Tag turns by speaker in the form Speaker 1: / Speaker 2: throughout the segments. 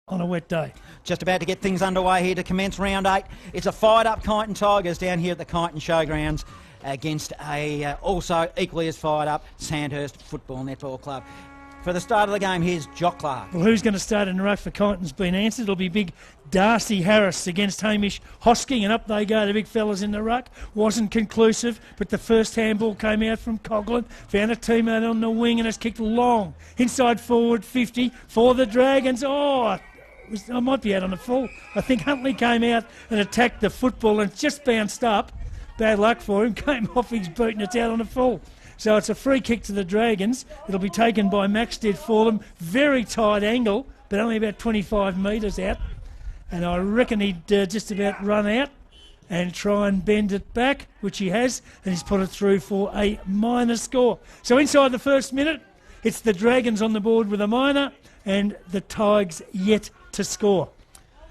Speaker 1: on a wet day.
Speaker 2: Just about to get things underway here to commence round 8. It's a fired-up Kyneton Tigers down here at the Kyneton Showgrounds against a also equally as fired-up Sandhurst Football Netball Club. For the start of the game, here's Jock Clark.
Speaker 1: Well, who's going to start in the ruck for Kyneton's been answered. It'll be big Darcy Harris against Hamish Hosking, and up they go, the big fellas in the ruck. Wasn't conclusive, but the first handball came out from Coughlin. Found a teammate on the wing and it's kicked long. Inside forward 50 for the Dragons. I might be out on the full. I think Huntley came out and attacked the football and just bounced up. Bad luck for him. Came off his boot and it's out on the full. So it's a free kick to the Dragons. It'll be taken by Maxted for them. Very tight angle, but only about 25 metres out. And I reckon he'd just about run out and try and bend it back, which he has, and he's put it through for a minor score. So inside the first minute, it's the Dragons on the board with a minor and the Tigers yet to score.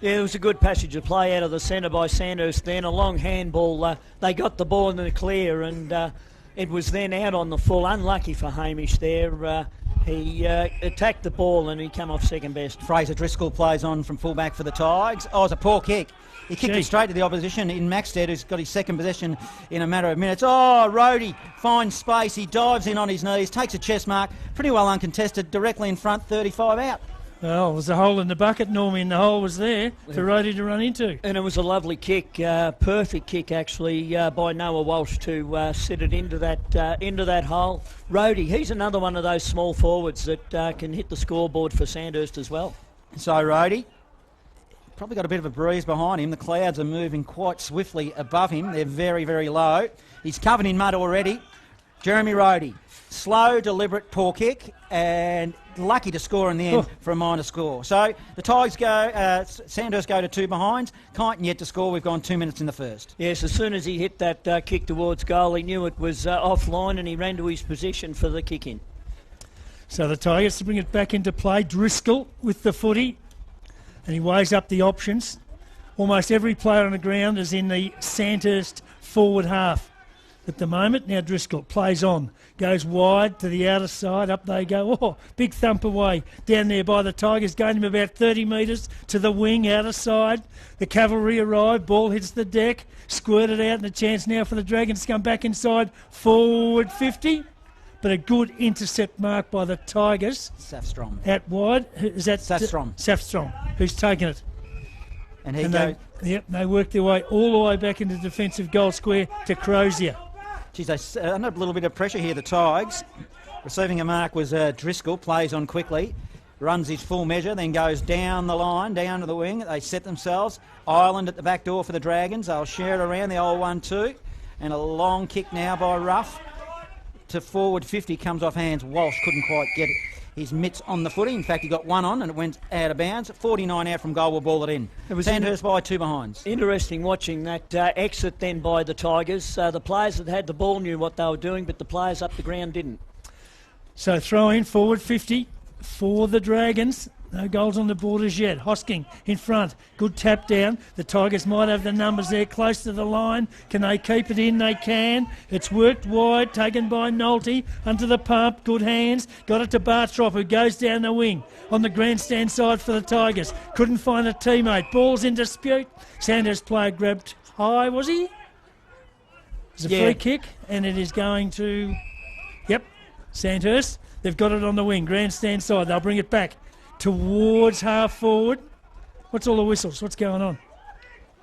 Speaker 3: Yeah, it was a good passage of play out of the centre by Sandhurst then. A long handball. They got the ball in the clear and it was then out on the full. Unlucky for Hamish there. He attacked the ball and he came off second best.
Speaker 2: Fraser Driscoll plays on from fullback for the Tigers. Oh, it's a poor kick. He kicked it straight to the opposition in Maxted, who's got his second possession in a matter of minutes. Oh, Rhodey finds space. He dives in on his knees, takes a chest mark, pretty well uncontested, directly in front, 35 out.
Speaker 1: Well, there's a hole in the bucket, Normie, and the hole was there for Rhodey to run into.
Speaker 3: And it was a lovely kick, perfect kick actually by Noah Walsh to sit it into that hole. Rhodey, he's another one of those small forwards that can hit the scoreboard for Sandhurst as well.
Speaker 2: So Rhodey, probably got a bit of a breeze behind him. The clouds are moving quite swiftly above him. They're very, very low. He's covered in mud already. Jeremy Rhodey, slow, deliberate, poor kick, and lucky to score in the end for a minor score. So the Tigers go, Sandhurst go to 2 behinds. Kyneton yet to score. We've gone 2 minutes in the first.
Speaker 3: Yes, as soon as he hit that kick towards goal, he knew it was offline and he ran to his position for the kick in.
Speaker 1: So the Tigers to bring it back into play. Driscoll with the footy, and he weighs up the options. Almost every player on the ground is in the Sandhurst forward half at the moment. Now Driscoll plays on, goes wide to the outer side, up they go. Oh, big thump away down there by the Tigers, gained him about 30 metres to the wing, outer side. The cavalry arrive, ball hits the deck, squirted out, and a chance now for the Dragons to come back inside forward 50. But a good intercept mark by the Tigers.
Speaker 2: Safstrom.
Speaker 1: Out wide. Is that
Speaker 2: Safstrom?
Speaker 1: Safstrom, who's taken it.
Speaker 2: And he goes.
Speaker 1: They work their way all the way back into defensive goal square to Crozier.
Speaker 2: Geez, under a little bit of pressure here, the Tigers. Receiving a mark was Driscoll, plays on quickly, runs his full measure, then goes down the line, down to the wing. They set themselves. Ireland at the back door for the Dragons. They'll share it around the old 1-2. And a long kick now by Ruff to forward 50, comes off hands. Walsh couldn't quite get his mitts on the footy. In fact, he got one on and it went out of bounds. 49 out from goal will ball it in. It was Sandhurst by 2 behinds.
Speaker 3: Interesting watching that exit then by the Tigers. The players that had the ball knew what they were doing, but the players up the ground didn't.
Speaker 1: So throw in forward 50 for the Dragons. No goals on the board as yet. Hosking in front. Good tap down. The Tigers might have the numbers there close to the line. Can they keep it in? They can. It's worked wide. Taken by Nolte. Under the pump. Good hands. Got it to Bartrop, who goes down the wing. On the grandstand side for the Tigers. Couldn't find a teammate. Ball's in dispute. Sandhurst player grabbed high, was he? It's a free kick. And it is going to... Yep. Sandhurst. They've got it on the wing. Grandstand side. They'll bring it back towards half forward. What's all the whistles? What's going on?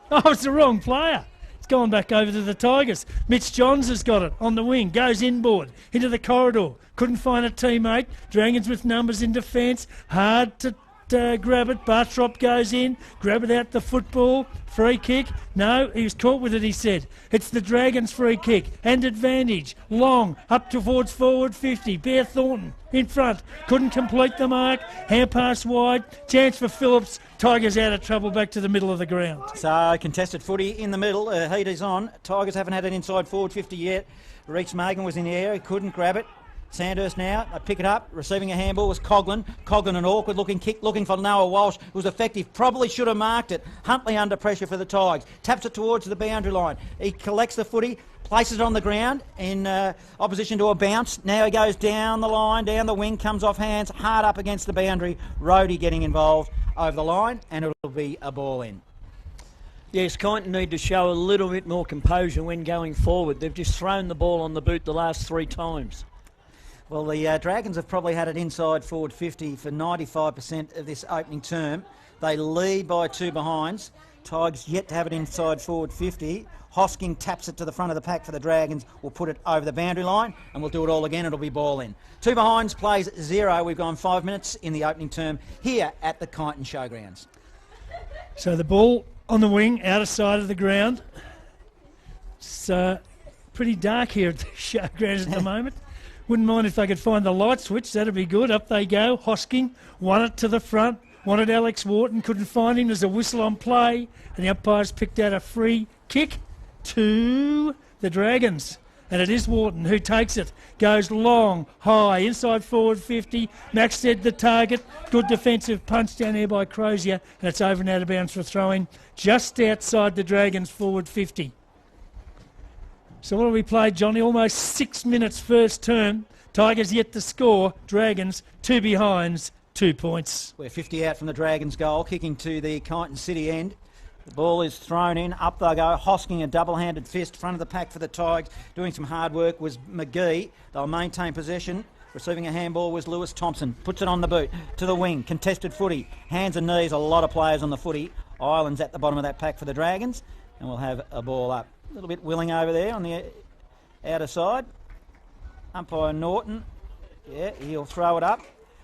Speaker 1: Oh, it's the wrong player. It's gone back over to the Tigers. Mitch Johns has got it on the wing. Goes inboard into the corridor. Couldn't find a teammate. Dragons with numbers in defence. Hard to grab it. Bartrop goes in. Grab it out the football. Free kick. No, he was caught with it, he said. It's the Dragons' free kick. And advantage. Long. Up towards forward 50. Bear Thornton in front. Couldn't complete the mark. Hand pass wide. Chance for Phillips. Tigers out of trouble back to the middle of the ground.
Speaker 2: So contested footy in the middle. Heat is on. Tigers haven't had it inside forward 50 yet. Reeks Magan was in the air. He couldn't grab it. Sandhurst now, they pick it up, receiving a handball was Coughlin. Coughlin, an awkward looking kick, looking for Noah Walsh. It was effective, probably should have marked it. Huntley under pressure for the Tigers, taps it towards the boundary line. He collects the footy, places it on the ground in opposition to a bounce. Now he goes down the line, down the wing, comes off hands, hard up against the boundary. Rhodey getting involved. over the line, and it'll be a ball in.
Speaker 3: Yes, Kyneton need to show a little bit more composure when going forward. They've just thrown the ball on the boot the last 3 times.
Speaker 2: Well, the Dragons have probably had it inside forward 50 for 95% of this opening term. They lead by 2 behinds. Tigers yet to have it inside forward 50. Hosking taps it to the front of the pack for the Dragons. We'll put it over the boundary line, and we'll do it all again. It'll be ball in. 2 behinds plays 0. We've gone 5 minutes in the opening term here at the Kyneton Showgrounds.
Speaker 1: So the ball on the wing, outer side of the ground. It's pretty dark here at the Showgrounds at the moment. Wouldn't mind if they could find the light switch. That'd be good. Up they go. Hosking won it to the front. Wanted Alex Wharton. Couldn't find him. There's a whistle on play. And the umpires picked out a free kick to the Dragons. And it is Wharton who takes it. Goes long, high, inside forward 50. Maxted the target. Good defensive punch down there by Crozier. And it's over and out of bounds for a throw-in just outside the Dragons forward 50. So what have we played, Johnny? Almost 6 minutes first term. Tigers yet to score. Dragons 2 behinds, 2 points.
Speaker 2: We're 50 out from the Dragons' goal, kicking to the Kyneton City end. The ball is thrown in. Up they go. Hosking a double-handed fist. Front of the pack for the Tigers. Doing some hard work was McGee. They'll maintain possession. Receiving a handball was Lewis Thompson. Puts it on the boot. To the wing. Contested footy. Hands and knees. A lot of players on the footy. Ireland's at the bottom of that pack for the Dragons. And we'll have a ball up. A little bit willing over there on the outer side. Umpire Norton. Yeah, he'll throw it up.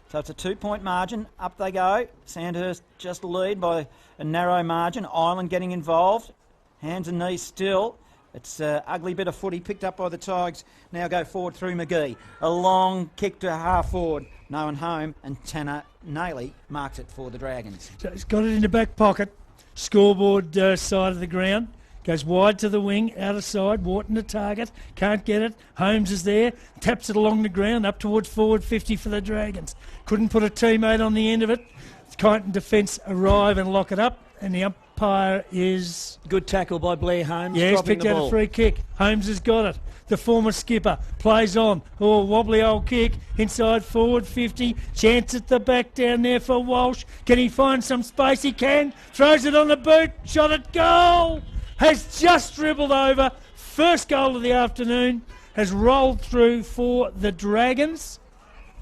Speaker 2: So it's a 2-point margin. Up they go. Sandhurst just lead by a narrow margin. Ireland getting involved. Hands and knees still. It's an ugly bit of footy picked up by the Tigers. Now go forward through McGee. A long kick to half forward. No one home. And Tanner Nailey marks it for the Dragons.
Speaker 1: So he's got it in the back pocket. Scoreboard side of the ground. Goes wide to the wing, outer side, Wharton to target, can't get it. Holmes is there, taps it along the ground, up towards forward 50 for the Dragons. Couldn't put a teammate on the end of it. Kyneton defence arrive and lock it up, and the umpire is...
Speaker 3: Good tackle by Blair Holmes.
Speaker 1: Yeah, he's picked out a free kick. Holmes has got it. The former skipper plays on. Oh, wobbly old kick. Inside forward 50. Chance at the back down there for Walsh. Can he find some space? He can. Throws it on the boot. Shot at goal. Has just dribbled over. First goal of the afternoon. Has rolled through for the Dragons.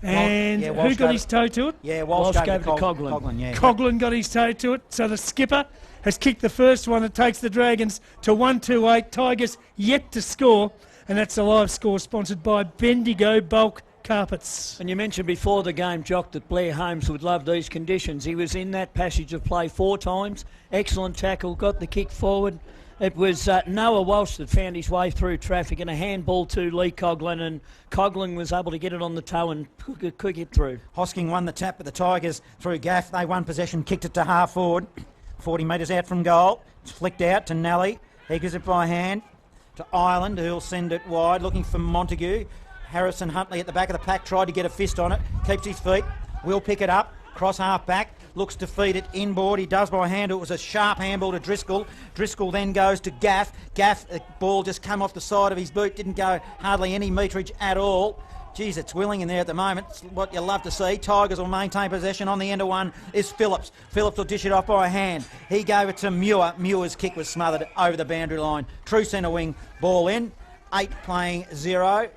Speaker 1: And who got his toe to it?
Speaker 2: Yeah, Walsh gave it to
Speaker 3: Coughlin.
Speaker 2: Yeah.
Speaker 1: Coughlin got his toe to it. So the skipper has kicked the first one. It takes the Dragons to 1-2-8. Tigers yet to score. And that's a live score sponsored by Bendigo Bulk Carpets.
Speaker 3: And you mentioned before the game, Jock, that Blair Holmes would love these conditions. He was in that passage of play 4 times. Excellent tackle, got the kick forward. It was Noah Walsh that found his way through traffic and a handball to Lee Coughlin, and Coughlin was able to get it on the toe and cook it through.
Speaker 2: Hosking won the tap, but the Tigers through Gaff. They won possession, kicked it to half forward. 40 metres out from goal. It's flicked out to Nelly. He gives it by hand to Ireland, who'll send it wide, looking for Montague. Harrison Huntley at the back of the pack tried to get a fist on it. Keeps his feet. Will pick it up. Cross half back. Looks to feed it inboard. He does by hand. It was a sharp handball to Driscoll. Driscoll then goes to Gaff. Gaff, the ball just come off the side of his boot. Didn't go hardly any meterage at all. Geez, it's willing in there at the moment. It's what you love to see. Tigers will maintain possession. On the end of one is Phillips. Phillips will dish it off by a hand. He gave it to Muir. Muir's kick was smothered over the boundary line. True centre wing. Ball in. 8 playing 0.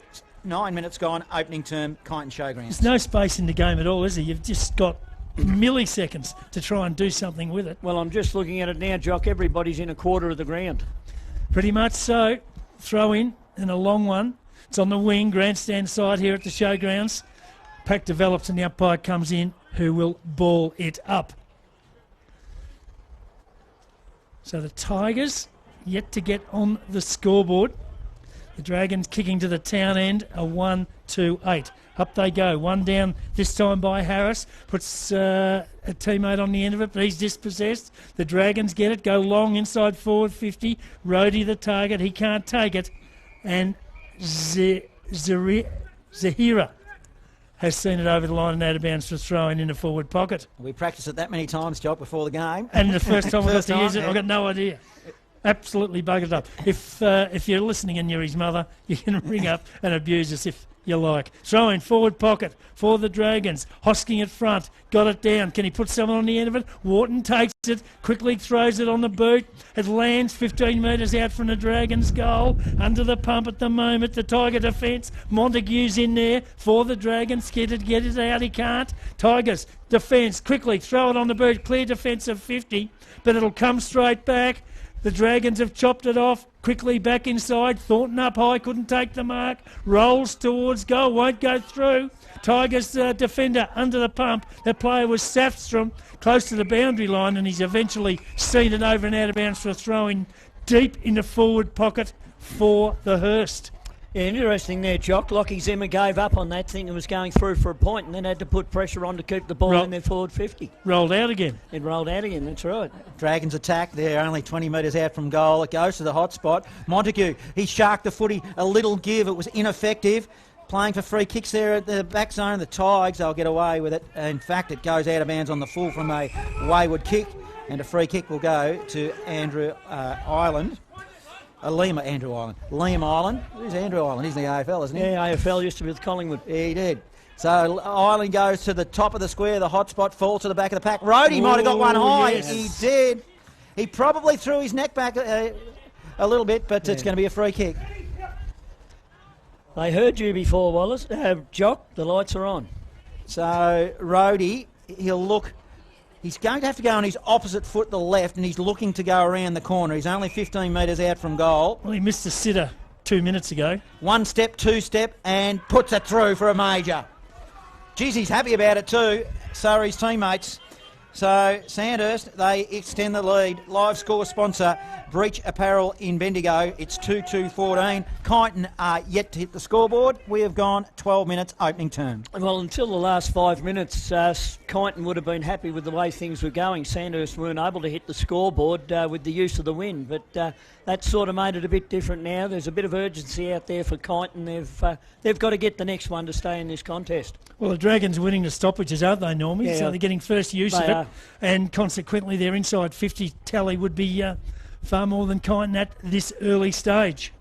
Speaker 2: 9 minutes gone. Opening term. Kyneton Showgrounds.
Speaker 1: There's no space in the game at all, is there? You've just got milliseconds to try and do something with it.
Speaker 3: Well, I'm just looking at it now, Jock. Everybody's in a quarter of the ground.
Speaker 1: Pretty much so. Throw in and a long one. It's on the wing, grandstand side here at the Showgrounds. Pack develops and the umpire comes in, who will ball it up. So the Tigers yet to get on the scoreboard. The Dragons kicking to the town end, a 1-2-8. Up they go. One down this time by Harris. Puts a teammate on the end of it, but he's dispossessed. The Dragons get it. Go long inside forward 50. Rhodey the target. He can't take it. And Zahira has seen it over the line and out of bounds for throwing in the forward pocket.
Speaker 2: We practiced it that many times, Jock, before the game.
Speaker 1: And the first time I got to use it, I got no idea. Absolutely buggered up. If you're listening and you're his mother, you can ring up and abuse us if you like. Throw in forward pocket for the Dragons. Hosking at front. Got it down. Can he put someone on the end of it? Wharton takes it. Quickly throws it on the boot. It lands 15 metres out from the Dragons' goal. Under the pump at the moment. The Tiger defence. Montague's in there for the Dragons. Get it out. He can't. Tigers defence. Quickly throw it on the boot. Clear defence of 50. But it'll come straight back. The Dragons have chopped it off. Quickly back inside. Thornton up high. Couldn't take the mark. Rolls towards goal. Won't go through. Tigers defender under the pump. That player was Safstrom. Close to the boundary line. And he's eventually seen it over and out of bounds for a throw-in deep in the forward pocket for the Hurst.
Speaker 3: Yeah, interesting there, Jock. Lockie Zimmer gave up on that thing and was going through for a point and then had to put pressure on to keep the ball in their forward 50.
Speaker 1: Rolled out again.
Speaker 3: It rolled out again, that's right.
Speaker 2: Dragons attack. They're only 20 metres out from goal. It goes to the hot spot. Montague, he sharked the footy. A little give. It was ineffective. Playing for free kicks there at the back zone. The Tigers, they'll get away with it. In fact, it goes out of bounds on the full from a wayward kick. And a free kick will go to Andrew Ireland. Liam Ireland. Who's Andrew Ireland? He's in the AFL, isn't he?
Speaker 3: Yeah, AFL used to be with Collingwood.
Speaker 2: He did. So Ireland goes to the top of the square. The hot spot falls to the back of the pack. Rhodey might have got one high.
Speaker 1: Yes.
Speaker 2: He did. He probably threw his neck back a little bit, but it's going to be a free kick.
Speaker 3: They heard you before, Wallace. Jock, the lights are on.
Speaker 2: So Rhodey, he'll look. He's going to have to go on his opposite foot, the left, and he's looking to go around the corner. He's only 15 metres out from goal.
Speaker 1: Well, he missed a sitter 2 minutes ago.
Speaker 2: 1 step, 2 step, and puts it through for a major. Geez, he's happy about it too. So are his teammates. So Sandhurst, they extend the lead. Live score sponsor, Breach Apparel in Bendigo. It's 2-2-14. Kyneton are yet to hit the scoreboard. We have gone 12 minutes opening term.
Speaker 3: Well, until the last 5 minutes, Kyneton would have been happy with the way things were going. Sandhurst weren't able to hit the scoreboard with the use of the wind, but that sort of made it a bit different now. There's a bit of urgency out there for Kyneton. They've got to get the next one to stay in this contest.
Speaker 1: Well, the Dragons are winning the stoppages, aren't they, Normie?
Speaker 3: Yeah,
Speaker 1: so they're getting first use of it.
Speaker 3: are.
Speaker 1: And consequently, their inside 50 tally would be far more than Kyneton at this early stage.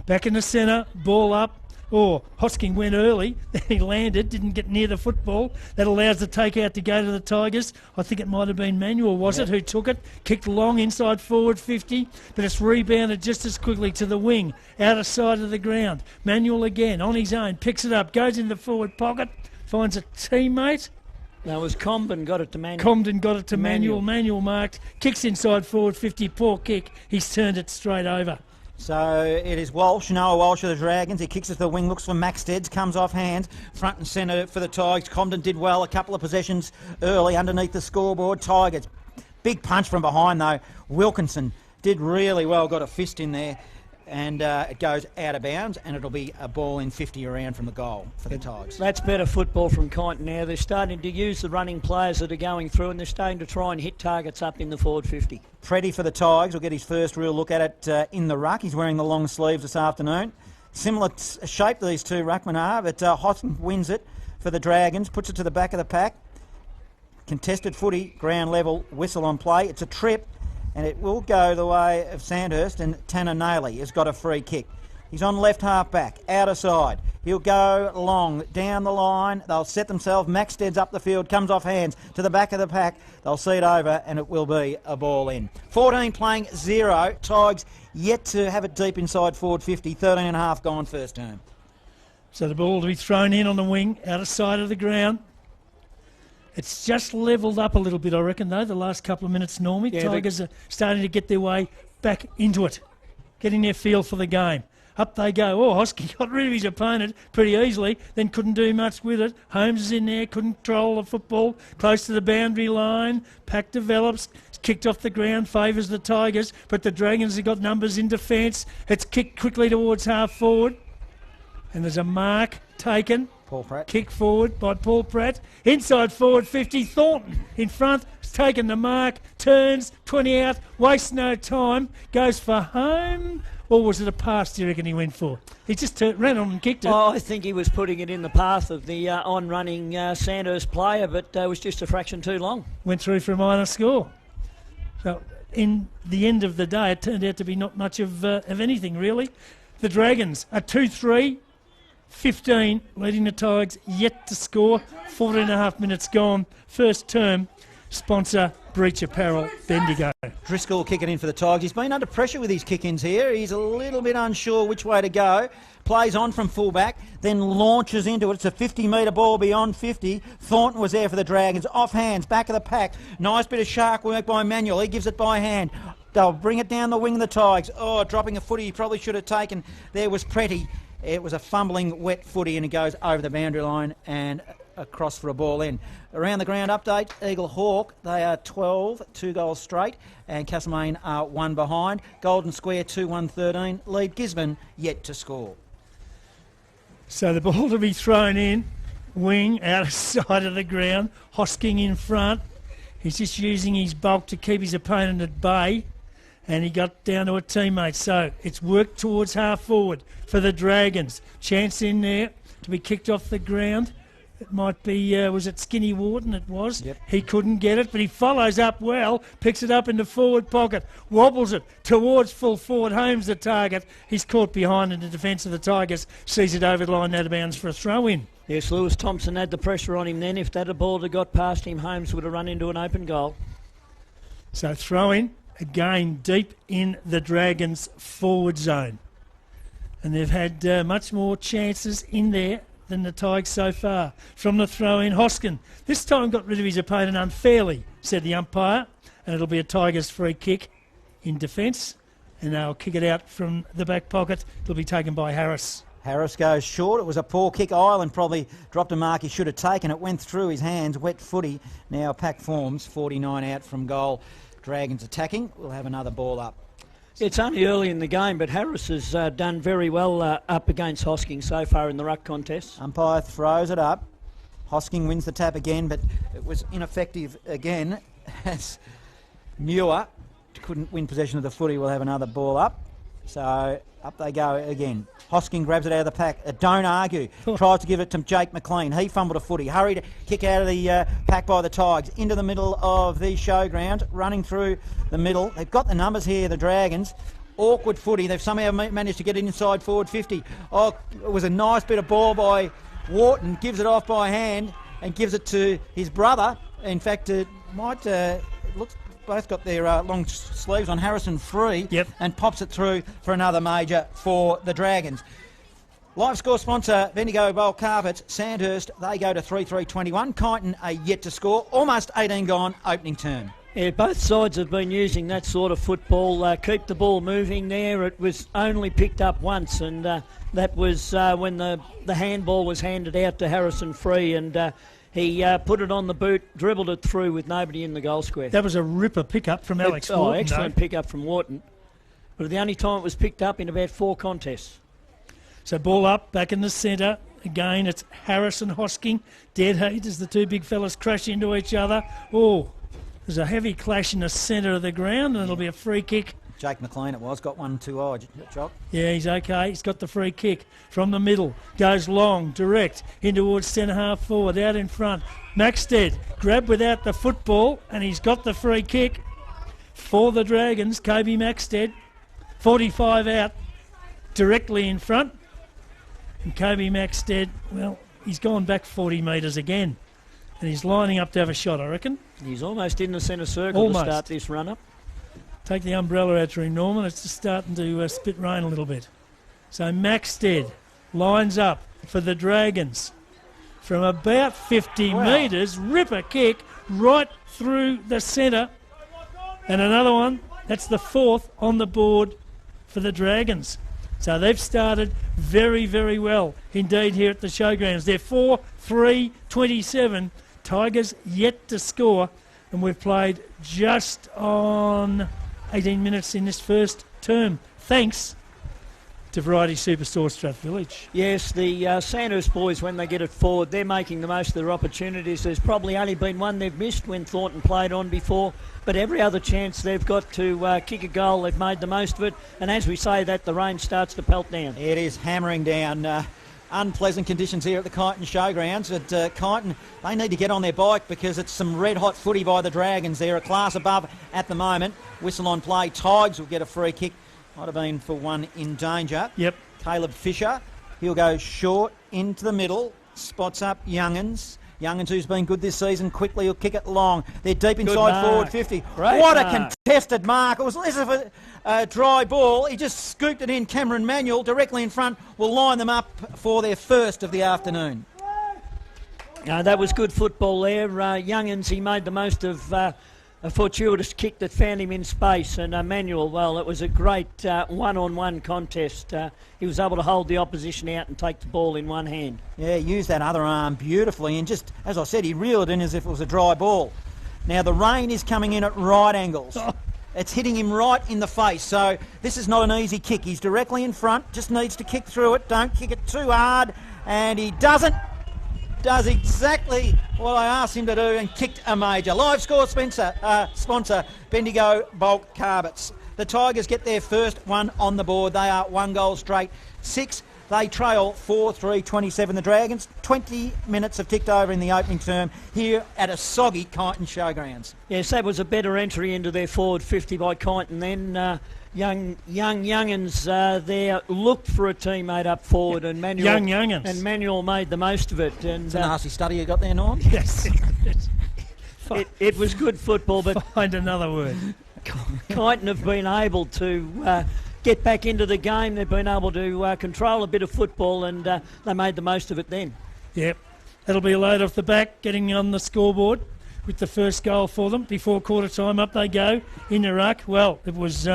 Speaker 1: Back in the centre, ball up. Hosking went early, then he landed, didn't get near the football. That allows the takeout to go to the Tigers. I think it might have been Manuel, was it, who took it? Kicked long inside forward 50, but it's rebounded just as quickly to the wing, out of sight of the ground. Manuel again, on his own, picks it up, goes in the forward pocket, finds a teammate.
Speaker 3: That was Comben got it to Manuel.
Speaker 1: Comben got it to Manuel. Manuel marked, kicks inside forward 50, poor kick. He's turned it straight over.
Speaker 2: So it is Walsh, Noah Walsh of the Dragons. He kicks it to the wing, looks for Max Steads, comes off hand, front and centre for the Tigers. Comben did well, a couple of possessions early underneath the scoreboard. Tigers, big punch from behind though. Wilkinson did really well, got a fist in there, and it goes out of bounds, and it'll be a ball in 50 around from the goal for the Tigers.
Speaker 3: That's better football from Kyneton now. They're starting to use the running players that are going through, and they're starting to try and hit targets up in the forward 50.
Speaker 2: Preddy for the Tigers will get his first real look at it in the ruck. He's wearing the long sleeves this afternoon. Similar shape these two ruckmen are, but Hosking wins it for the Dragons, puts it to the back of the pack. Contested footy, ground level, whistle on play. It's a trip, and it will go the way of Sandhurst, and Tanner Nailey has got a free kick. He's on left half back, outer side. He'll go long, down the line. They'll set themselves. Max Steads up the field, comes off hands to the back of the pack. They'll see it over, and it will be a ball in. 14 playing 0. Tigers yet to have it deep inside forward 50. 13 and a half gone first term.
Speaker 1: So the ball to be thrown in on the wing, out of sight of the ground. It's just levelled up a little bit, I reckon, though, the last couple of minutes, Normie.
Speaker 3: Yeah,
Speaker 1: Tigers are starting to get their way back into it, getting their feel for the game. Up they go. Hosking got rid of his opponent pretty easily, then couldn't do much with it. Holmes is in there, couldn't control the football, close to the boundary line. Pack develops, it's kicked off the ground, favours the Tigers, but the Dragons have got numbers in defence. It's kicked quickly towards half forward, and there's a mark taken.
Speaker 2: Paul Pratt.
Speaker 1: Kick forward by Paul Pratt. Inside forward 50. Thornton in front. Has taken the mark. Turns. 20 out. Wastes no time. Goes for home. Or was it a pass, do you reckon he went for? He just ran on and kicked it.
Speaker 3: I think he was putting it in the path of the on-running Sandhurst player, but was just a fraction too long.
Speaker 1: Went through for a minor score. So in the end of the day, it turned out to be not much of anything, really. The Dragons are 2-3, 15, leading the Tigers, yet to score. 14 and a half minutes gone. First term, sponsor Breach Apparel, Bendigo.
Speaker 2: Driscoll kicking in for the Tigers. He's been under pressure with his kick-ins here. He's a little bit unsure which way to go. Plays on from fullback, then launches into it. It's a 50-metre ball beyond 50. Thornton was there for the Dragons. Off hands, back of the pack. Nice bit of shark work by Manuel. He gives it by hand. They'll bring it down the wing of the Tigers. Oh, dropping a footy he probably should have taken. There was Pretty. It was a fumbling, wet footy, and he goes over the boundary line and across for a ball in. Around the ground update, Eagle Hawk, they are 12, 2 goals straight, and Castlemaine are 1 behind. Golden Square 2-1-13, lead Gisborne yet to score.
Speaker 1: So the ball to be thrown in, wing, out of sight of the ground, Hosking in front. He's just using his bulk to keep his opponent at bay, and he got down to a teammate. So it's worked towards half forward for the Dragons. Chance in there to be kicked off the ground. It might be, was it Skinny Wharton? It was.
Speaker 2: Yep.
Speaker 1: He couldn't get it, but he follows up well, picks it up in the forward pocket, wobbles it towards full forward, homes the target. He's caught behind in the defence of the Tigers, sees it over the line, out of bounds for a throw-in.
Speaker 3: Yes, Lewis Thompson had the pressure on him then. If that ball had got past him, Holmes would have run into an open goal.
Speaker 1: So throw-in, again, deep in the Dragons' forward zone. And they've had much more chances in there than the Tigers so far. From the throw-in, Hoskin this time got rid of his opponent unfairly, said the umpire, and it'll be a Tigers free kick in defence, and they'll kick it out from the back pocket. It'll be taken by Harris.
Speaker 2: Harris goes short. It was a poor kick. Ireland probably dropped a mark he should have taken. It went through his hands, wet footy. Now pack forms, 49 out from goal. Dragons attacking. We'll have another ball up.
Speaker 3: It's only early in the game, but Harris has done very well up against Hosking so far in the ruck contest.
Speaker 2: Umpire throws it up. Hosking wins the tap again, but it was ineffective again as Muir couldn't win possession of the footy. We'll have another ball up. So up they go again. Hosking grabs it out of the pack. Don't argue. Tries to give it to Jake McLean. He fumbled a footy. Hurried kick out of the pack by the Tigers. Into the middle of the showground. Running through the middle. They've got the numbers here, the Dragons. Awkward footy. They've somehow managed to get it inside forward 50. Oh, it was a nice bit of ball by Wharton. Gives it off by hand and gives it to his brother. In fact, it might... it looks... Both got their long sleeves on. Harrison free.
Speaker 1: Yep. And
Speaker 2: pops it through for another major for the Dragons. Live score sponsor, Bendigo Bowl Carpets, Sandhurst, they go to 3-3-21. Kyneton are yet to score. Almost 18 gone, opening term.
Speaker 3: Yeah, both sides have been using that sort of football. Keep the ball moving there. It was only picked up once, and that was when the handball was handed out to Harrison Free, and he put it on the boot, dribbled it through with nobody in the goal square.
Speaker 1: That was a ripper pickup from Alex Wharton.
Speaker 3: Excellent pickup from Wharton. But the only time it was picked up in about 4 contests.
Speaker 1: So ball up, back in the centre. Again, it's Harris and Hosking. Dead heat as the two big fellas crash into each other. Oh, there's a heavy clash in the centre of the ground, and it'll be a free kick.
Speaker 2: Jake McLean it was, got 1-2 odd, Jock.
Speaker 1: Yeah, he's okay. He's got the free kick from the middle. Goes long, direct, in towards centre half forward, out in front. Maxted, grabbed without the football, and he's got the free kick for the Dragons. Kobe Maxted, 45 out, directly in front. And Kobe Maxted, well, he's gone back 40 metres again. And he's lining up to have a shot, I reckon.
Speaker 3: He's almost in the centre circle to start this run-up.
Speaker 1: Take the umbrella out to him, Norman. It's just starting to spit rain a little bit. So Maxted lines up for the Dragons. From about 50 metres, ripper kick right through the centre. And another one, that's the 4th on the board for the Dragons. So they've started very, very well indeed here at the showgrounds. They're 4-3-27. Tigers yet to score. And we've played just on 18 minutes in this first term, thanks to Variety Superstore Strathvillage.
Speaker 3: Yes, the Sandhurst boys, when they get it forward, they're making the most of their opportunities. There's probably only been one they've missed when Thornton played on before, but every other chance they've got to kick a goal, they've made the most of it. And as we say that, the rain starts to pelt down.
Speaker 2: It is hammering down. unpleasant conditions here at the Kyneton Showgrounds. But Kyneton, they need to get on their bike because it's some red-hot footy by the Dragons. They're a class above at the moment. Whistle on play. Tigers will get a free kick. Might have been for one in danger.
Speaker 1: Yep.
Speaker 2: Caleb Fisher, he'll go short into the middle. Spots up Young'uns. Young'uns, who's been good this season, quickly will kick it long. They're deep inside forward 50.
Speaker 3: Great
Speaker 2: what
Speaker 3: mark.
Speaker 2: a contested mark. It was less of a dry ball. He just scooped it in. Cameron Manuel directly in front will line them up for their first of the afternoon.
Speaker 3: That was good football there. Young'uns, he made the most of a fortuitous kick that found him in space. And Manuel, well, it was a great one-on-one contest. He was able to hold the opposition out and take the ball in one hand.
Speaker 2: Yeah, he used that other arm beautifully. And just, as I said, he reeled it in as if it was a dry ball. Now, the rain is coming in at right angles. It's hitting him right in the face. So this is not an easy kick. He's directly in front, just needs to kick through it. Don't kick it too hard. And he doesn't. Does exactly what I asked him to do and kicked a major. Live score sponsor, Bendigo Bulk Carpets. The Tigers get their first one on the board. They are 1 goal straight. 6. They trail 4-3-27. The Dragons, 20 minutes have ticked over in the opening term here at a soggy Kyneton Showgrounds.
Speaker 3: Yes, that was a better entry into their forward 50 by Kyneton then. Young'uns there looked for a teammate up forward, and Manuel made the most of it. And
Speaker 2: it's a nasty study you got there, Norm.
Speaker 1: Yes.
Speaker 3: it was good football, but
Speaker 1: Find another word.
Speaker 3: Kyneton have been able to get back into the game. They've been able to control a bit of football, and they made the most of it then.
Speaker 1: Yep. That'll be a load off the back, getting on the scoreboard with the first goal for them. Before quarter time, up they go in the ruck. Well, it was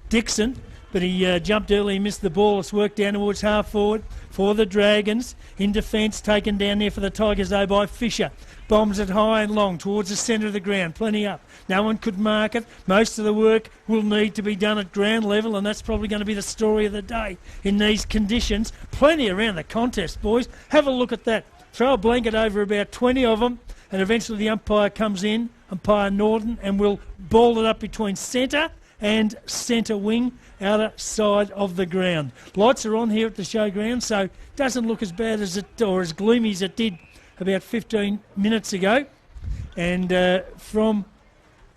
Speaker 1: Dixon, but he jumped early and missed the ball. It's worked down towards half forward for the Dragons. In defence, taken down there for the Tigers though by Fisher. Bombs it high and long towards the centre of the ground. Plenty up. No one could mark it. Most of the work will need to be done at ground level, and that's probably going to be the story of the day in these conditions. Plenty around the contest, boys. Have a look at that. Throw a blanket over about 20 of them, and eventually the umpire comes in, umpire Norton, and will ball it up between centre and centre wing, outer side of the ground. Lights are on here at the showground, so it doesn't look as bad as it, or as gloomy as it did about 15 minutes ago. And from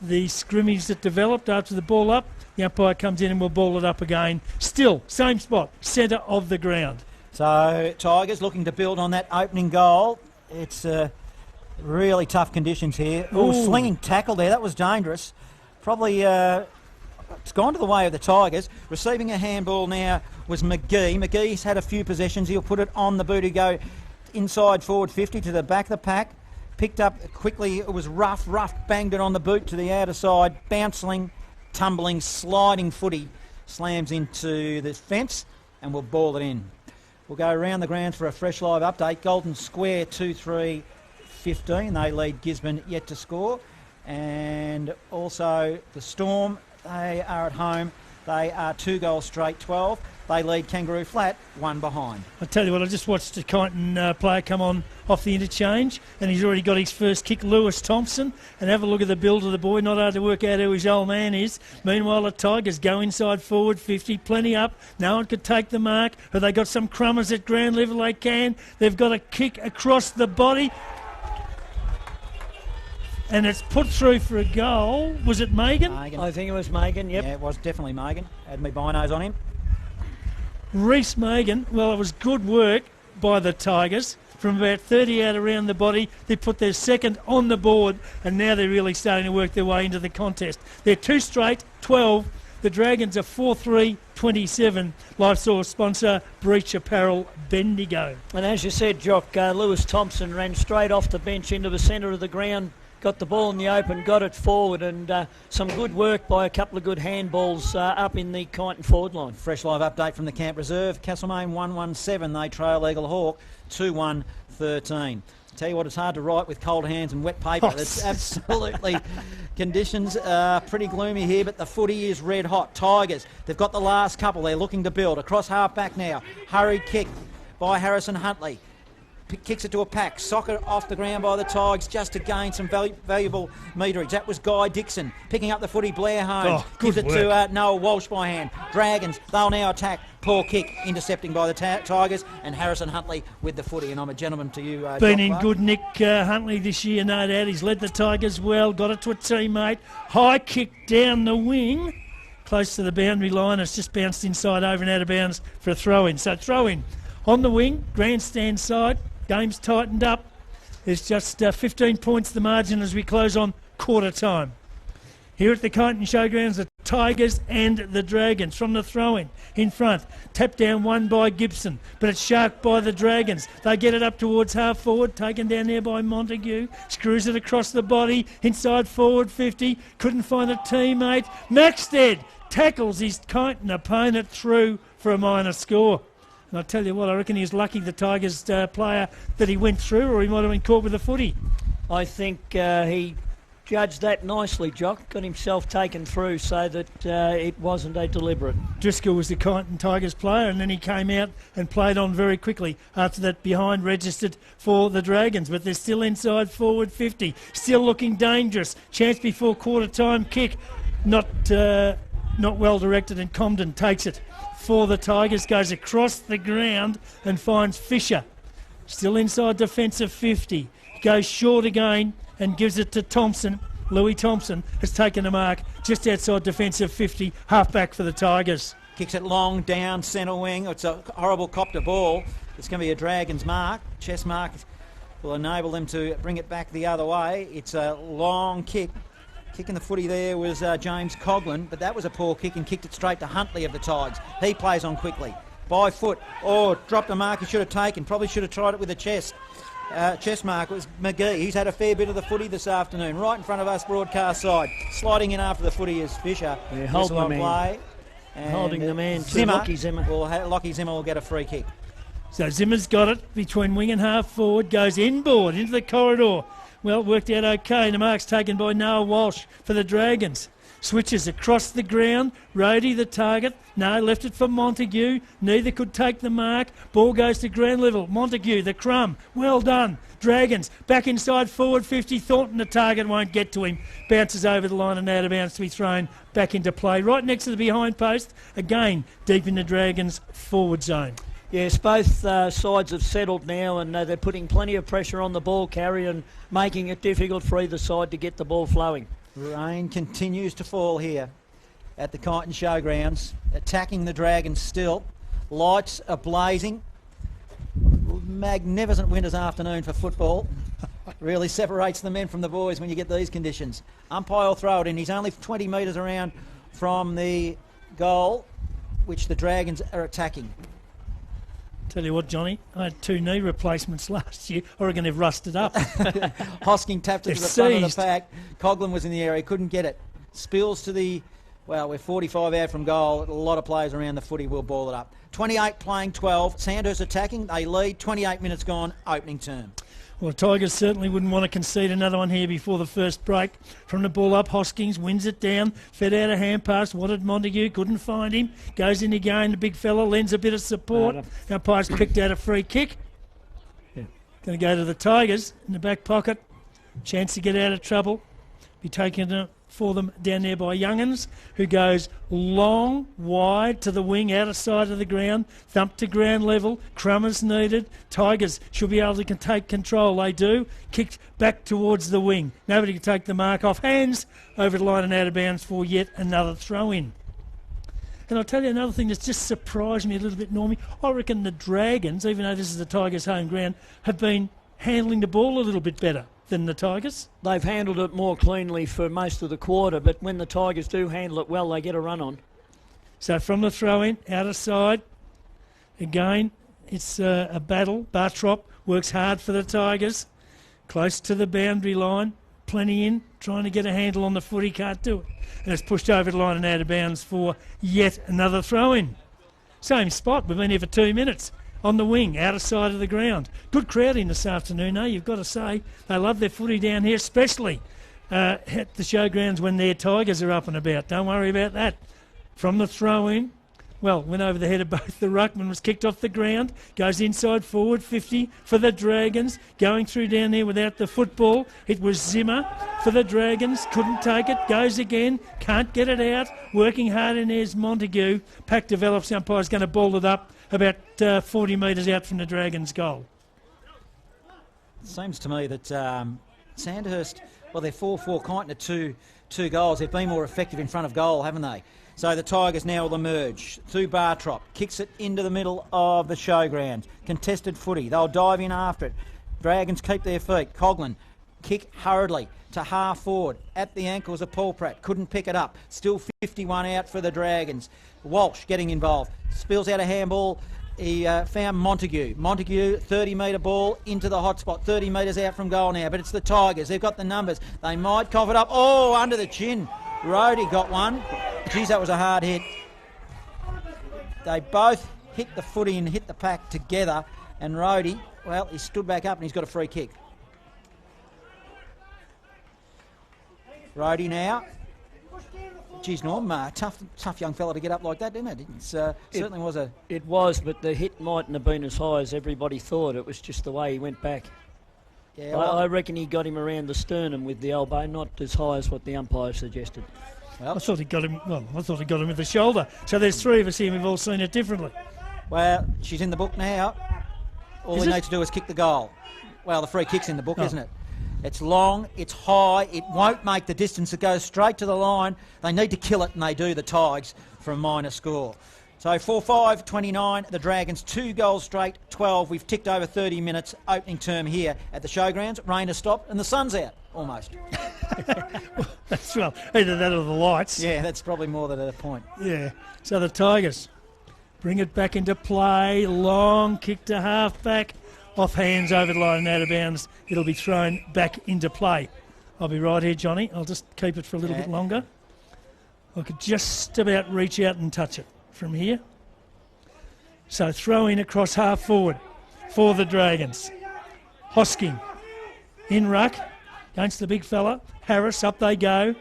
Speaker 1: the scrimmage that developed after the ball up, the umpire comes in and will ball it up again. Still, same spot, centre of the ground.
Speaker 2: So Tigers looking to build on that opening goal. It's really tough conditions here. Oh, slinging tackle there. That was dangerous. Probably it's gone to the way of the Tigers. Receiving a handball now was McGee. McGee's had a few possessions. He'll put it on the boot. He go inside forward 50 to the back of the pack. Picked up quickly. It was rough, banged it on the boot to the outer side. Bouncing, tumbling, sliding footy. Slams into the fence and we'll ball it in. We'll go around the grounds for a fresh live update. Golden Square 2-3-15. They lead Gisborne yet to score. And also the Storm, they are at home. They are 2 goals straight, 12. They lead Kangaroo Flat 1 behind.
Speaker 1: I tell you what, I just watched a Kyneton player come on off the interchange, and he's already got his first kick, Lewis Thompson. And have a look at the build of the boy. Not hard to work out who his old man is. Meanwhile, the Tigers go inside forward 50, plenty up. No one could take the mark. Have they got some crummers at ground level? They can. They've got a kick across the body. And it's put through for a goal. Was it Megan?
Speaker 3: I think it was Megan, yep.
Speaker 2: Yeah, it was definitely Megan. Had me binos on him.
Speaker 1: Reece Megan, well, it was good work by the Tigers. From about 30 out around the body, they put their second on the board, and now they're really starting to work their way into the contest. They're 2 straight, 12. The Dragons are 4-3-27. Life source sponsor, Breach Apparel, Bendigo.
Speaker 3: And as you said, Jock, Lewis Thompson ran straight off the bench into the centre of the ground. Got the ball in the open, got it forward, and some good work by a couple of good handballs up in the Kyneton forward line.
Speaker 2: Fresh live update from the Camp Reserve. Castlemaine 1-1-7. They trail Eagle Hawk 2-1-13. Tell you what, it's hard to write with cold hands and wet paper. It's absolutely conditions are pretty gloomy here, but the footy is red hot. Tigers, they've got the last couple. They're looking to build across half back now. Hurried kick by Harrison Huntley. kicks it to a pack. Soccer off the ground by the Tigers just to gain some valuable meterage. That was Guy Dixon picking up the footy. Blair Holmes gives it to Noah Walsh by hand. Dragons, they'll now attack. Poor kick, intercepting by the Tigers, and Harrison Huntley with the footy. And I'm a gentleman to you,
Speaker 1: Been in good nick, Huntley, this year, no doubt. He's led the Tigers well, got it to a teammate. High kick down the wing, close to the boundary line. It's just bounced inside, over and out of bounds for a throw-in. So throw-in on the wing, grandstand side. Game's tightened up. There's just 15 points the margin as we close on quarter time. Here at the Kyneton Showgrounds, the Tigers and the Dragons from the throw-in in front. Tap down one by Gibson, but it's sharked by the Dragons. They get it up towards half forward, taken down there by Montague. Screws it across the body, inside forward 50. Couldn't find a teammate. Maxted tackles his Kyneton opponent through for a minor score. And I tell you what, I reckon he was lucky, the Tigers player, that he went through, or he might have been caught with a footy.
Speaker 3: I think he judged that nicely, Jock. Got himself taken through so that it wasn't a deliberate.
Speaker 1: Driscoll was the Kyneton Tigers player, and then he came out and played on very quickly after that behind registered for the Dragons. But they're still inside forward 50, still looking dangerous. Chance before quarter time kick, not well directed, and Comden takes it for the Tigers, goes across the ground and finds Fisher. Still inside defensive 50, goes short again and gives it to Thompson. Louis Thompson has taken a mark just outside defensive 50, half-back for the Tigers.
Speaker 2: Kicks it long down centre wing. It's a horrible copter ball. It's going to be a Dragons mark. Chest mark will enable them to bring it back the other way. It's a long kick. Kicking the footy there was James Coughlin, but that was a poor kick and kicked it straight to Huntley of the Tigers. He plays on quickly. By foot. Oh, dropped a mark he should have taken. Probably should have tried it with a chest. Chest mark was McGee. He's had a fair bit of the footy this afternoon. Right in front of us, broadcast side. Sliding in after the footy is Fisher.
Speaker 3: Yeah, holding the man.
Speaker 2: Play.
Speaker 3: Holding the man.
Speaker 2: Zimmer.
Speaker 3: Lockie Zimmer.
Speaker 2: Lockie Zimmer will get a free kick.
Speaker 1: So Zimmer's got it between wing and half forward. Goes inboard into the corridor. Well, worked out okay. The mark's taken by Noah Walsh for the Dragons. Switches across the ground. Rhodey the target. No, left it for Montague. Neither could take the mark. Ball goes to ground level. Montague, the crumb. Well done. Dragons back inside forward 50. Thornton, the target, won't get to him. Bounces over the line and out of bounds to be thrown back into play. Right next to the behind post. Again, deep in the Dragons' forward zone.
Speaker 3: Yes, both sides have settled now, and they're putting plenty of pressure on the ball carrier and making it difficult for either side to get the ball flowing.
Speaker 2: Rain continues to fall here at the Kyneton Showgrounds, attacking the Dragons still. Lights are blazing. Magnificent winter's afternoon for football. Really separates the men from the boys when you get these conditions. Umpire will throw it in. He's only 20 metres around from the goal, which the Dragons are attacking.
Speaker 1: Tell you what, Johnny, I had 2 knee replacements last year. I reckon they've rusted up.
Speaker 2: Hosking tapped it to the front of the pack. Coughlin was in the area, couldn't get it. Spills to the, well, we're 45 out from goal. A lot of players around the footy will ball it up. 28 playing 12. Sandhurst attacking. They lead. 28 minutes gone. Opening term.
Speaker 1: Well, the Tigers certainly wouldn't want to concede another one here before the first break. From the ball up, Hoskins wins it down, fed out a hand pass, wanted Montague, couldn't find him, goes in again, the big fella lends a bit of support. Umpire's picked out a free kick. Going to go to the Tigers in the back pocket. Chance to get out of trouble. Be taken for them down there by Youngins, who goes long, wide to the wing, out of sight of the ground, thump to ground level, Crummers needed. Tigers should be able to take control. They do. Kicked back towards the wing. Nobody can take the mark off. Hands over the line and out of bounds for yet another throw-in. And I'll tell you another thing that's just surprised me a little bit, Normie. I reckon the Dragons, even though this is the Tigers' home ground, have been handling the ball a little bit better than the Tigers.
Speaker 3: They've handled it more cleanly for most of the quarter, but when the Tigers do handle it well, they get a run on.
Speaker 1: So from the throw-in, out of side, again, it's a battle. Bartrop works hard for the Tigers, close to the boundary line, plenty in, trying to get a handle on the footy, can't do it. And it's pushed over the line and out of bounds for yet another throw-in. Same spot, we've been here for 2 minutes. On the wing, out of sight of the ground. Good crowding this afternoon, eh? You've got to say. They love their footy down here, especially at the showgrounds when their Tigers are up and about. Don't worry about that. From the throw-in, went over the head of both. The ruckman was kicked off the ground, goes inside forward 50 for the Dragons, going through down there without the football. It was Zimmer for the Dragons, couldn't take it, goes again, can't get it out, working hard in there's Montague. Pack develops, the umpire's going to ball it up about 40 metres out from the Dragons' goal.
Speaker 2: Seems to me that Sandhurst, well, they're 4-4 Kyneton at two goals. They've been more effective in front of goal, haven't they? So the Tigers now will emerge through Bartrop, kicks it into the middle of the showground. Contested footy, they'll dive in after it. Dragons keep their feet. Coghlan, kick hurriedly to half forward at the ankles of Paul Pratt, couldn't pick it up. Still 51 out for the Dragons. Walsh getting involved, spills out a handball. He found Montague. Montague, 30-metre ball into the hot spot, 30 metres out from goal now, but it's the Tigers. They've got the numbers. They might cough it up. Oh, under the chin. Rhodey got one. Geez, that was a hard hit. They both hit the footy and hit the pack together, and Rhodey, well, he stood back up and he's got a free kick. Rhodey now. Geez, Norm, tough young fella to get up like that, didn't it? Certainly was a...
Speaker 3: It was, but the hit mightn't have been as high as everybody thought. It was just the way he went back.
Speaker 2: Yeah,
Speaker 3: I reckon he got him around the sternum with the elbow, not as high as what the umpire suggested.
Speaker 1: Well, I thought he got him with the shoulder. So there's three of us here, we've all seen it differently.
Speaker 2: Well, she's in the book now. All he needs to do is kick the goal. Well, the free kick's in the book, isn't it? It's long, it's high, it won't make the distance. It goes straight to the line. They need to kill it, and they do, the Tigers, for a minor score. So 4-5-29, the Dragons, 2 goals straight, 12. We've ticked over 30 minutes opening term here at the showgrounds. Rain has stopped and the sun's out, almost.
Speaker 1: That's well, either that or the lights.
Speaker 2: Yeah, that's probably more than a point.
Speaker 1: Yeah, so the Tigers bring it back into play. Long kick to half-back. Off hands over the line and out of bounds. It'll be thrown back into play. I'll be right here, Johnny. I'll just keep it for a little bit longer. I could just about reach out and touch it from here. So throw in across half forward for the Dragons. Hosking in ruck against the big fella. Harris, up they go.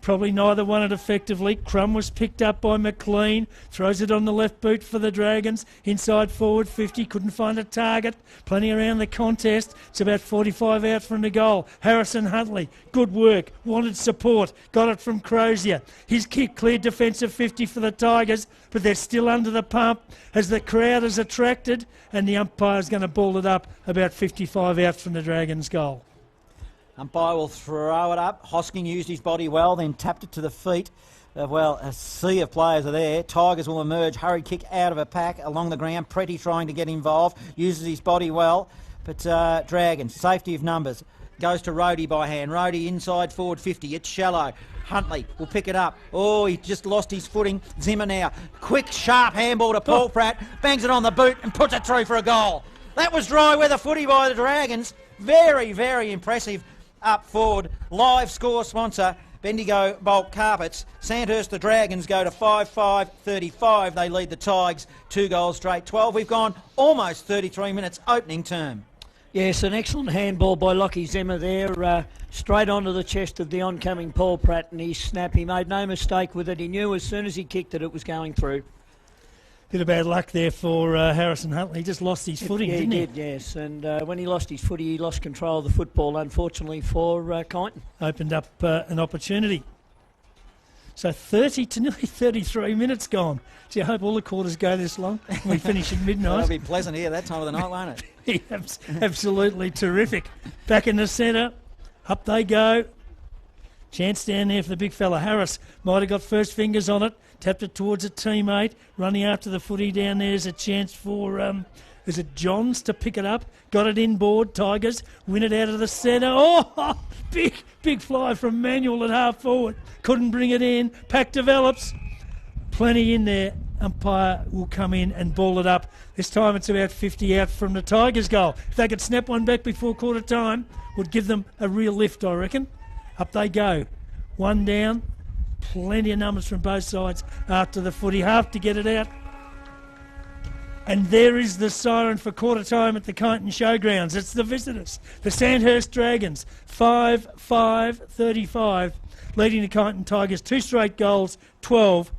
Speaker 1: Probably neither won it effectively. Crum was picked up by McLean. Throws it on the left boot for the Dragons. Inside forward 50. Couldn't find a target. Plenty around the contest. It's about 45 out from the goal. Harrison Huntley. Good work. Wanted support. Got it from Crozier. His kick cleared defensive 50 for the Tigers, but they're still under the pump as the crowd is attracted, and the umpire's going to ball it up about 55 out from the Dragons' goal.
Speaker 2: Umpire will throw it up. Hosking used his body well, then tapped it to the feet. Well, a sea of players are there. Tigers will emerge. Hurried kick out of a pack along the ground. Pretty trying to get involved. Uses his body well. But Dragons, safety of numbers. Goes to Rhodey by hand. Rhodey inside forward 50. It's shallow. Huntley will pick it up. Oh, he just lost his footing. Zimmer now. Quick, sharp handball to Paul Pratt. Bangs it on the boot and puts it through for a goal. That was dry weather footy by the Dragons. Very, very impressive. Up forward, live score sponsor, Bendigo Bulk Carpets. Sandhurst, the Dragons, go to 5-5-35. They lead the Tigers 2 goals straight, 12. We've gone almost 33 minutes opening term.
Speaker 3: Yes, an excellent handball by Lockie Zimmer there, straight onto the chest of the oncoming Paul Pratt, and he snapped. He made no mistake with it. He knew as soon as he kicked it, it was going through.
Speaker 1: Bit of bad luck there for Harrison Huntley. He just lost his footing, didn't he?
Speaker 3: He did, yes. And when he lost his footy, he lost control of the football, unfortunately, for Kyneton.
Speaker 1: Opened up an opportunity. So 30 to nearly 33 minutes gone. Gee, I hope all the quarters go this long. We finish at midnight.
Speaker 2: That'll be pleasant here that time of the night, won't it?
Speaker 1: Absolutely terrific. Back in the centre. Up they go. Chance down there for the big fella. Harris might have got first fingers on it. Tapped it towards a teammate. Running after the footy down there is a chance for, is it Johns to pick it up? Got it inboard. Tigers win it out of the centre. Oh, big fly from Manuel at half forward. Couldn't bring it in. Pack develops. Plenty in there. Umpire will come in and ball it up. This time it's about 50 out from the Tigers' goal. If they could snap one back before quarter time, would give them a real lift, I reckon. Up they go. One down. Plenty of numbers from both sides after the footy. Half to get it out. And there is the siren for quarter time at the Kyneton Showgrounds. It's the visitors, the Sandhurst Dragons, 5-5-35, leading the Kyneton Tigers 2 straight goals, 12.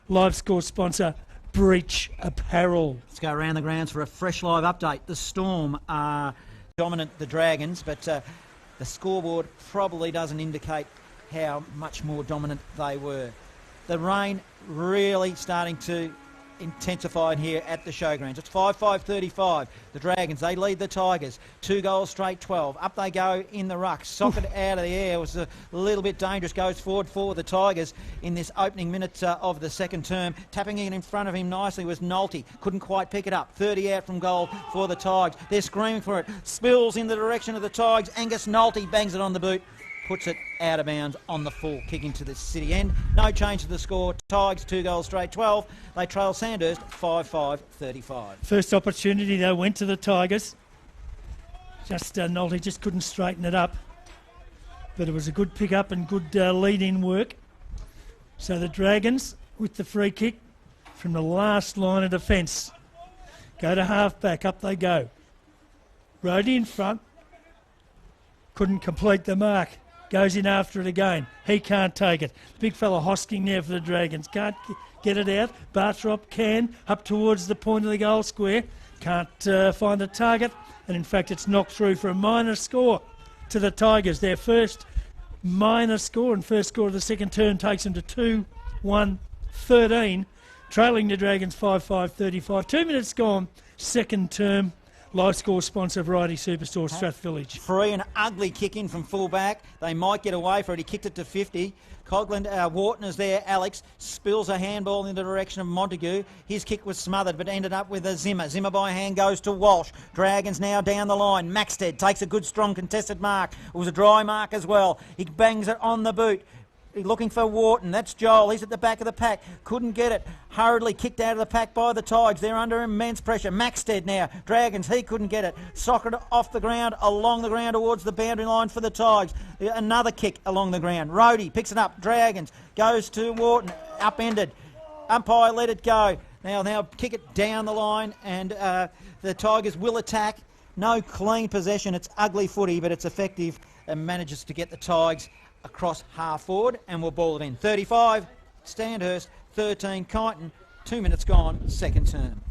Speaker 1: Live score sponsor, Breach Apparel.
Speaker 2: Let's go around the grounds for a fresh live update. The Storm are dominant, the Dragons, but the scoreboard probably doesn't indicate how much more dominant they were. The rain really starting to intensify here at the showgrounds. It's 5-5-35. The Dragons, they lead the Tigers. 2 goals straight, 12. Up they go in the ruck. Socket out of the air. It was a little bit dangerous. Goes forward for the Tigers in this opening minute of the second term. Tapping in front of him nicely was Nolte. Couldn't quite pick it up. 30 out from goal for the Tigers. They're screaming for it. Spills in the direction of the Tigers. Angus Nolte bangs it on the boot. Puts it out of bounds on the full, kicking to the city end. No change to the score. Tigers 2 goals straight, 12. They trail Sandhurst 5-5-35.
Speaker 1: First opportunity though went to the Tigers. Just Nolte just couldn't straighten it up. But it was a good pick up and good lead-in work. So the Dragons with the free kick from the last line of defence. Go to half-back, up they go. Rhodey in front. Couldn't complete the mark. Goes in after it again. He can't take it. Big fella Hosking there for the Dragons. Can't get it out. Bartrop can. Up towards the point of the goal square. Can't find a target. And in fact, it's knocked through for a minor score to the Tigers. Their first minor score and first score of the second term takes them to 2-1-13. Trailing the Dragons 5-5-35. 2 minutes gone. Second term. Live score sponsor, Variety Superstore, Strath Village.
Speaker 2: Free and ugly kick in from full back. They might get away for it. He kicked it to 50. Cogland, Wharton is there. Alex spills a handball in the direction of Montague. His kick was smothered but ended up with a Zimmer. Zimmer by hand goes to Walsh. Dragons now down the line. Maxted takes a good strong contested mark. It was a dry mark as well. He bangs it on the boot. Looking for Wharton. That's Joel. He's at the back of the pack. Couldn't get it. Hurriedly kicked out of the pack by the Tigers. They're under immense pressure. Maxted now. Dragons, he couldn't get it. Socket off the ground, along the ground towards the boundary line for the Tigers. Another kick along the ground. Rhodey picks it up. Dragons goes to Wharton. Upended. Umpire let it go. Now kick it down the line and the Tigers will attack. No clean possession. It's ugly footy, but it's effective and manages to get the Tigers across half forward and we'll ball it in. 35, Sandhurst, 13, Kyneton, 2 minutes gone, second term.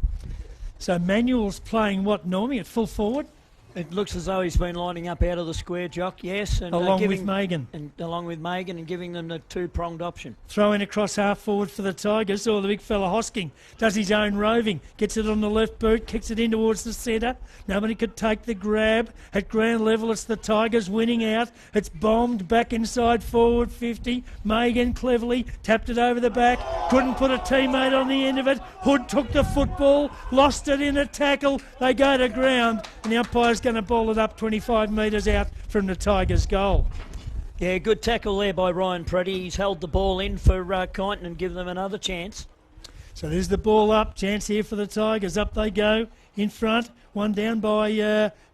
Speaker 1: So Manuel's playing what, Normie, at full forward?
Speaker 3: It looks as though he's been lining up out of the square, Jock, yes. And
Speaker 1: along with Megan.
Speaker 3: Along with Megan and giving them the two-pronged option.
Speaker 1: Throwing across half forward for the Tigers, or the big fella Hosking does his own roving, gets it on the left boot, kicks it in towards the centre. Nobody could take the grab. At ground level, it's the Tigers winning out. It's bombed back inside forward 50. Megan cleverly tapped it over the back, couldn't put a teammate on the end of it. Hood took the football, lost it in a tackle. They go to ground, and the umpire's going to ball it up 25 metres out from the Tigers' goal.
Speaker 3: Yeah, good tackle there by Ryan Preddy. He's held the ball in for Kyneton and give them another chance.
Speaker 1: So there's the ball up. Chance here for the Tigers. Up they go in front. One down by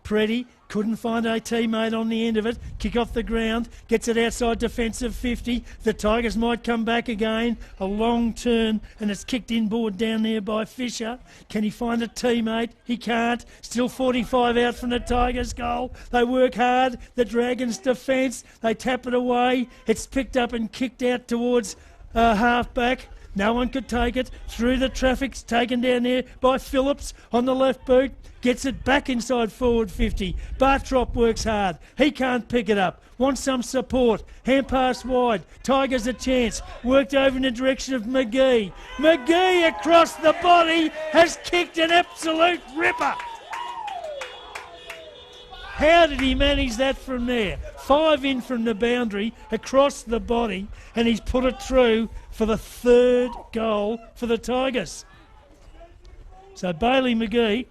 Speaker 1: Preddy. Couldn't find a teammate on the end of it. Kick off the ground. Gets it outside defensive 50. The Tigers might come back again. A long turn and it's kicked inboard down there by Fisher. Can he find a teammate? He can't. Still 45 out from the Tigers' goal. They work hard. The Dragons' defence. They tap it away. It's picked up and kicked out towards half-back. No one could take it. Through the traffic's taken down there by Phillips on the left boot. Gets it back inside forward 50. Bartrop works hard. He can't pick it up. Wants some support. Hand pass wide. Tigers a chance. Worked over in the direction of McGee. McGee across the body has kicked an absolute ripper. How did he manage that from there? 5 in from the boundary, across the body, and he's put it through for the third goal for the Tigers. So Bailey McGee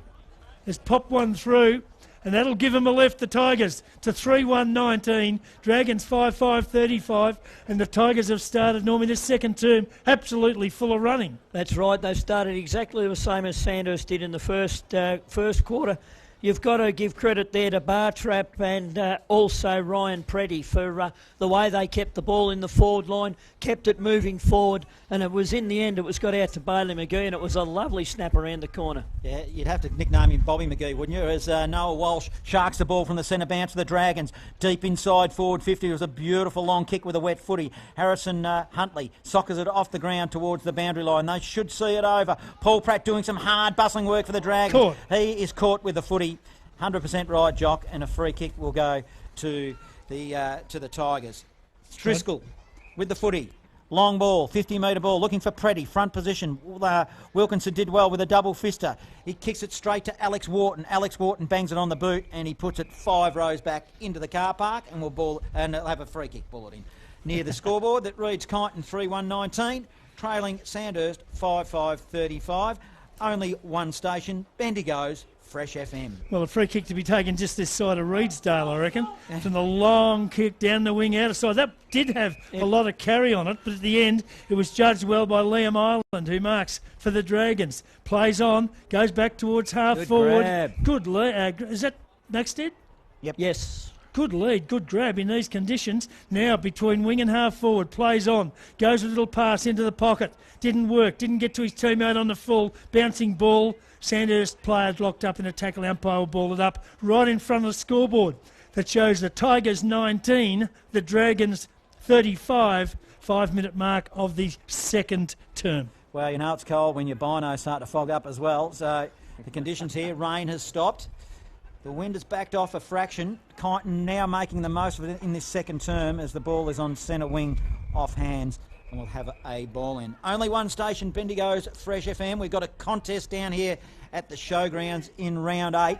Speaker 1: has popped one through, and that'll give him a lift, the Tigers, to 3-1-19. Dragons 5-5-35, and the Tigers have started, Normally, this second term absolutely full of running.
Speaker 3: That's right. They started exactly the same as Sandhurst did in the first quarter. you've got to give credit there to Bartrap and also Ryan Preddy for the way they kept the ball in the forward line, kept it moving forward, and it was in the end, it was got out to Bailey McGee, and it was a lovely snap around the corner.
Speaker 2: Yeah, you'd have to nickname him Bobby McGee, wouldn't you? As Noah Walsh sharks the ball from the centre bounce for the Dragons. Deep inside forward 50. It was a beautiful long kick with a wet footy. Harrison Huntley soccers it off the ground towards the boundary line. They should see it over. Paul Pratt doing some hard bustling work for the Dragons.
Speaker 1: Caught.
Speaker 2: He is caught with the footy. 100% right, Jock, and a free kick will go to the Tigers. Driscoll with the footy. Long ball, 50-metre ball, looking for Preddy, front position. Wilkinson did well with a double fister. He kicks it straight to Alex Wharton. Alex Wharton bangs it on the boot and he puts it 5 rows back into the car park and they'll have a free kick bulletin near the scoreboard that reads Kyneton 3-1-19, trailing Sandhurst 5-5-35. Only one station, Bendigo's Fresh FM.
Speaker 1: Well, a free kick to be taken just this side of Reedsdale, I reckon. From the long kick down the wing outer side. That did have a lot of carry on it, but at the end it was judged well by Liam Ireland, who marks for the Dragons. Plays on, goes back towards half forward.
Speaker 3: Grab.
Speaker 1: Good lead. Is that Maxted?
Speaker 2: Yep.
Speaker 3: Yes.
Speaker 1: Good lead, good grab in these conditions. Now between wing and half forward, plays on, goes a little pass into the pocket. Didn't work, didn't get to his teammate on the full, bouncing ball. Sandhurst players locked up in a tackle. Umpire will ball it up right in front of the scoreboard. That shows the Tigers 19, the Dragons 35, 5-minute mark of the second term.
Speaker 2: Well, you know it's cold when your binos start to fog up as well. So the conditions here, rain has stopped. The wind has backed off a fraction. Kyneton now making the most of it in this second term as the ball is on centre wing off hands. And we'll have a ball in. Only one station, Bendigo's Fresh FM. We've got a contest down here at the showgrounds in round 8.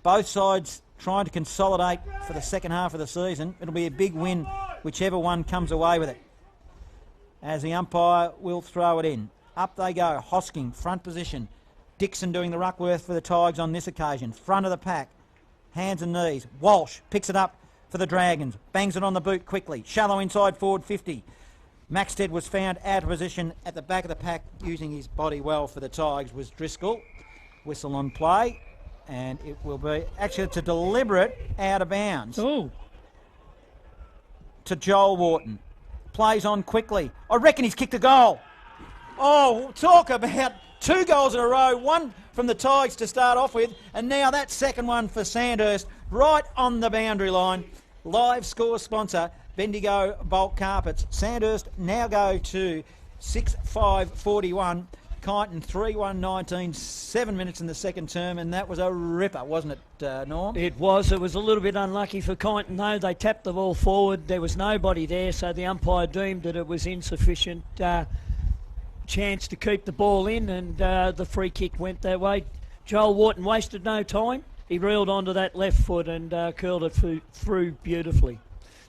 Speaker 2: Both sides trying to consolidate for the second half of the season. It'll be a big win, whichever one comes away with it. As the umpire will throw it in. Up they go. Hosking, front position. Dixon doing the ruckworth for the Tigers on this occasion. Front of the pack. Hands and knees. Walsh picks it up for the Dragons. Bangs it on the boot quickly. Shallow inside forward 50. Maxted was found out of position at the back of the pack, using his body well for the Tigers was Driscoll. Whistle on play, and it will be, actually it's a deliberate out of bounds.
Speaker 1: Oh.
Speaker 2: To Joel Wharton. Plays on quickly. I reckon he's kicked a goal. Oh, talk about 2 goals in a row, one from the Tigers to start off with, and now that second one for Sandhurst, right on the boundary line. Live score sponsor, Bendigo Bulk Carpets. Sandhurst now go to 6-5-41. Kyneton 3-1-19, 7 minutes in the second term, and that was a ripper, wasn't it, Norm?
Speaker 3: It was. It was a little bit unlucky for Kyneton, though. They tapped the ball forward. There was nobody there, so the umpire deemed that it was insufficient chance to keep the ball in, and the free kick went that way. Joel Wharton wasted no time. He reeled onto that left foot and curled it through beautifully.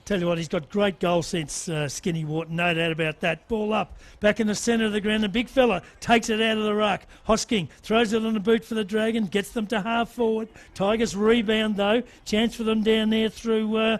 Speaker 1: Tell you what, he's got great goal sense, Skinny Wharton, no doubt about that. Ball up, back in the centre of the ground. The big fella takes it out of the ruck. Hosking throws it on the boot for the Dragon, gets them to half forward. Tigers rebound though. Chance for them down there through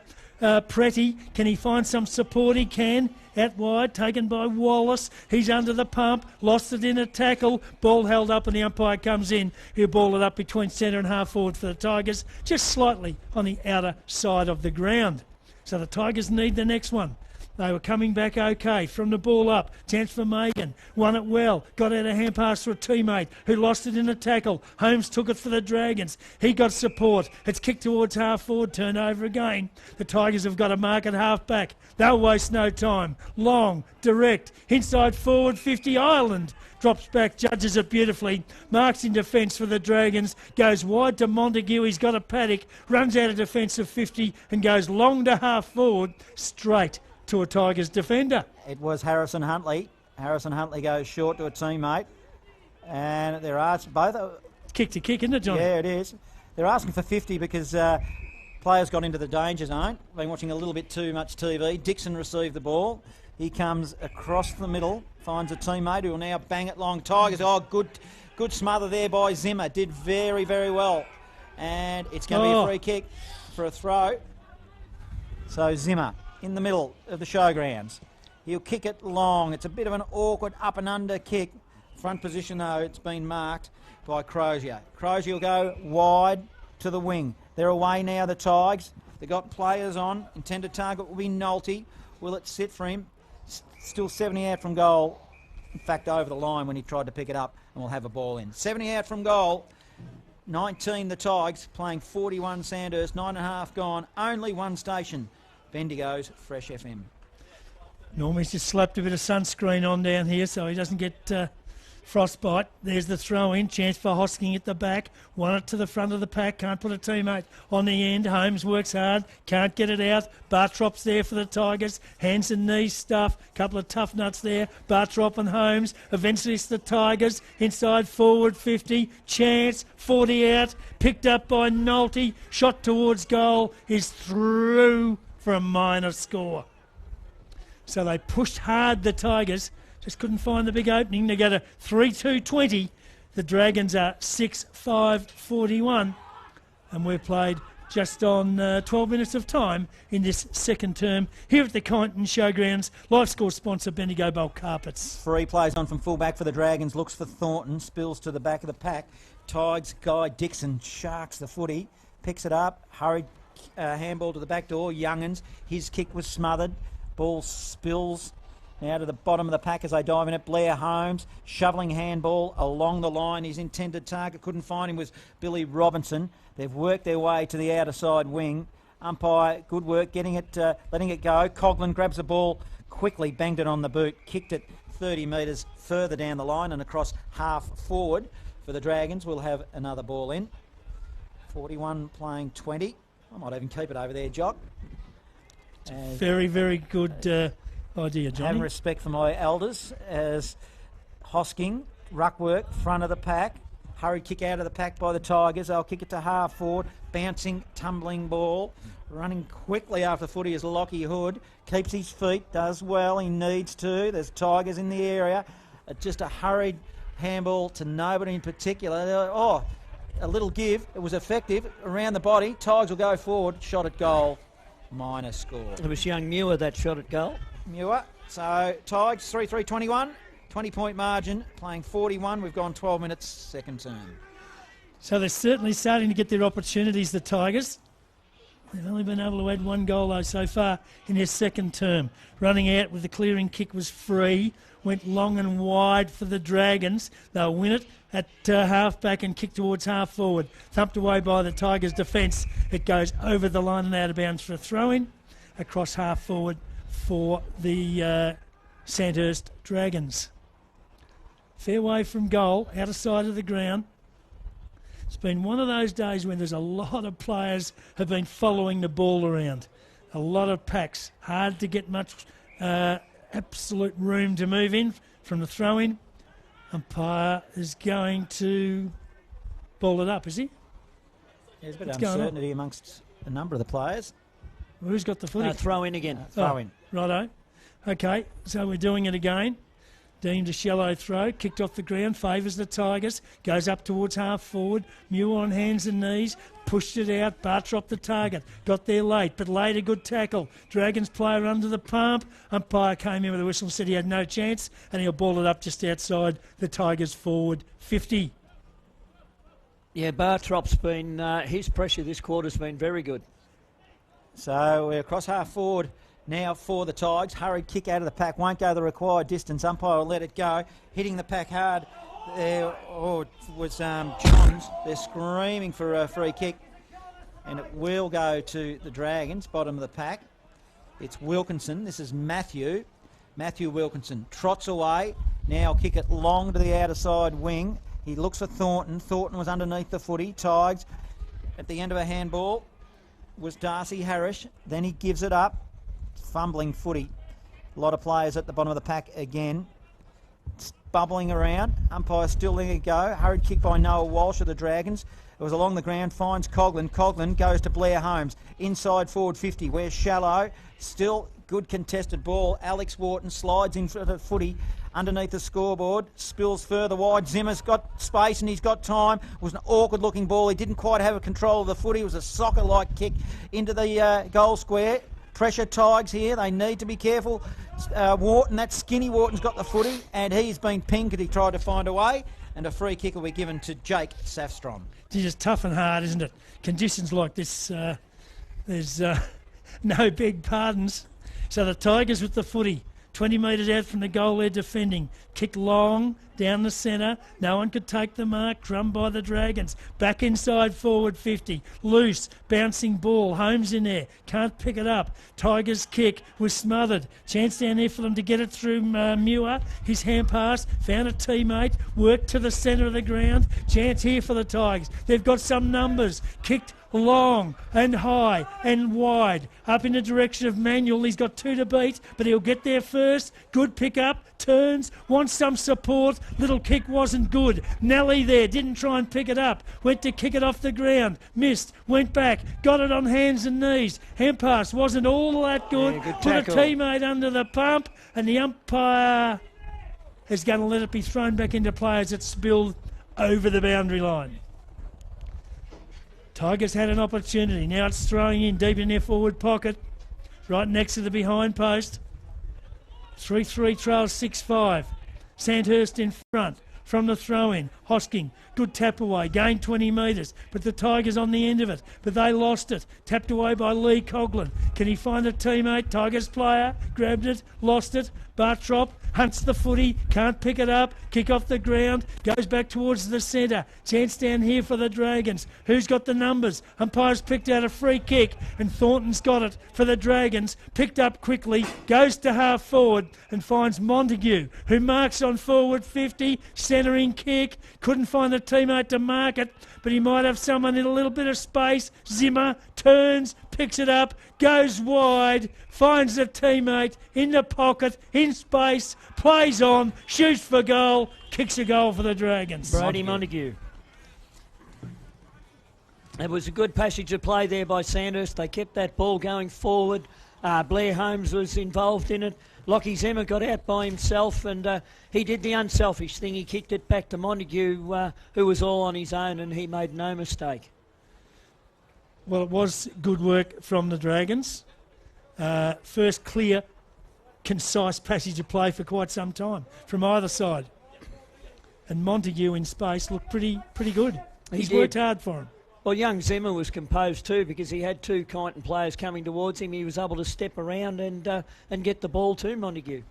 Speaker 1: Pretty. Can he find some support? He can. Out wide, taken by Wallace. He's under the pump, lost it in a tackle. Ball held up and the umpire comes in. He'll ball it up between centre and half forward for the Tigers, just slightly on the outer side of the ground. So the Tigers need the next one. They were coming back okay from the ball up. Chance for Megan. Won it well. Got out a hand pass to a teammate who lost it in a tackle. Holmes took it for the Dragons. He got support. It's kicked towards half forward. Turnover again. The Tigers have got a mark at half back. They'll waste no time. Long, direct. Inside forward 50. Ireland drops back, judges it beautifully, marks in defence for the Dragons, goes wide to Montague, he's got a paddock, runs out of defence of 50 and goes long to half forward, straight to a Tigers defender.
Speaker 2: It was Harrison Huntley. Harrison Huntley goes short to a teammate, and they're asked both.
Speaker 1: Kick to kick, isn't it, Johnny?
Speaker 2: Yeah, it is. They're asking for 50 because players got into the danger zone. Been watching a little bit too much TV. Dixon received the ball. He comes across the middle, finds a teammate who will now bang it long. Tigers, good smother there by Zimmer. Did very, very well. And it's going to be a free kick for a throw. So Zimmer in the middle of the showgrounds. He'll kick it long. It's a bit of an awkward up and under kick. Front position, though, it's been marked by Crozier. Crozier will go wide to the wing. They're away now, the Tigers. They've got players on. Intended target will be Nolte. Will it sit for him? Still 70 out from goal. In fact, over the line when he tried to pick it up, and we'll have a ball in. 70 out from goal. 19 the Tigers, playing 41 Sandhurst. 9.5 gone. Only one station. Bendigo's Fresh FM.
Speaker 1: Normie's just slapped a bit of sunscreen on down here so he doesn't get frostbite. There's the throw-in. Chance for Hosking at the back. Won it to the front of the pack. Can't put a teammate on the end. Holmes works hard. Can't get it out. Bartrop's there for the Tigers. Hands and knees stuff. Couple of tough nuts there. Bartrop and Holmes. Eventually it's the Tigers. Inside forward 50. Chance. 40 out. Picked up by Nolte. Shot towards goal. Is through for a minor score. So they pushed hard, the Tigers. Just couldn't find the big opening. They go to 3-2-20. The Dragons are 6-5-41. And we've played just on 12 minutes of time in this second term here at the Kyneton Showgrounds. Live score sponsor Bendigo Bulk Carpets.
Speaker 2: Free plays on from full back for the Dragons. Looks for Thornton. Spills to the back of the pack. Tigers, Guy Dixon sharks the footy. Picks it up. Hurried handball to the back door. Young'uns. His kick was smothered. Ball spills now to the bottom of the pack as they dive in it. Blair Holmes shoveling handball along the line. His intended target, couldn't find him, was Billy Robinson. They've worked their way to the outer side wing. Umpire, good work getting it, letting it go. Coughlin grabs the ball quickly, banged it on the boot, kicked it 30 metres further down the line and across half forward for the Dragons. We'll have another ball in. 41 playing 20. I might even keep it over there, Jock.
Speaker 1: Very, very good idea, Johnny.
Speaker 2: Having respect for my elders as Hosking, ruck work, front of the pack. Hurried kick out of the pack by the Tigers. They'll kick it to half forward. Bouncing, tumbling ball. Running quickly after the footy is Lockie Hood. Keeps his feet, does well. He needs to. There's Tigers in the area. Just a hurried handball to nobody in particular. Oh, a little give. It was effective. Around the body. Tigers will go forward. Shot at goal. Minor score.
Speaker 3: It was young Muir that shot at goal.
Speaker 2: Muir. So Tigers 3-3-21. 20-point margin. Playing 41. We've gone 12 minutes. Second term.
Speaker 1: So they're certainly starting to get their opportunities, the Tigers. They've only been able to add one goal, though, so far in their second term. Running out with the clearing kick was free. Went long and wide for the Dragons. They'll win it at half-back and kick towards half-forward. Thumped away by the Tigers' defence. It goes over the line and out of bounds for a throw-in. Across half-forward for the Sandhurst Dragons. Fair way from goal, outer side of the ground. It's been one of those days when there's a lot of players have been following the ball around. A lot of packs. Hard to get much absolute room to move in from the throw-in. Umpire is going to ball it up, is he?
Speaker 2: There's a bit of uncertainty amongst a number of the players.
Speaker 1: Well, who's got the footy?
Speaker 3: Throw in again.
Speaker 2: Throw in.
Speaker 1: Righto. Okay, so we're doing it again. Deemed a shallow throw, kicked off the ground, favours the Tigers, goes up towards half forward, Muir on hands and knees, pushed it out, Bartrop the target, got there late, but laid a good tackle. Dragons player under the pump, umpire came in with a whistle, said he had no chance, and he'll ball it up just outside the Tigers forward 50.
Speaker 3: Yeah, Bartrop's been, his pressure this quarter's been very good.
Speaker 2: So we're across half forward now for the Tigers. Hurried kick out of the pack, won't go the required distance. Umpire will let it go. Hitting the pack hard there was Johns. They're screaming for a free kick. And it will go to the Dragons, bottom of the pack. It's Wilkinson. This is Matthew. Matthew Wilkinson trots away. Now kick it long to the outer side wing. He looks for Thornton. Thornton was underneath the footy. Tigers at the end of a handball was Darcy Harris. Then he gives it up. Fumbling footy. A lot of players at the bottom of the pack again. It's bubbling around. Umpire still letting it go. Hurried kick by Noah Walsh of the Dragons. It was along the ground. Finds Coughlin. Coughlin goes to Blair Holmes. Inside forward 50. We're shallow. Still good contested ball. Alex Wharton slides in for the footy underneath the scoreboard. Spills further wide. Zimmer's got space and he's got time. It was an awkward looking ball. He didn't quite have a control of the footy. It was a soccer-like kick into the goal square. pressure Tigers here. They need to be careful. Wharton, that skinny Wharton's got the footy, and he's been pinged because he tried to find a way, and a free kick will be given to Jake Safstrom.
Speaker 1: It's just tough and hard, isn't it? Conditions like this, there's no big pardons. So the Tigers with the footy, 20 metres out from the goal they're defending. Kick long, down the centre. No one could take the mark. Drummed by the Dragons. Back inside forward 50. Loose, bouncing ball. Holmes in there. Can't pick it up. Tigers kick was smothered. Chance down there for them to get it through Muir. His hand pass. Found a teammate. Worked to the centre of the ground. Chance here for the Tigers. They've got some numbers. Kicked long and high and wide up in the direction of Manuel. He's got 2 to beat, but he'll get there first. Good pick up, turns, wants some support. Little kick wasn't good. Nelly there, didn't try and pick it up, went to kick it off the ground, missed, went back, got it on hands and knees. Hand pass wasn't all that good.
Speaker 3: Yeah, good
Speaker 1: Put a
Speaker 3: tackle.
Speaker 1: teammate under the pump, and the umpire is going to let it be thrown back into play as it's spilled over the boundary line. Tigers had an opportunity. Now it's throwing in deep in their forward pocket, right next to the behind post. 3-3 trails 6-5. Sandhurst in front from the throw-in. Hosking, good tap away, gained 20 metres, but the Tigers on the end of it. But they lost it. Tapped away by Lee Coughlin. Can he find a teammate? Tigers player, grabbed it, lost it. Bartrop hunts the footy, can't pick it up, kick off the ground, goes back towards the centre. Chance down here for the Dragons. Who's got the numbers? Umpire's picked out a free kick, and Thornton's got it for the Dragons. Picked up quickly, goes to half forward and finds Montague, who marks on forward 50, centering kick. Couldn't find a teammate to mark it, but he might have someone in a little bit of space. Zimmer turns, picks it up, goes wide, finds a teammate in the pocket, in space, plays on, shoots for goal, kicks a goal for the Dragons.
Speaker 3: Brody Montague. It was a good passage of play there by Sandhurst. They kept that ball going forward. Blair Holmes was involved in it. Lockie Zimmer got out by himself, and he did the unselfish thing. He kicked it back to Montague, who was all on his own, and he made no mistake.
Speaker 1: Well, it was good work from the Dragons. First clear, concise passage of play for quite some time from either side. And Montague in space looked pretty good. He's worked hard for him.
Speaker 3: Well, young Zimmer was composed too because he had 2 Kyneton players coming towards him. He was able to step around and get the ball to Montague.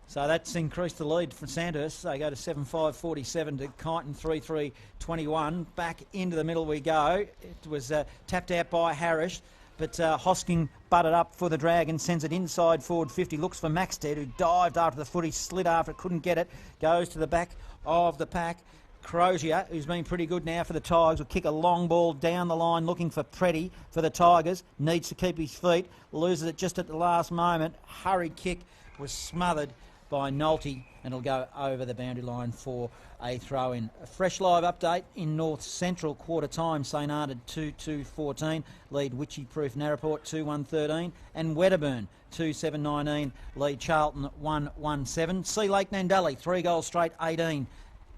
Speaker 2: So that's increased the lead for Sandhurst. They go to 7-5-47 to Kyneton 3-3-21. Back into the middle we go. It was tapped out by Harris, but Hosking butted up for the Dragons, sends it inside forward 50, looks for Maxted, who dived after the footy, slid after it, couldn't get it, goes to the back of the pack. Crozier, who's been pretty good now for the Tigers, will kick a long ball down the line looking for Preddy for the Tigers. Needs to keep his feet, loses it just at the last moment. Hurried kick was smothered by Nolte, and it'll go over the boundary line for a throw-in. A fresh live update in North Central quarter time. St Arnaud 2-2-14, lead Witchy Proof Narraport 2-1-13, and Wedderburn 2-7-19, lead Charlton 1-1-7. Sea Lake Nandali 3 goals straight 18.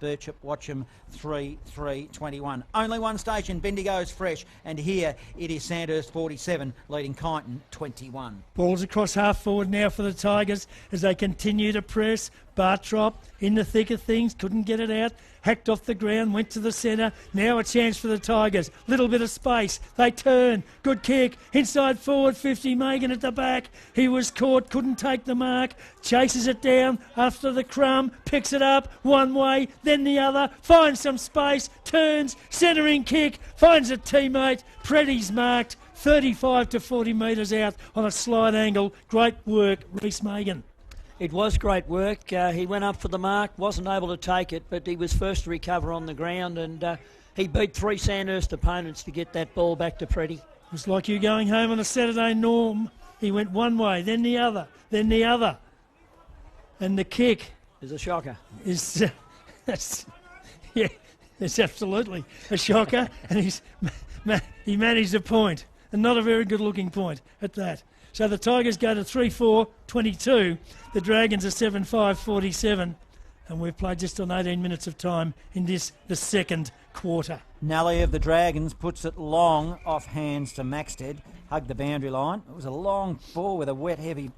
Speaker 2: Birchip Watcham 3-3-21. Only one station, Bendigo's fresh, and here it is Sandhurst 47 leading Kyneton 21.
Speaker 1: Balls across half forward now for the Tigers as they continue to press. Bartrop in the thick of things, couldn't get it out, hacked off the ground, went to the centre. Now a chance for the Tigers. Little bit of space. They turn. Good kick. Inside forward 50. Megan at the back. He was caught, couldn't take the mark. Chases it down after the crumb. Picks it up one way, then the other. Finds some space. Turns. Centering kick. Finds a teammate. Preddy's marked. 35 to 40 metres out on a slide angle. Great work, Reece Megan.
Speaker 3: It was great work. He went up for the mark, wasn't able to take it, but he was first to recover on the ground, and he beat 3 Sandhurst opponents to get that ball back to Preddy.
Speaker 1: It was like you going home on a Saturday, Norm. He went one way, then the other, then the other. And the kick
Speaker 3: Is a shocker.
Speaker 1: is, yeah, it's absolutely a shocker. And he managed a point, and not a very good looking point at that. So the Tigers go to 3-4-22. The Dragons are 7-5-47. And we've played just on 18 minutes of time in the second quarter.
Speaker 2: Nelly of the Dragons puts it long off hands to Maxted. hugged the boundary line. It was a long ball with a wet, heavy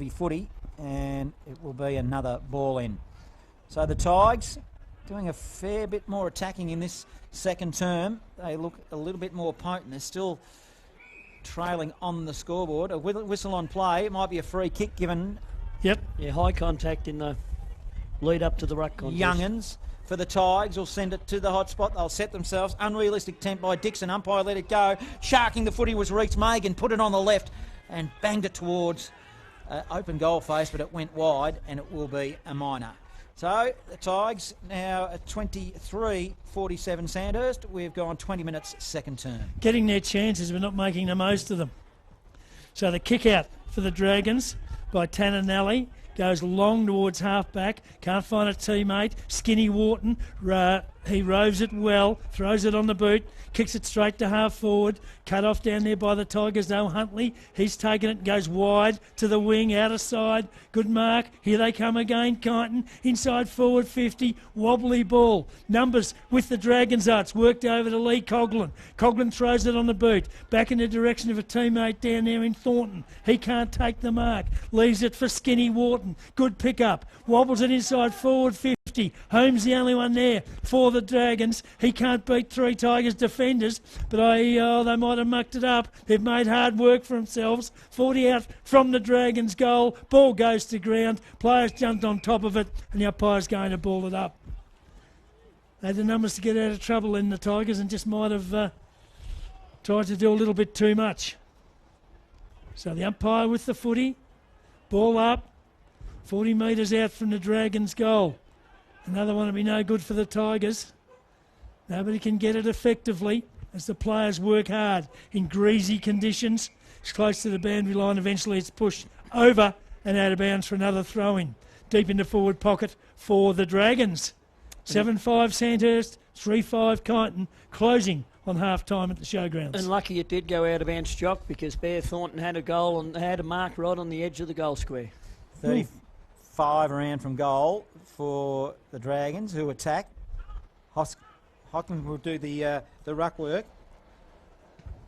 Speaker 2: footy, and it will be another ball in. So the Tigers doing a fair bit more attacking in this second term. They look a little bit more potent. They're still trailing on the scoreboard. A whistle on play. It might be a free kick given.
Speaker 1: Yep.
Speaker 3: Yeah, high contact in the lead up to the ruck contest.
Speaker 2: Young'uns for the Tigers will send it to the hot spot. They'll set themselves. Unrealistic attempt by Dixon. Umpire let it go. Sharking the footy was Reeks. Megan put it on the left and banged it towards open goal face, but it went wide, and it will be a minor. So the Tigers now at 23-47 Sandhurst. We've gone 20 minutes second term.
Speaker 1: Getting their chances, but not making the most of them. So the kick out for the Dragons by Tananelli goes long towards half-back. Can't find a teammate. Skinny Wharton. He roves it well. Throws it on the boot. Kicks it straight to half-forward. Cut off down there by the Tigers, though. Huntley, he's taken it and goes wide to the wing, out of side. Good mark. Here they come again. Kyneton, inside forward 50. Wobbly ball. Numbers with the Dragons Arts. Worked over to Lee Coughlin. Coughlin throws it on the boot. Back in the direction of a teammate down there in Thornton. He can't take the mark. Leaves it for Skinny Wharton. Good pick-up. Wobbles it inside forward 50. Holmes the only one there for the Dragons. He can't beat three Tigers defenders, but they might have mucked it up. They've made hard work for themselves. 40 out from the Dragons' goal. Ball goes to ground. Players jumped on top of it, and the umpire's going to ball it up. They had the numbers to get out of trouble in the Tigers and just might have tried to do a little bit too much. So the umpire with the footy. Ball up. 40 metres out from the Dragons' goal. Another one will be no good for the Tigers. Nobody can get it effectively as the players work hard in greasy conditions. It's close to the boundary line. Eventually it's pushed over and out of bounds for another throw-in. Deep in the forward pocket for the Dragons. 7-5 Sandhurst, 3-5 Kyneton, closing on half-time at the showgrounds.
Speaker 3: And lucky it did go out of bounds, Jock, because Bear Thornton had a goal and had a mark right on the edge of the goal square.
Speaker 2: 35 around from goal for the Dragons, who attack. Hockman will do the ruck work.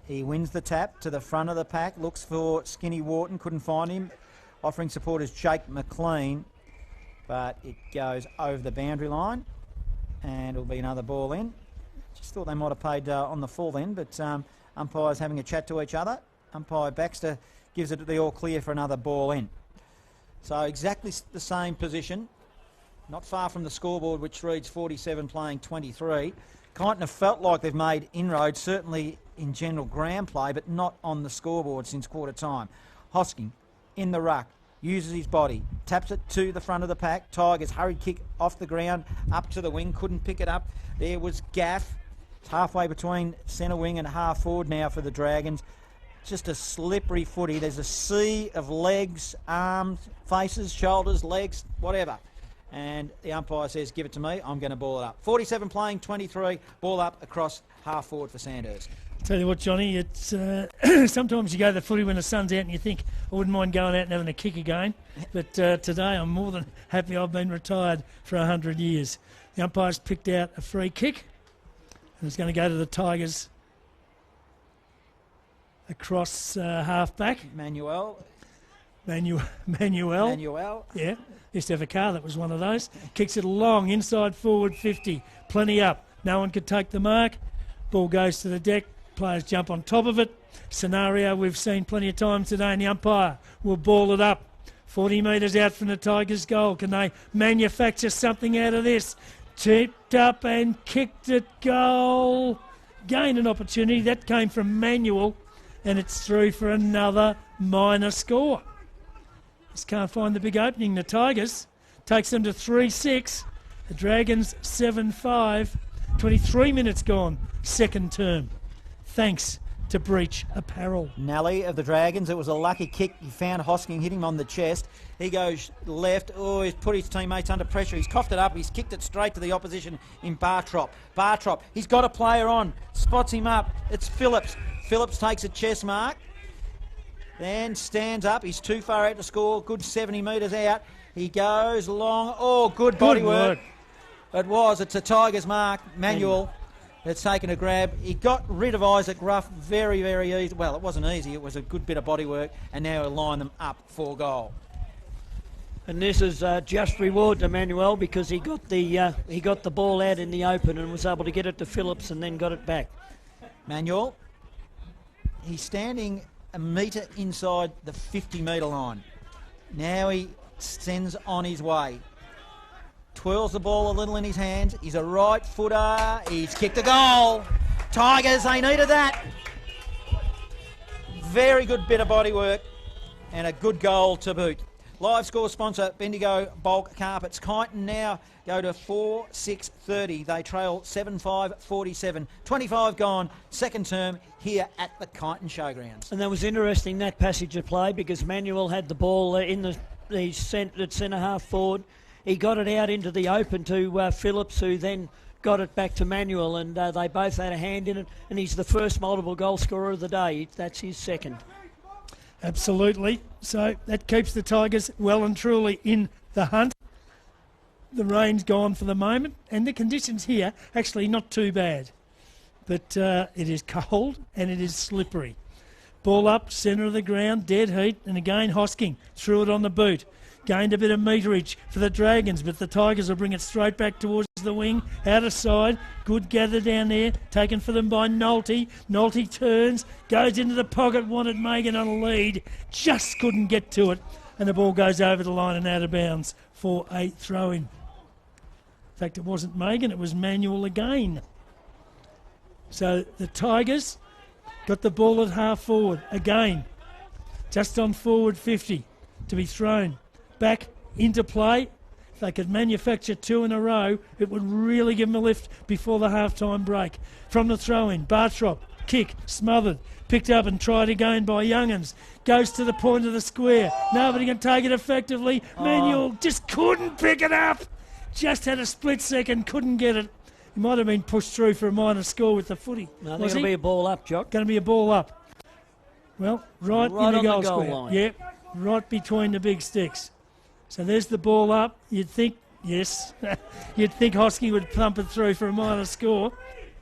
Speaker 2: He wins the tap to the front of the pack, looks for Skinny Wharton, couldn't find him. Offering support is Jake McLean, but it goes over the boundary line, and it'll be another ball in. Just thought they might have paid on the full then, but umpires having a chat to each other. Umpire Baxter gives it the all clear for another ball in. So exactly the same position, not far from the scoreboard, which reads 47 playing 23. Kyneton have felt like they've made inroads, certainly in general ground play, but not on the scoreboard since quarter time. Hosking in the ruck, uses his body, taps it to the front of the pack. Tigers hurried kick off the ground, up to the wing, couldn't pick it up. There was Gaff. It's halfway between centre wing and half forward now for the Dragons. Just a slippery footy. There's a sea of legs, arms, faces, shoulders, legs, whatever. And the umpire says, give it to me, I'm going to ball it up. 47 playing 23, ball up across half forward for Sandhurst.
Speaker 1: Tell you what, Johnny, it's sometimes you go to the footy when the sun's out and you think, I wouldn't mind going out and having a kick again. But today I'm more than happy I've been retired for 100 years. The umpire's picked out a free kick, and it's going to go to the Tigers across half-back.
Speaker 2: Manuel.
Speaker 1: Yeah, used to have a car that was one of those. Kicks it long, inside forward 50. Plenty up. No one could take the mark. Ball goes to the deck. Players jump on top of it. Scenario we've seen plenty of times today, and the umpire will ball it up. 40 metres out from the Tigers' goal. Can they manufacture something out of this? Tipped up and kicked it goal. Gained an opportunity. That came from Manuel, and it's through for another minor score. Just can't find the big opening. The Tigers takes them to 3-6. The Dragons 7-5. 23 minutes gone, second term. Thanks to Breach Apparel.
Speaker 2: Nally of the Dragons, it was a lucky kick. He found Hosking, hit him on the chest. He goes left. Oh, he's put his teammates under pressure. He's coughed it up. He's kicked it straight to the opposition in Bartrop. Bartrop, he's got a player on. Spots him up. It's Phillips. Phillips takes a chest mark. Then stands up. He's too far out to score. Good 70 metres out. He goes long. Oh, good body work. It was. It's a Tigers mark. Manuel. It's taken a grab. He got rid of Isaac Ruff very, very easy. Well, it wasn't easy. It was a good bit of body work, and now he'll line them up for goal.
Speaker 3: And this is just reward to Manuel because he got the ball out in the open and was able to get it to Phillips and then got it back.
Speaker 2: Manuel, he's standing a metre inside the 50-metre line. Now he sends on his way. Twirls the ball a little in his hands. He's a right footer. He's kicked a goal. Tigers, they needed that. Very good bit of body work and a good goal to boot. Live score sponsor, Bendigo Bulk Carpets. Kyneton now go to 4-6-30. They trail 7-5-47. 25 gone, second term here at the Kyneton Showgrounds.
Speaker 3: And that was interesting, that passage of play, because Manuel had the ball in the centre half forward. He got it out into the open to Phillips, who then got it back to Manuel, and they both had a hand in it, and he's the first multiple goal scorer of the day. That's his second.
Speaker 1: Absolutely. So that keeps the Tigers well and truly in the hunt. The rain's gone for the moment, and the conditions here actually not too bad. But it is cold and it is slippery. Ball up, centre of the ground, dead heat, and again Hosking threw it on the boot. Gained a bit of meterage for the Dragons, but the Tigers will bring it straight back towards the wing, out of side. Good gather down there, taken for them by Nolte. Nolte turns, goes into the pocket, wanted Megan on a lead, just couldn't get to it, and the ball goes over the line and out of bounds for a throw-in. In fact, it wasn't Megan, it was Manuel again. So the Tigers got the ball at half forward again, just on forward 50 to be thrown back into play. If they could manufacture two in a row, it would really give them a lift before the half-time break. From the throw-in, Bartrop, kick, smothered, picked up and tried again by Youngans. Goes to the point of the square. Nobody can take it effectively. Manuel just couldn't pick it up. Just had a split second, couldn't get it. He might have been pushed through for a minor score with the footy.
Speaker 3: No, there's going to be a ball up, Jock.
Speaker 1: Going to be a ball up. Well, right in the goal square.
Speaker 3: Line.
Speaker 1: Yep, right between the big sticks. So there's the ball up. You'd think, yes, you'd think Hosking would thump it through for a minor score,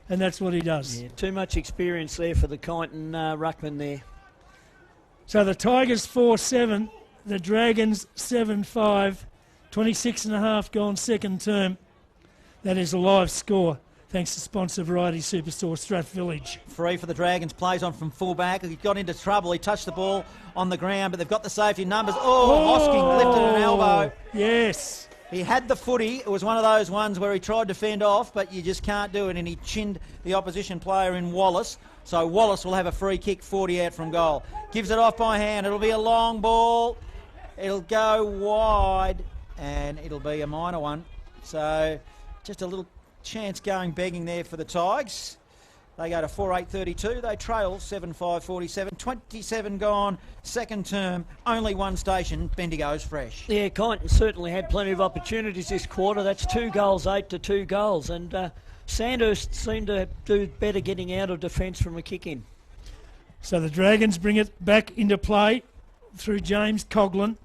Speaker 1: and that's what he does.
Speaker 3: Yeah, too much experience there for the Kyneton ruckman there.
Speaker 1: So the Tigers 4-7, the Dragons 7-5, 26 and a half gone second term. That is a live score, thanks to sponsor Variety Superstore Strath Village.
Speaker 2: Free for the Dragons, plays on from full-back. He got into trouble. He touched the ball on the ground, but they've got the safety numbers. Hosking lifted an elbow.
Speaker 1: Yes.
Speaker 2: He had the footy. It was one of those ones where he tried to fend off, but you just can't do it, and he chinned the opposition player in Wallace. So Wallace will have a free kick 40 out from goal. Gives it off by hand. It'll be a long ball. It'll go wide, and it'll be a minor one. So just a little chance going begging there for the Tigers. They go to 4-8-32. They trail 7-5-47. 27 gone, second term. Only one station. Bendigo's fresh.
Speaker 3: Yeah, Kyneton certainly had plenty of opportunities this quarter. That's 2 goals, 8 to 2 goals. And Sandhurst seemed to do better getting out of defence from a kick-in.
Speaker 1: So the Dragons bring it back into play through James Coughlin.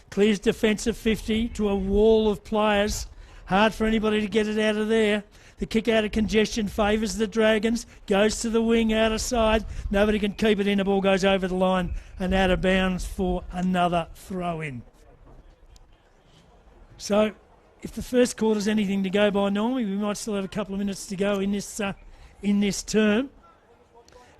Speaker 1: Clears defensive 50 to a wall of players. Hard for anybody to get it out of there. The kick out of congestion favours the Dragons. Goes to the wing, out of side. Nobody can keep it in. The ball goes over the line and out of bounds for another throw-in. So if the first quarter's anything to go by normally, we might still have a couple of minutes to go in this term.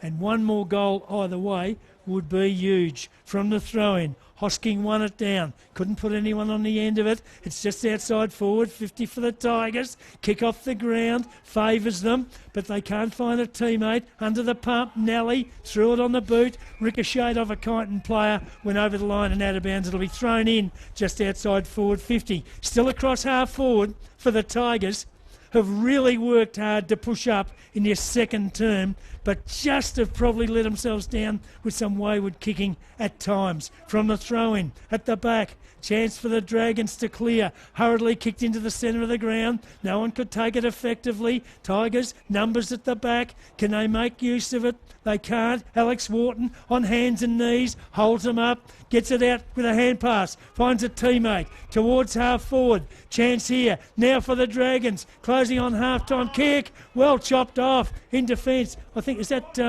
Speaker 1: And one more goal either way would be huge. From the throw-in, Hosking won it down. Couldn't put anyone on the end of it. It's just outside forward, 50 for the Tigers. Kick off the ground, favours them, but they can't find a teammate. Under the pump, Nelly threw it on the boot. Ricocheted off a Kyneton player, went over the line and out of bounds. It'll be thrown in just outside forward, 50. Still across half forward for the Tigers. Have really worked hard to push up in their second term, but just have probably let themselves down with some wayward kicking at times. From the throw-in, at the back, chance for the Dragons to clear. Hurriedly kicked into the centre of the ground. No one could take it effectively. Tigers, numbers at the back. Can they make use of it? They can't. Alex Wharton on hands and knees, holds them up, gets it out with a hand pass, finds a teammate towards half forward. Chance here, now for the Dragons. Close closing on half-time. Kick, well chopped off in defence. I think, is that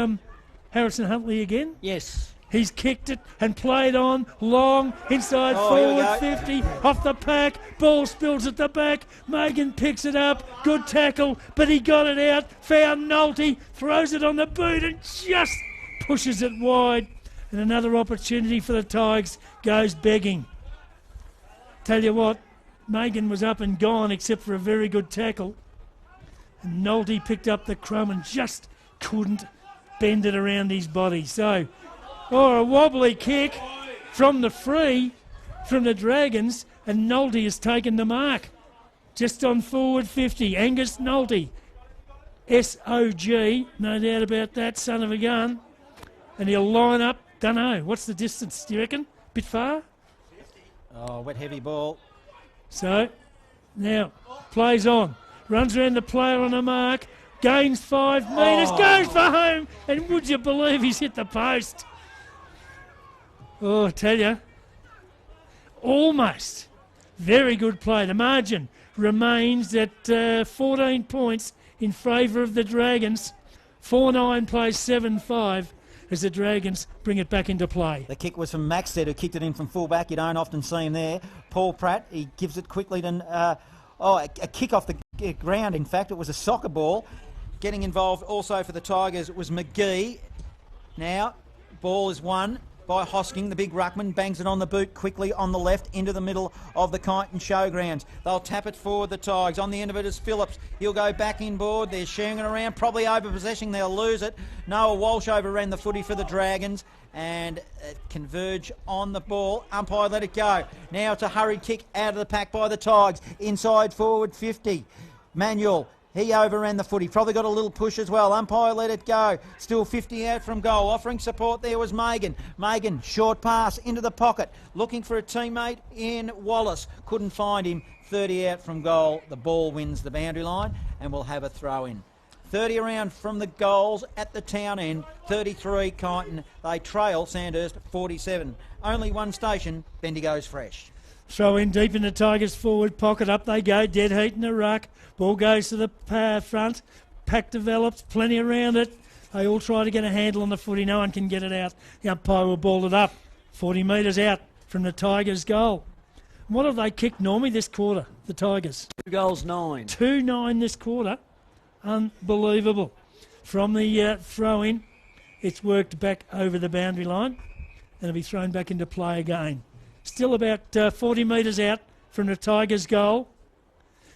Speaker 1: Harrison Huntley again?
Speaker 3: Yes.
Speaker 1: He's kicked it and played on long inside forward 50 off the pack. Ball spills at the back. Megan picks it up. Good tackle, but he got it out. Found Nolte, throws it on the boot and just pushes it wide. And another opportunity for the Tigers goes begging. Tell you what, Megan was up and gone except for a very good tackle. And Nolte picked up the crumb and just couldn't bend it around his body. So, a wobbly kick from the free from the Dragons, and Nolte has taken the mark. Just on forward 50, Angus Nolte. SOG, no doubt about that, son of a gun. And he'll line up, don't know, what's the distance, do you reckon? Bit far?
Speaker 2: Oh, wet heavy ball.
Speaker 1: So, now, plays on. Runs around the player on the mark, gains 5 metres, goes for home, and would you believe he's hit the post? Oh, I tell you, almost. Very good play. The margin remains at 14 points in favour of the Dragons. 4-9 plays 7-5 as the Dragons bring it back into play.
Speaker 2: The kick was from Maxted, who kicked it in from full-back. You don't often see him there. Paul Pratt, he gives it quickly to... a kick off the ground, in fact. It was a soccer ball. Getting involved also for the Tigers was McGee. Now, ball is won by Hosking, the big ruckman, bangs it on the boot quickly on the left into the middle of the Kyneton showgrounds. They'll tap it forward, the Tigers. On the end of it is Phillips. He'll go back inboard. They're sharing it around, probably over possession. They'll lose it. Noah Walsh overran the footy for the Dragons and converge on the ball. Umpire let it go. Now it's a hurried kick out of the pack by the Tigers. Inside forward 50. Manuel. He overran the footy. Probably got a little push as well. Umpire let it go. Still 50 out from goal. Offering support there was Megan. Megan, short pass into the pocket. Looking for a teammate in Wallace. Couldn't find him. 30 out from goal. The ball wins the boundary line and we'll have a throw in. 30 around from the goals at the town end. 33 Kyneton. They trail Sandhurst 47. Only one station. Bendigo's fresh.
Speaker 1: Throw in deep in the Tigers' forward pocket. Up they go. Dead heat in the ruck. Ball goes to the front. Pack develops. Plenty around it. They all try to get a handle on the footy. No one can get it out. The umpire will ball it up. 40 metres out from the Tigers' goal. What have they kicked normally this quarter, the Tigers?
Speaker 3: 2 goals 9.
Speaker 1: 2-9 this quarter. Unbelievable. From the throw-in, it's worked back over the boundary line and it'll be thrown back into play again. Still about 40 metres out from the Tigers' goal.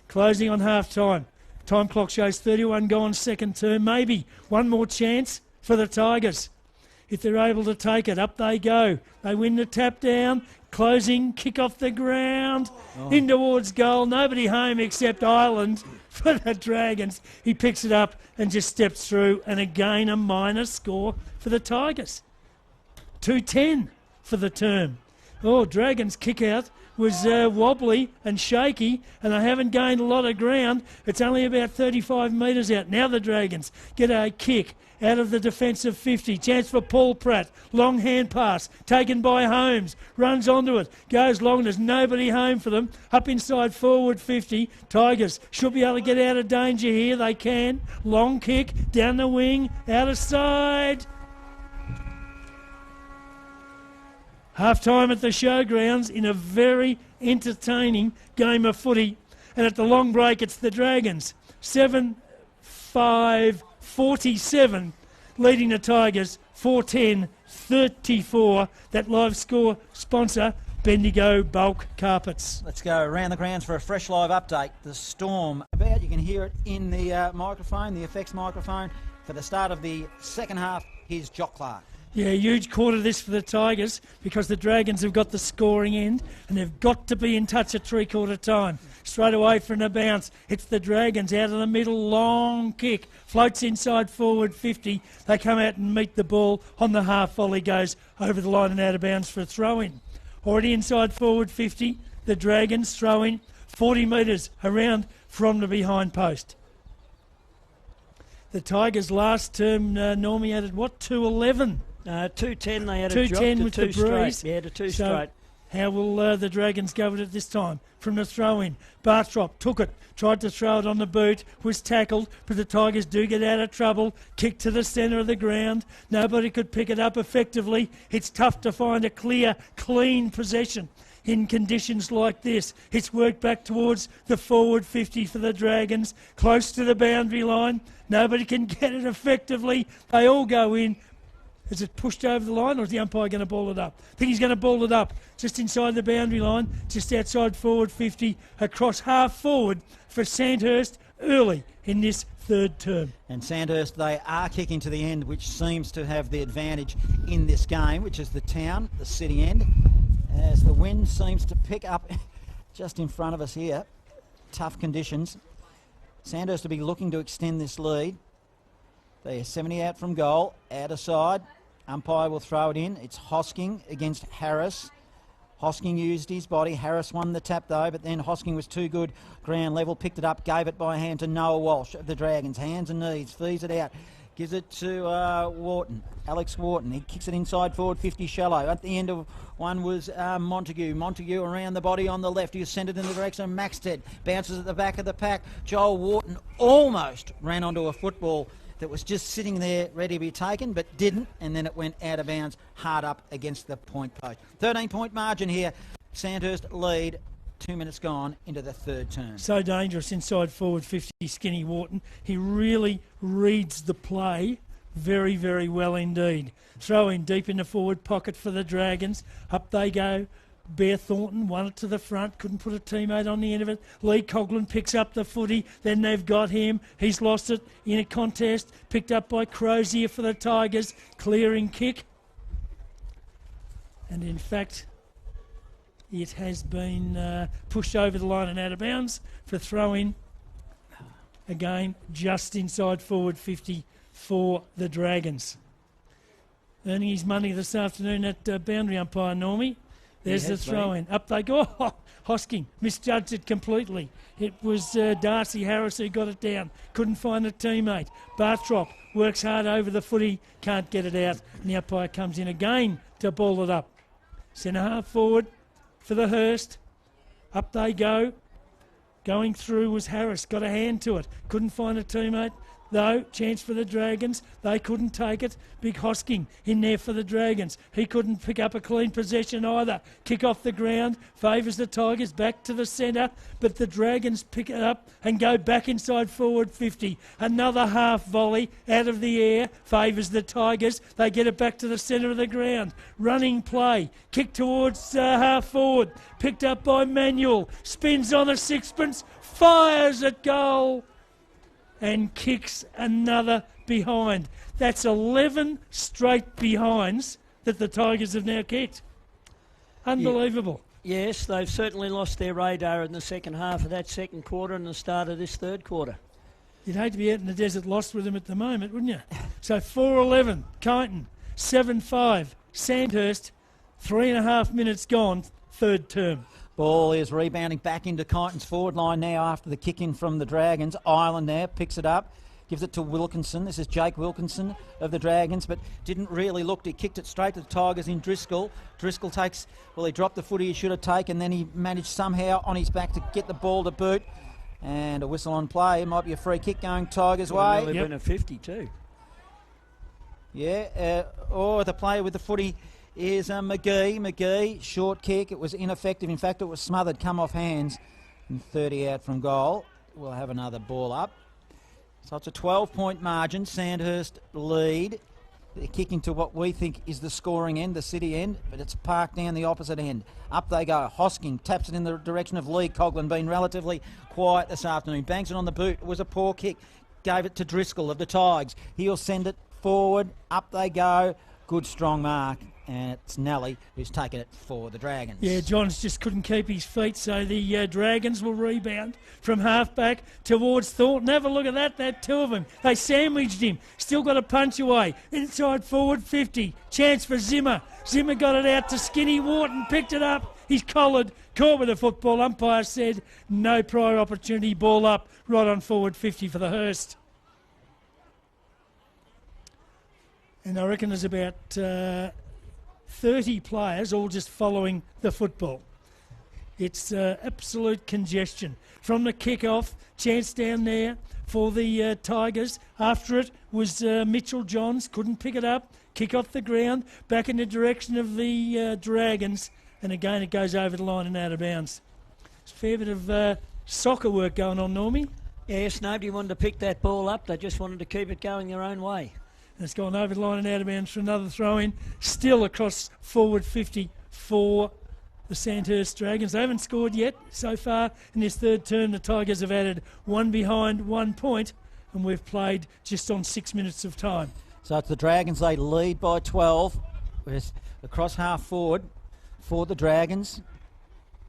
Speaker 1: Closing on half-time. Time clock shows 31 gone, second term. Maybe one more chance for the Tigers. If they're able to take it, up they go. They win the tap down. Closing, kick off the ground. In towards goal. Nobody home except Ireland for the Dragons. He picks it up and just steps through. And again, a minus score for the Tigers. 2-10 for the term. Dragons kick out was wobbly and shaky, and they haven't gained a lot of ground. It's only about 35 metres out. Now the Dragons get a kick out of the defensive 50. Chance for Paul Pratt. Long hand pass taken by Holmes. Runs onto it. Goes long. There's nobody home for them. Up inside forward 50. Tigers should be able to get out of danger here. They can. Long kick down the wing. Out of side. Half-time at the showgrounds in a very entertaining game of footy. And at the long break, it's the Dragons. 7-5-47, leading the Tigers. 4-10-34. That live score sponsor, Bendigo Bulk Carpets.
Speaker 2: Let's go around the grounds for a fresh live update. The storm about, you can hear it in the microphone, the effects microphone. For the start of the second half, here's Jock Clark.
Speaker 1: Yeah, huge quarter this for the Tigers because the Dragons have got the scoring end and they've got to be in touch at three-quarter time. Straight away from the bounce, it's the Dragons out of the middle, long kick, floats inside forward 50. They come out and meet the ball on the half volley, goes over the line and out of bounds for a throw-in. Already inside forward 50, the Dragons throw-in 40 metres around from the behind post. The Tigers last term, Normie added, 2-11?
Speaker 3: 2-10, they had a drop
Speaker 1: 2-10
Speaker 3: to
Speaker 1: with
Speaker 3: 2
Speaker 1: the breeze.
Speaker 3: straight. Yeah, to 2
Speaker 1: So
Speaker 3: straight.
Speaker 1: How will the Dragons go with it this time? From the throw-in, Bartrop took it, tried to throw it on the boot, was tackled, but the Tigers do get out of trouble. Kick to the centre of the ground. Nobody could pick it up effectively. It's tough to find a clear, clean possession in conditions like this. It's worked back towards the forward 50 for the Dragons, close to the boundary line. Nobody can get it effectively. They all go in. Is it pushed over the line, or is the umpire going to ball it up? I think he's going to ball it up just inside the boundary line, just outside forward 50, across half forward for Sandhurst early in this third term.
Speaker 2: And Sandhurst, they are kicking to the end, which seems to have the advantage in this game, which is the town, the city end, as the wind seems to pick up just in front of us here. Tough conditions. Sandhurst will be looking to extend this lead. They're 70 out from goal, out of side. Umpire will throw it in. It's Hosking against Harris. Hosking used his body. Harris won the tap though, but then Hosking was too good. Ground level, picked it up, gave it by hand to Noah Walsh of the Dragons. Hands and knees, feeds it out. Gives it to Wharton, Alex Wharton. He kicks it inside forward 50 shallow. At the end of one was Montague. Montague around the body on the left. He sent it in the direction of Maxted. Bounces at the back of the pack. Joel Wharton almost ran onto a football that was just sitting there ready to be taken, but didn't, and then it went out of bounds hard up against the point post. 13-point margin here. Sandhurst lead. 2 minutes gone into the third term.
Speaker 1: So dangerous inside forward 50, Skinny Wharton. He really reads the play very, very well indeed. Throw in deep in the forward pocket for the Dragons. Up they go. Bear Thornton won it to the front, couldn't put a teammate on the end of it. Lee Coughlin picks up the footy, then they've got him. He's lost it in a contest, picked up by Crozier for the Tigers. Clearing kick. And in fact, it has been pushed over the line and out of bounds for throw-in. Again, just inside forward 50 for the Dragons. Earning his money this afternoon at boundary umpire Normie. There's the throw-in. Up they go. Oh, Hosking misjudged it completely. It was Darcy Harris who got it down. Couldn't find a teammate. Bartrop works hard over the footy. Can't get it out. And the umpire comes in again to ball it up. Centre half forward for the Hurst. Up they go. Going through was Harris. Got a hand to it. Couldn't find a teammate. Though, chance for the Dragons. They couldn't take it. Big Hosking in there for the Dragons. He couldn't pick up a clean possession either. Kick off the ground. Favours the Tigers back to the centre. But the Dragons pick it up and go back inside forward 50. Another half volley out of the air. Favours the Tigers. They get it back to the centre of the ground. Running play. Kick towards half forward. Picked up by Manuel. Spins on a sixpence. Fires at goal. And kicks another behind. That's 11 straight behinds that the Tigers have now kicked. Unbelievable.
Speaker 3: Yes, they've certainly lost their radar in the second half of that second quarter and the start of this third quarter.
Speaker 1: You'd hate to be out in the desert lost with them at the moment, wouldn't you? So 4-11, Kyneton, 7-5, Sandhurst, 3.5 minutes gone, third term.
Speaker 2: Ball is rebounding back into Kyneton's forward line now after the kick-in from the Dragons. Ireland there picks it up, gives it to Wilkinson. This is Jake Wilkinson of the Dragons, but didn't really look. He kicked it straight to the Tigers in Driscoll. Driscoll takes, well, he dropped the footy he should have taken, then he managed somehow on his back to get the ball to boot. And a whistle on play. It might be a free kick going Tigers' way.
Speaker 3: Well, been a 50 too.
Speaker 2: Yeah, or the player with the footy is McGee. McGee, short kick. It was ineffective. In fact, it was smothered, come off hands. And 30 out from goal. We'll have another ball up. So it's a 12-point margin. Sandhurst lead. They're kicking to what we think is the scoring end, the city end, but it's parked down the opposite end. Up they go. Hosking taps it in the direction of Lee Coughlin, been relatively quiet this afternoon. Bangs it on the boot. It was a poor kick. Gave it to Driscoll of the Tigers. He'll send it forward. Up they go. Good strong mark. And it's Nelly who's taken it for the Dragons.
Speaker 1: Yeah, Johns just couldn't keep his feet, so the Dragons will rebound from half-back towards Thornton. Have a look at that two of them. They sandwiched him. Still got a punch away. Inside forward 50. Chance for Zimmer. Zimmer got it out to Skinny Wharton, picked it up. He's collared, caught with a football. Umpire said no prior opportunity, ball up, right on forward 50 for the Hurst. And I reckon there's about 30 players all just following the football. It's absolute congestion. From the kick-off, chance down there for the Tigers. After it was Mitchell Johns, couldn't pick it up. Kick off the ground, back in the direction of the Dragons. And again, it goes over the line and out of bounds. It's a fair bit of soccer work going on, Normie.
Speaker 3: Yes, nobody wanted to pick that ball up. They just wanted to keep it going their own way.
Speaker 1: And it's gone over the line and out of bounds for another throw-in. Still across forward 50 for the Sandhurst Dragons. They haven't scored yet so far in this third term. The Tigers have added one behind 1 point, and we've played just on 6 minutes of time.
Speaker 2: So it's the Dragons. They lead by 12. Whereas across half forward for the Dragons.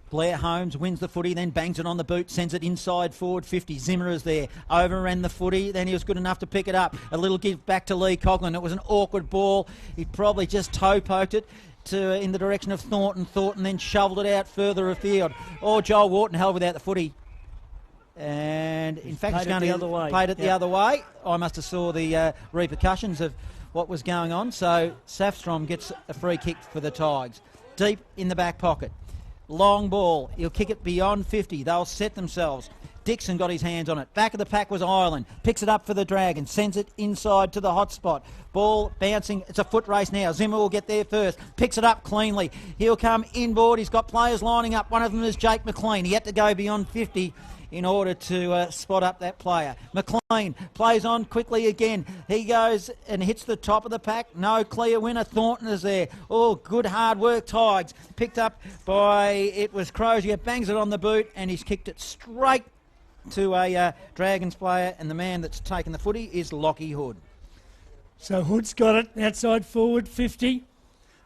Speaker 2: Blair Holmes wins the footy, then bangs it on the boot, sends it inside forward 50. Zimmer is there, overran the footy, then he was good enough to pick it up. A little give back to Lee Coughlin. It was an awkward ball. He probably just toe poked it in the direction of Thornton. Thornton then shoveled it out further afield. Oh, Joel Wharton held without the footy. And in fact, he's going to played it the other way. I must have saw the repercussions of what was going on. So Safstrom gets a free kick for the Tigers. Deep in the back pocket. Long ball. He'll kick it beyond 50. They'll set themselves. Dixon got his hands on it. Back of the pack was Ireland. Picks it up for the Dragons. Sends it inside to the hot spot. Ball bouncing. It's a foot race now. Zimmer will get there first. Picks it up cleanly. He'll come inboard. He's got players lining up. One of them is Jake McLean. He had to go beyond 50 in order to spot up that player. McLean plays on quickly again. He goes and hits the top of the pack. No clear winner. Thornton is there. Oh, good hard work, Tigers. Picked up by, it was Crozier. Bangs it on the boot and he's kicked it straight to a Dragons player, and the man that's taken the footy is Lockie Hood.
Speaker 1: So Hood's got it outside forward 50.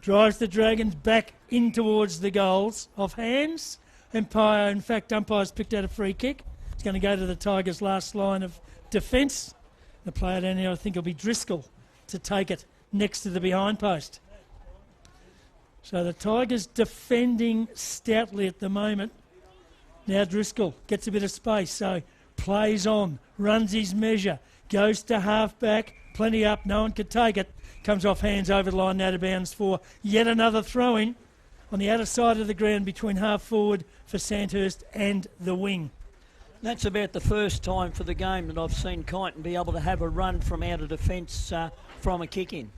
Speaker 1: Drives the Dragons back in towards the goals. Off hands. Empire, in fact, umpire's picked out a free kick. It's going to go to the Tigers' last line of defence. The player down here, I think, will be Driscoll to take it next to the behind post. So the Tigers defending stoutly at the moment. Now Driscoll gets a bit of space, so plays on, runs his measure, goes to half-back, plenty up, no one could take it. Comes off hands over the line, out of bounds for yet another throw-in on the outer side of the ground between half-forward for Sandhurst and the wing.
Speaker 3: That's about the first time for the game that I've seen Kyneton be able to have a run from out of defence from a kick-in.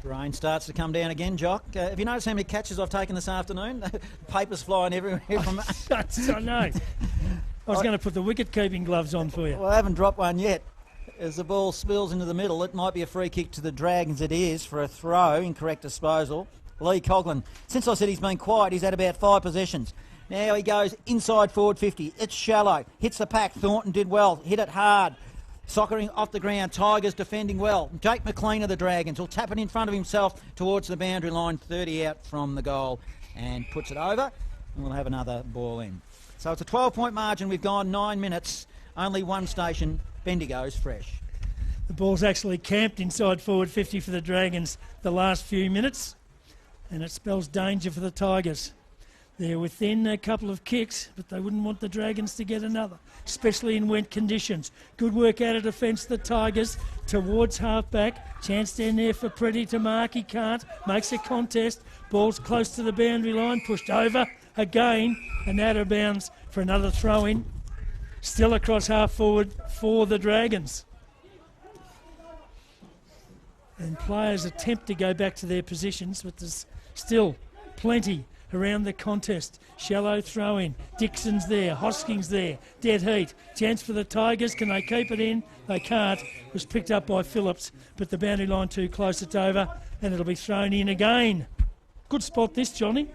Speaker 2: Rain starts to come down again, Jock. Have you noticed how many catches I've taken this afternoon? Papers flying everywhere from
Speaker 1: I know. I was going to put the wicket-keeping gloves on for you.
Speaker 2: Well, I haven't dropped one yet. As the ball spills into the middle, it might be a free kick to the Dragons. It is for a throw, incorrect disposal. Lee Coughlin, since I said he's been quiet, he's had about 5 possessions. Now he goes inside forward 50. It's shallow. Hits the pack. Thornton did well. Hit it hard. Soccering off the ground. Tigers defending well. Jake McLean of the Dragons will tap it in front of himself towards the boundary line, 30 out from the goal, and puts it over, and we'll have another ball in. So it's a 12-point margin. We've gone 9 minutes. Only one station. Bendigo's fresh.
Speaker 1: The ball's actually camped inside forward 50 for the Dragons the last few minutes, and it spells danger for the Tigers. They're within a couple of kicks, but they wouldn't want the Dragons to get another, especially in wet conditions. Good work out of defence, the Tigers, towards half-back. Chance down there for Pretty to mark. He can't. Makes a contest. Ball's close to the boundary line. Pushed over again and out of bounds for another throw-in. Still across half-forward for the Dragons. And players attempt to go back to their positions, but there's still plenty around the contest. Shallow throw in. Dixon's there. Hosking's there. Dead heat. Chance for the Tigers. Can they keep it in? They can't. It was picked up by Phillips, but the boundary line too close. It's over, and it'll be thrown in again. Good spot this, Johnny.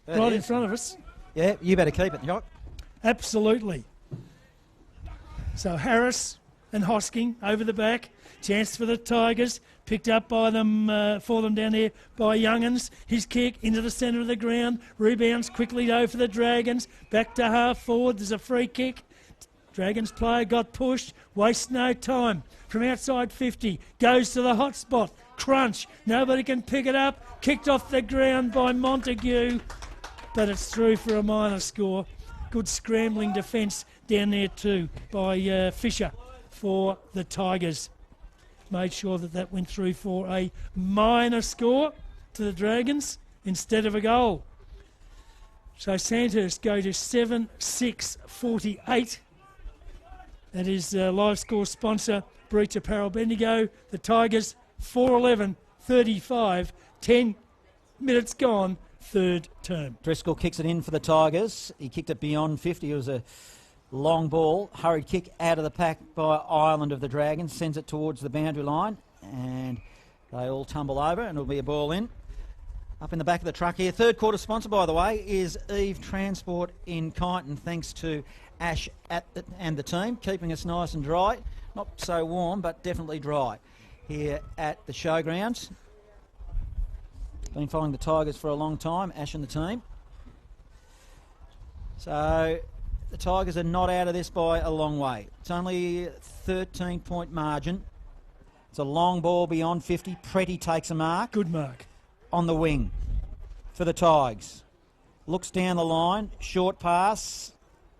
Speaker 1: Right in front of us.
Speaker 2: Yeah, you better keep it, Jock.
Speaker 1: Absolutely. So Harris and Hosking over the back. Chance for the Tigers. Picked up by them for them down there by Youngans. His kick into the centre of the ground. Rebounds quickly though for the Dragons. Back to half forward. There's a free kick. Dragons player got pushed. Wastes no time. From outside 50. Goes to the hot spot. Crunch. Nobody can pick it up. Kicked off the ground by Montague. But it's through for a minor score. Good scrambling defence down there too by Fisher for the Tigers. Made sure that went through for a minor score to the Dragons instead of a goal. So Sandhurst go to 7-6-48. That is live score sponsor Breach Apparel Bendigo. The Tigers 4-11-35. 10 minutes gone, third term.
Speaker 2: Driscoll kicks it in for the Tigers. He kicked it beyond 50. It was a long ball. Hurried kick out of the pack by Ireland of the Dragons. Sends it towards the boundary line. And they all tumble over and it'll be a ball in. Up in the back of the truck here. Third quarter sponsor, by the way, is Eve Transport in Kyneton. Thanks to Ash and the team, keeping us nice and dry. Not so warm, but definitely dry here at the showgrounds. Been following the Tigers for a long time, Ash and the team. So the Tigers are not out of this by a long way. It's only a 13-point margin. It's a long ball beyond 50. Pretty takes a mark.
Speaker 1: Good mark.
Speaker 2: On the wing for the Tigers. Looks down the line. Short pass.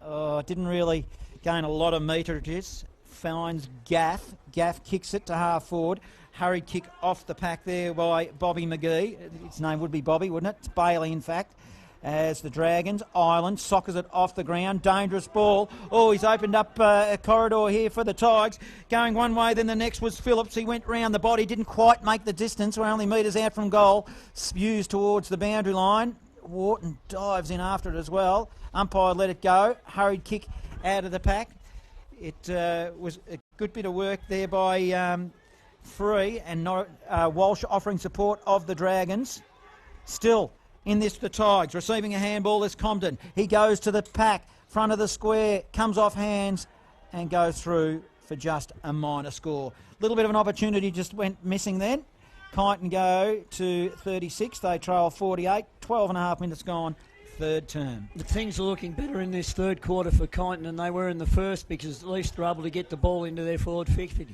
Speaker 2: Didn't really gain a lot of meterage. Finds Gaff. Gaff kicks it to half forward. Hurried kick off the pack there by Bobby McGee. His name would be Bobby, wouldn't it? It's Bailey, in fact. As the Dragons, Ireland, soccers it off the ground. Dangerous ball. Oh, he's opened up a corridor here for the Tigers. Going one way, then the next was Phillips. He went round the body, didn't quite make the distance. We're only metres out from goal. Spews towards the boundary line. Wharton dives in after it as well. Umpire let it go. Hurried kick out of the pack. It was a good bit of work there by Free and Walsh offering support of the Dragons. Still in this, the Tigers receiving a handball is Compton. He goes to the pack, front of the square, comes off hands and goes through for just a minor score. Little bit of an opportunity just went missing then. Kyneton go to 36. They trail 48. 12 and a half minutes gone. Third term.
Speaker 3: The things are looking better in this third quarter for Kyneton than they were in the first, because at least they're able to get the ball into their forward 50.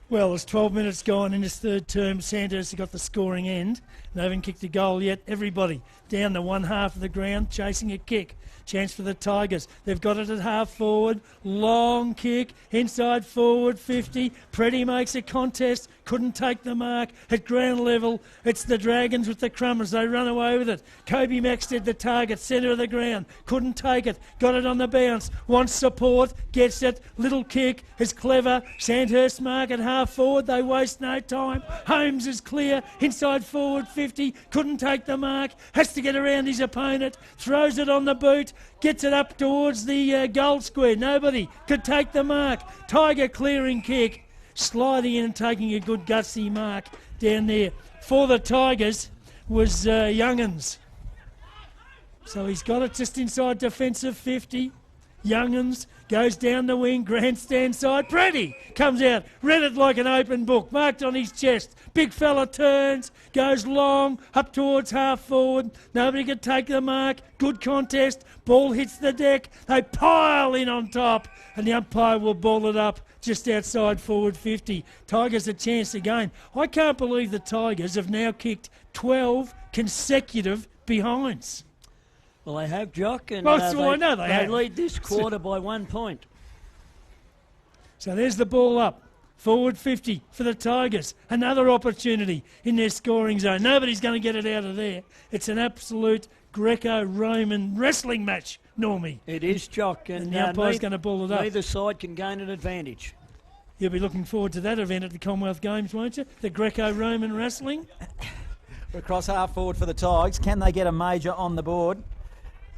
Speaker 1: Well, there's 12 minutes gone in this third term. Sandhurst have got the scoring end. They haven't kicked a goal yet. Everybody down the one half of the ground chasing a kick. Chance for the Tigers. They've got it at half forward. Long kick. Inside forward 50. Preddy makes a contest. Couldn't take the mark. At ground level, it's the Dragons with the crumbers. They run away with it. Kobe Maxted the target. Centre of the ground. Couldn't take it. Got it on the bounce. Wants support. Gets it. Little kick is clever. Sandhurst mark at half forward. They waste no time. Holmes is clear. Inside forward 50. Couldn't take the mark. Has to get around his opponent. Throws it on the boot. Gets it up towards the goal square. Nobody could take the mark. Tiger clearing kick. Sliding in and taking a good gutsy mark down there. For the Tigers was Young'uns. So he's got it just inside defensive 50. Young'uns goes down the wing, grandstand side. Preddy comes out, read it like an open book, marked on his chest. Big fella turns, goes long, up towards half forward. Nobody could take the mark. Good contest. Ball hits the deck. They pile in on top, and the umpire will ball it up just outside forward 50. Tigers a chance again. I can't believe the Tigers have now kicked 12 consecutive behinds.
Speaker 3: Well, they have, Jock, and
Speaker 1: I know
Speaker 3: they lead this quarter by 1 point.
Speaker 1: So there's the ball up. Forward 50 for the Tigers. Another opportunity in their scoring zone. Nobody's going to get it out of there. It's an absolute Greco-Roman wrestling match, Normie.
Speaker 3: It is, Jock.
Speaker 1: And the umpire's going to ball it up.
Speaker 3: Neither side can gain an advantage.
Speaker 1: You'll be looking forward to that event at the Commonwealth Games, won't you? The Greco-Roman wrestling.
Speaker 2: We're across half forward for the Tigers. Can they get a major on the board?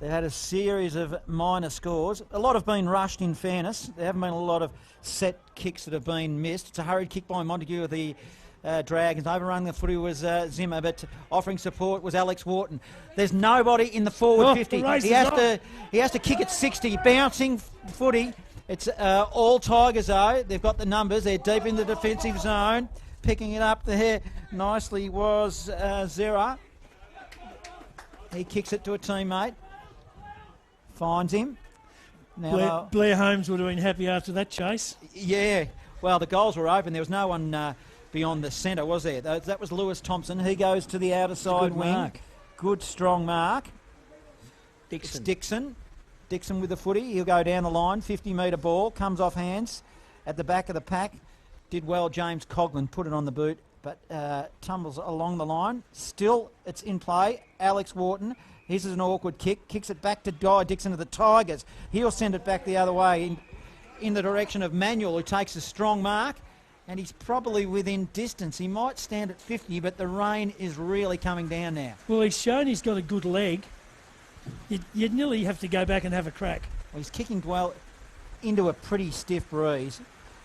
Speaker 2: They had a series of minor scores. A lot have been rushed, in fairness. There haven't been a lot of set kicks that have been missed. It's a hurried kick by Montague of the Dragons. Overrunning the footy was Zimmer, but offering support was Alex Wharton. There's nobody in the forward 50. He has to kick at 60. Bouncing footy. It's all Tigers, though. They've got the numbers. They're deep in the defensive zone. Picking it up there nicely was Zera. He kicks it to a teammate. Finds him. Now,
Speaker 1: Blair Holmes would have been happy after that chase.
Speaker 2: Yeah. Well, the goals were open. There was no one beyond the centre, was there? That was Lewis Thompson. He goes to the outer side wing.
Speaker 3: Mark.
Speaker 2: Good, strong mark.
Speaker 3: Dixon.
Speaker 2: It's Dixon. Dixon with the footy. He'll go down the line. 50-metre ball. Comes off hands at the back of the pack. Did well, James Coughlin. Put it on the boot. but tumbles along the line. Still, it's in play. Alex Wharton. This is an awkward kick. Kicks it back to Guy Dixon of the Tigers. He'll send it back the other way in the direction of Manuel, who takes a strong mark. And he's probably within distance. He might stand at 50, but the rain is really coming down now.
Speaker 1: Well, he's shown he's got a good leg. You'd nearly have to go back and have a crack.
Speaker 2: Well, he's kicking well into a pretty stiff breeze.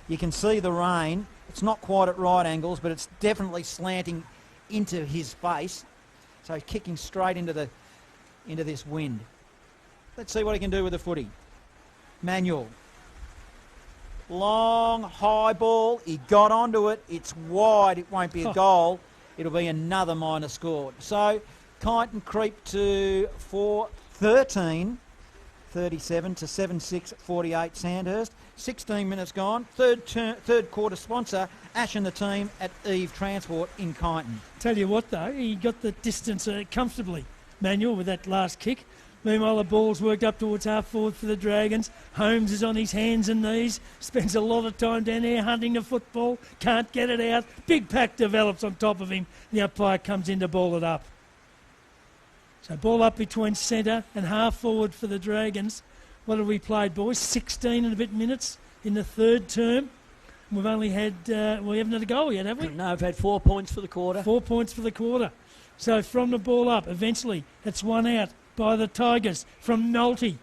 Speaker 2: You can see the rain. It's not quite at right angles, but it's definitely slanting into his face. So he's kicking straight into this wind. Let's see what he can do with the footy. Manuel. Long, high ball. He got onto it. It's wide. It won't be a goal. It'll be another minor scored. So Kyneton creep to 4-13, 37 to 7-6, 48 Sandhurst. 16 minutes gone. Third quarter sponsor, Ash and the team at Eve Transport in Kyneton.
Speaker 1: Tell you what, though, he got the distance comfortably, Manuel, with that last kick. Meanwhile, the ball's worked up towards half forward for the Dragons. Holmes is on his hands and knees, spends a lot of time down there hunting the football, can't get it out. Big pack develops on top of him. The umpire comes in to ball it up. So ball up between centre and half forward for the Dragons. What have we played, boys? 16 and a bit minutes in the third term. We've only had, we haven't had a goal yet, have we?
Speaker 3: No, we've had 4 points for the quarter.
Speaker 1: 4 points for the quarter. So from the ball up, eventually it's one out by the Tigers from Nolte.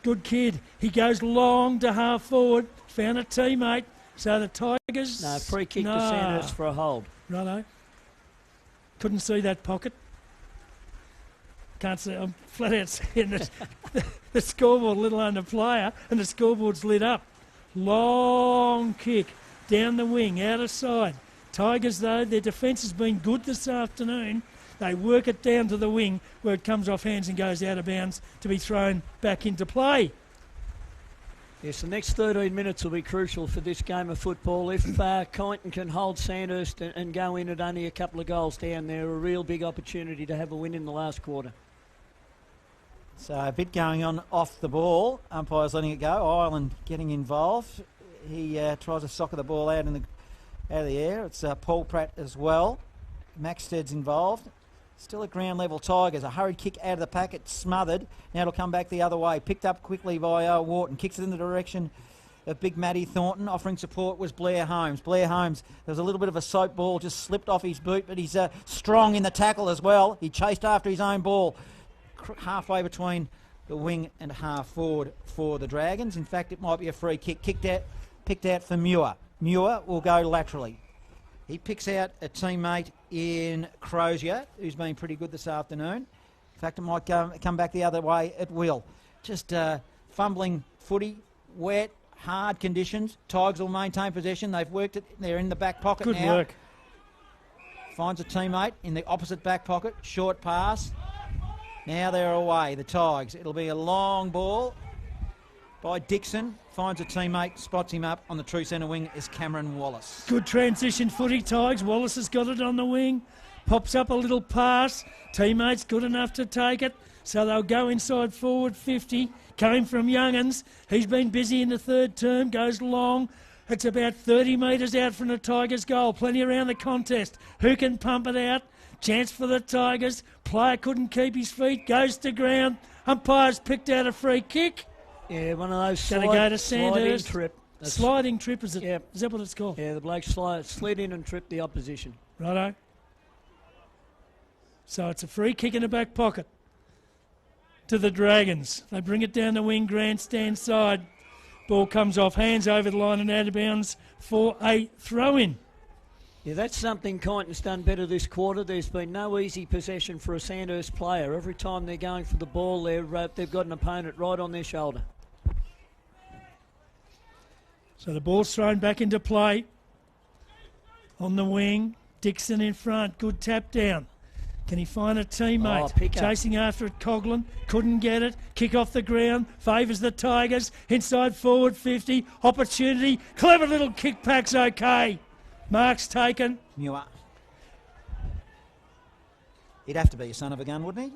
Speaker 1: Good kid. He goes long to half forward. Found a teammate. So the Tigers...
Speaker 3: No, free kick to Sandhurst for a hold.
Speaker 1: Righto. Couldn't see that pocket. Can't see. I'm flat out seeing the scoreboard a little under player, and the scoreboard's lit up. Long kick down the wing, out of side. Tigers, though, their defence has been good this afternoon. They work it down to the wing where it comes off hands and goes out of bounds to be thrown back into play.
Speaker 3: Yes, the next 13 minutes will be crucial for this game of football. If Kyneton can hold Sandhurst and go in at only a couple of goals down, they're a real big opportunity to have a win in the last quarter.
Speaker 2: So a bit going on off the ball. Umpire's letting it go. Ireland getting involved. He tries to soccer the ball out of the air. It's Paul Pratt as well. Maxted's involved. Still at ground level Tigers. A hurried kick out of the packet, smothered. Now it'll come back the other way. Picked up quickly by Wharton. Kicks it in the direction of big Matty Thornton. Offering support was Blair Holmes. Blair Holmes, there was a little bit of a soap ball, just slipped off his boot, but he's strong in the tackle as well. He chased after his own ball. Halfway between the wing and half forward for the Dragons. In fact, it might be a free kick. Picked out for Muir. Muir will go laterally. He picks out a teammate in Crozier, who's been pretty good this afternoon. In fact, it might come back the other way. It will. Just fumbling footy, wet, hard conditions. Tigers will maintain possession. They've worked it. They're in the back pocket
Speaker 1: Good
Speaker 2: now.
Speaker 1: work.
Speaker 2: Finds a teammate in the opposite back pocket. Short pass. Now they're away, the Tigers. It'll be a long ball by Dixon. Finds a teammate, spots him up on the true centre wing is Cameron Wallace.
Speaker 1: Good transition footy, Tigers. Wallace has got it on the wing. Pops up a little pass. Teammates good enough to take it. So they'll go inside forward 50. Came from Young'uns. He's been busy in the third term. Goes long. It's about 30 metres out from the Tigers' goal. Plenty around the contest. Who can pump it out? Chance for the Tigers. Player couldn't keep his feet. Goes to ground. Umpire's picked out a free kick.
Speaker 3: Yeah, one of those
Speaker 1: Going to go to
Speaker 3: sliding
Speaker 1: Sandhurst.
Speaker 3: trip.
Speaker 1: Sliding trip, is it?
Speaker 3: Yep.
Speaker 1: Is that what it's called?
Speaker 3: Yeah, the bloke slid in and tripped the opposition.
Speaker 1: Righto. So it's a free kick in the back pocket to the Dragons. They bring it down the wing, grandstand side. Ball comes off hands over the line and out of bounds for a throw-in.
Speaker 3: Yeah, that's something Kyneton's done better this quarter. There's been no easy possession for a Sandhurst player. Every time they're going for the ball, they've got an opponent right on their shoulder.
Speaker 1: So the ball's thrown back into play on the wing. Dixon in front. Good tap down. Can he find a teammate? Chasing after it, Coughlin. Couldn't get it. Kick off the ground. Favours the Tigers. Inside forward 50. Opportunity. Clever little kick pack's okay. Mark's taken.
Speaker 2: Muir. He'd have to be a son of a gun, wouldn't he?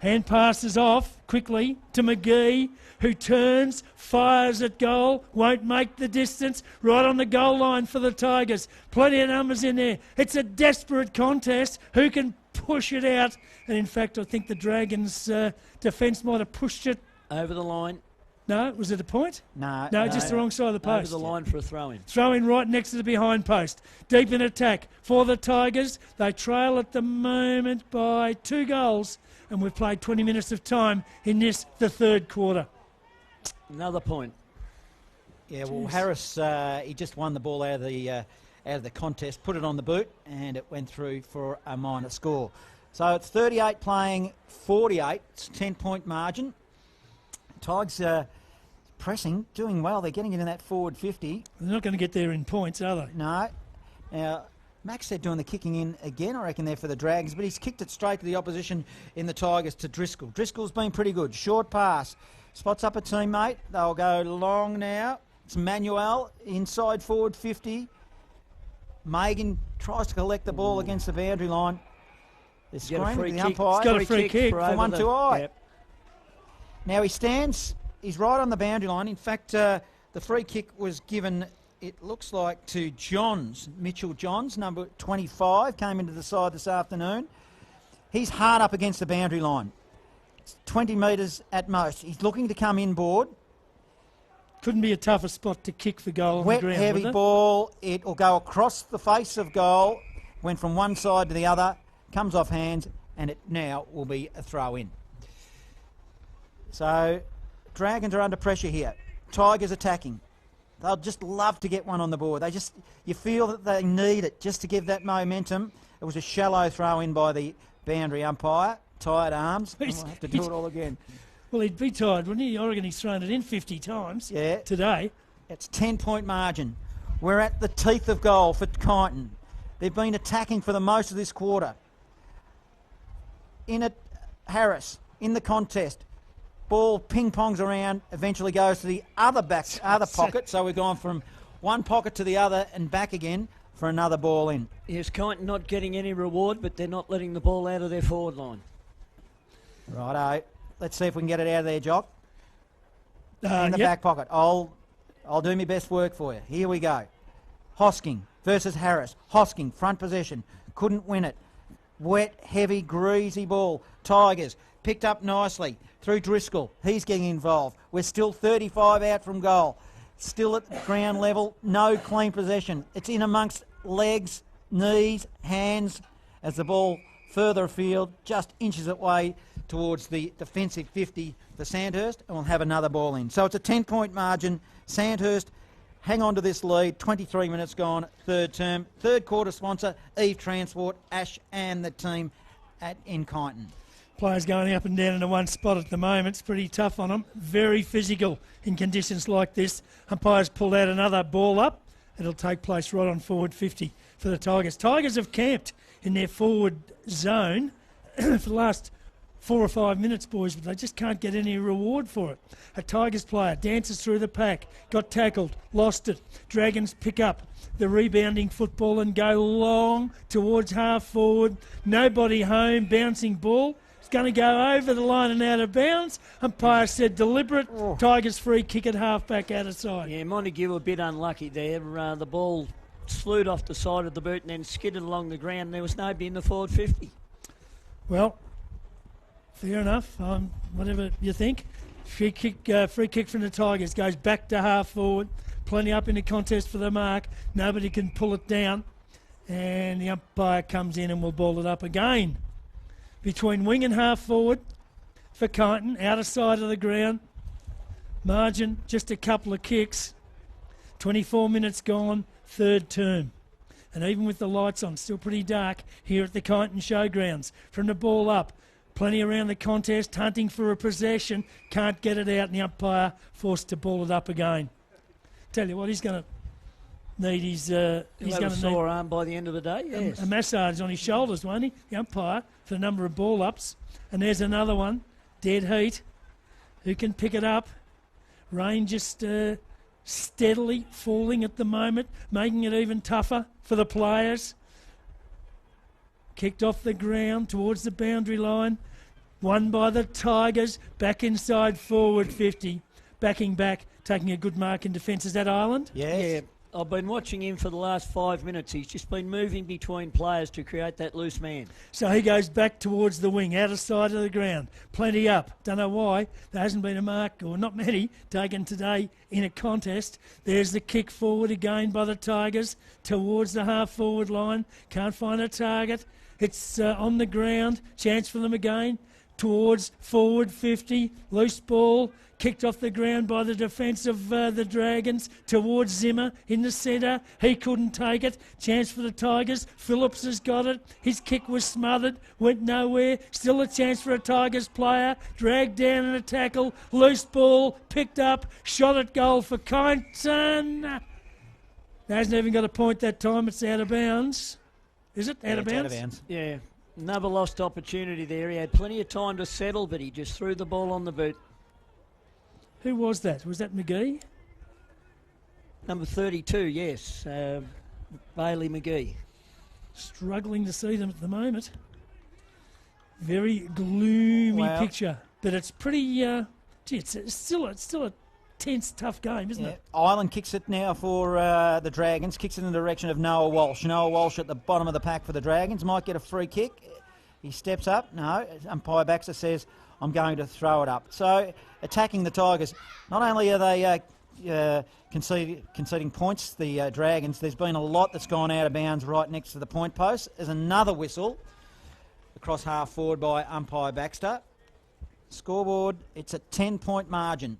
Speaker 1: Hand passes off quickly to McGee, who turns, fires at goal, won't make the distance, right on the goal line for the Tigers. Plenty of numbers in there. It's a desperate contest. Who can push it out? And in fact, I think the Dragons' defence might have pushed it
Speaker 3: over the line.
Speaker 1: No, was it a point?
Speaker 2: No,
Speaker 1: just the wrong side of the post.
Speaker 3: Over the line for a throw-in.
Speaker 1: Throw-in right next to the behind post. Deep in attack for the Tigers. They trail at the moment by 2 goals, and we've played 20 minutes of time in this, the third quarter.
Speaker 3: Another point.
Speaker 2: Yeah, well, Harris, he just won the ball out of the contest, put it on the boot, and it went through for a minor score. So it's 38 playing 48. It's a 10-point margin. Tigers pressing, doing well. They're getting into that forward 50.
Speaker 1: They're not going to get there in points, are they?
Speaker 2: No. Now, Max said doing the kicking in again, I reckon, there for the Dragons, but he's kicked it straight to the opposition in the Tigers to Driscoll. Driscoll's been pretty good. Short pass. Spots up a teammate. They'll go long now. It's Manuel inside forward 50. Megan tries to collect the ball against the boundary line. They're screaming to the umpire.
Speaker 1: He's got a free kick
Speaker 2: for 1-2-I.
Speaker 3: Yep.
Speaker 2: Now he stands, he's right on the boundary line. In fact, the free kick was given, it looks like, to Johns, Mitchell Johns, number 25, came into the side this afternoon. He's hard up against the boundary line. It's 20 metres at most. He's looking to come inboard.
Speaker 1: Couldn't be a tougher spot to kick for goal on the ground,
Speaker 2: Wet, heavy ball. It will go across the face of goal, went from one side to the other, comes off hands, and it now will be a throw-in. So, Dragons are under pressure here. Tigers attacking. They'll just love to get one on the board. You feel that they need it just to give that momentum. It was a shallow throw in by the boundary umpire. Tired arms. We'll have to do it all again.
Speaker 1: Well, he'd be tired, wouldn't he? I reckon he's thrown it in 50 times today.
Speaker 2: It's 10-point margin. We're at the teeth of goal for Kyneton. They've been attacking for the most of this quarter. In it, Harris, in the contest. Ball ping-pongs around, eventually goes to the other pocket. So we've gone from one pocket to the other and back again for another ball in.
Speaker 3: Yes, Kyneton not getting any reward, but they're not letting the ball out of their forward line.
Speaker 2: Righto. Let's see if we can get it out of there, Jock. In the back pocket. I'll do my best work for you. Here we go. Hosking versus Harris. Hosking, front possession. Couldn't win it. Wet, heavy, greasy ball. Tigers picked up nicely through Driscoll. He's getting involved. We're still 35 out from goal. Still at ground level. No clean possession. It's in amongst legs, knees, hands as the ball further afield just inches its way towards the defensive 50 for Sandhurst, and we'll have another ball in. So it's a 10-point margin. Sandhurst hang on to this lead. 23 minutes gone, third term. Third quarter sponsor, Eve Transport, Ash and the team in Kyneton.
Speaker 1: Players going up and down into one spot at the moment. It's pretty tough on them. Very physical in conditions like this. Umpires pulled out another ball up. It'll take place right on forward 50 for the Tigers. Tigers have camped in their forward zone for the last 4 or 5 minutes, boys, but they just can't get any reward for it. A Tigers player dances through the pack, got tackled, lost it. Dragons pick up the rebounding football and go long towards half forward. Nobody home, bouncing ball. It's going to go over the line and out of bounds. Umpire said deliberate. Tigers free kick at half back out of side.
Speaker 3: Yeah, Montague a bit unlucky there. The ball slewed off the side of the boot and then skidded along the ground. There was nobody in the forward 50.
Speaker 1: Well, fair enough. Whatever you think. Free kick from the Tigers. Goes back to half forward. Plenty up in the contest for the mark. Nobody can pull it down. And the umpire comes in and will ball it up again. Between wing and half forward for Kyneton. Outer side of the ground. Margin, just a couple of kicks. 24 minutes gone. Third term. And even with the lights on, still pretty dark here at the Kyneton Showgrounds. From the ball up. Plenty around the contest, hunting for a possession. Can't get it out, and the umpire forced to ball it up again. Tell you what, he's going to need his... he's going to
Speaker 3: sore arm by the end of the day, yes.
Speaker 1: A massage on his shoulders, won't he? The umpire, for the number of ball-ups. And there's another one, dead heat. Who can pick it up? Rain just steadily falling at the moment, making it even tougher for the players. Kicked off the ground towards the boundary line. Won by the Tigers. Back inside forward 50. Backing back, taking a good mark in defence. Is that Ireland?
Speaker 2: Yes.
Speaker 3: Yeah, I've been watching him for the last 5 minutes. He's just been moving between players to create that loose man.
Speaker 1: So he goes back towards the wing, out of sight of the ground. Plenty up. Don't know why. There hasn't been a mark, or not many, taken today in a contest. There's the kick forward again by the Tigers towards the half-forward line. Can't find a target. It's on the ground. Chance for them again. Towards forward 50. Loose ball. Kicked off the ground by the defence of the Dragons towards Zimmer in the centre. He couldn't take it. Chance for the Tigers. Phillips has got it. His kick was smothered. Went nowhere. Still a chance for a Tigers player. Dragged down in a tackle. Loose ball. Picked up. Shot at goal for Kyneton. Hasn't even got a point that time. It's out of bounds. Is it? Out of bounds?
Speaker 2: Out of bounds.
Speaker 3: Yeah, another lost opportunity there. He had plenty of time to settle, but he just threw the ball on the boot.
Speaker 1: Who was that? Was that McGee?
Speaker 3: Number 32, yes. Bailey McGee.
Speaker 1: Struggling to see them at the moment. Very gloomy picture. But it's pretty... it's still a tense, tough game, isn't it?
Speaker 2: Ireland kicks it now for the Dragons. Kicks it in the direction of Noah Walsh. Noah Walsh at the bottom of the pack for the Dragons. Might get a free kick. He steps up. No, umpire Baxter says, I'm going to throw it up. So attacking the Tigers. Not only are they conceding points, the Dragons, there's been a lot that's gone out of bounds right next to the point post. There's another whistle across half forward by umpire Baxter. Scoreboard, it's a 10-point margin.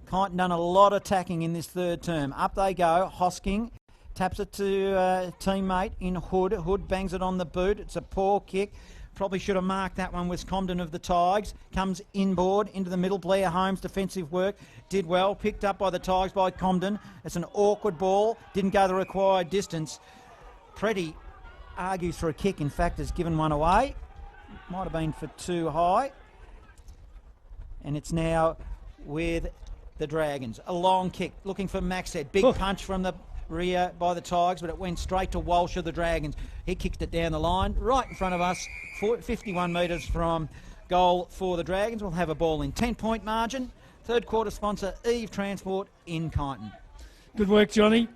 Speaker 2: Kyneton done a lot of attacking in this third term. Up they go. Hosking taps it to a teammate in Hood. Hood bangs it on the boot. It's a poor kick. Probably should have marked that one. Was Comden of the Tigers. Comes inboard into the middle. Blair Holmes defensive work. Did well. Picked up by the Tigers by Comden. It's an awkward ball. Didn't go the required distance. Preddy argues for a kick. In fact, has given one away. Might have been for too high. And it's now with the Dragons. A long kick. Looking for Maxhead. Big punch from the rear by the Tigers, but it went straight to Walsh of the Dragons. He kicked it down the line, right in front of us, 51 metres from goal for the Dragons. We'll have a ball in. 10-point margin. Third quarter sponsor, Eve Transport in Kyneton.
Speaker 1: Good work, Johnny.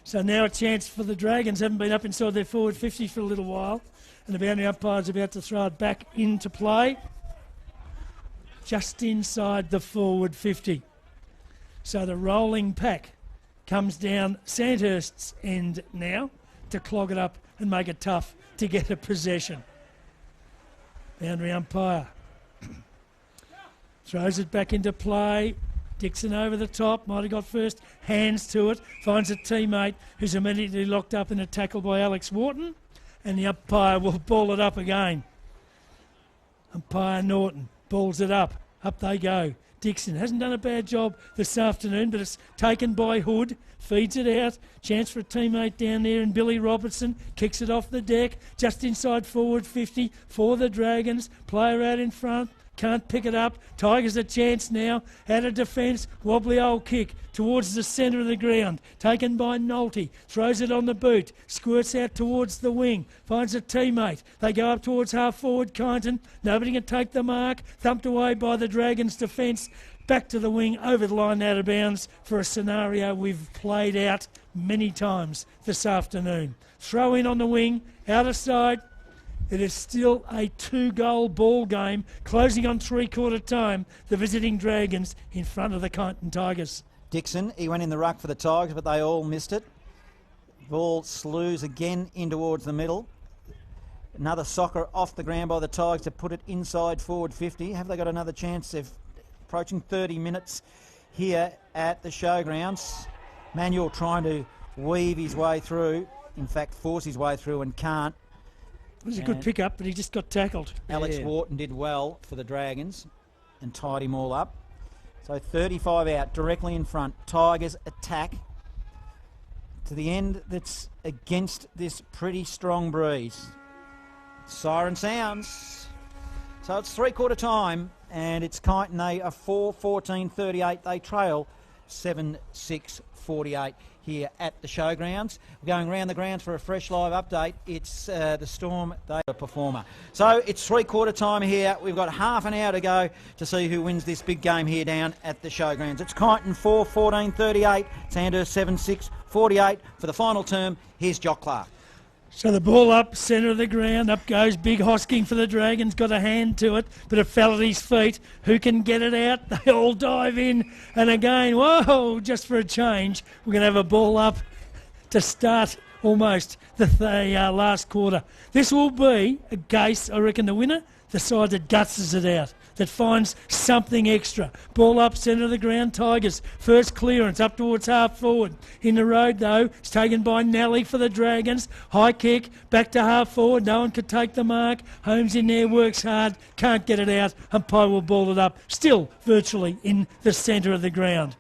Speaker 1: So now a chance for the Dragons. Haven't been up inside their forward 50 for a little while. And the boundary umpire's about to throw it back into play. Just inside the forward 50. So the rolling pack comes down Sandhurst's end now to clog it up and make it tough to get a possession. Boundary umpire throws it back into play. Dixon over the top, might have got first hands to it, finds a teammate who's immediately locked up in a tackle by Alex Wharton, and the umpire will ball it up again. Umpire Norton balls it up. Up they go. Dixon hasn't done a bad job this afternoon, but it's taken by Hood, feeds it out. Chance for a teammate down there, and Billy Robertson kicks it off the deck, just inside forward 50 for the Dragons. Player out in front, can't pick it up. Tigers a chance now, out of defence, wobbly old kick towards the centre of the ground, taken by Nolte, throws it on the boot, squirts out towards the wing, finds a teammate. They go up towards half forward Kyneton, nobody can take the mark, thumped away by the Dragons defence, back to the wing, over the line, out of bounds for a scenario we've played out many times this afternoon. Throw in on the wing, out of side. It is still a 2-goal ball game, closing on three-quarter time. The visiting Dragons in front of the Kyneton Tigers.
Speaker 2: Dixon, he went in the ruck for the Tigers, but they all missed it. Ball slews again in towards the middle. Another soccer off the ground by the Tigers to put it inside forward 50. Have they got another chance? They're approaching 30 minutes here at the showgrounds. Manuel trying to weave his way through, in fact force his way through, and can't.
Speaker 1: It was a good pick-up, but he just got tackled.
Speaker 2: Alex Wharton did well for the Dragons and tied him all up. So 35 out, directly in front. Tigers attack to the end that's against this pretty strong breeze. Siren sounds. So it's three-quarter time, and it's Kyneton. They are 4-14-38. They trail 7-6-48 here at the showgrounds. We're going around the grounds for a fresh live update. It's the Storm, they are a performer. So it's three-quarter time here. We've got half an hour to go to see who wins this big game here down at the showgrounds. It's Kyneton 4-14-38, Sandhurst 7-6-48 for the final term. Here's Jock Clark.
Speaker 1: So the ball up, centre of the ground, up goes Big Hosking for the Dragons, got a hand to it, but it fell at his feet. Who can get it out? They all dive in, and again, whoa, just for a change, we're going to have a ball up to start almost the last quarter. This will be a case, I reckon, the winner, the side that gutses it out, that finds something extra. Ball up, centre of the ground, Tigers. First clearance up towards half forward. In the road, though, it's taken by Nelly for the Dragons. High kick, back to half forward. No one could take the mark. Holmes in there, works hard, can't get it out. Umpire will ball it up. Still virtually in the centre of the ground.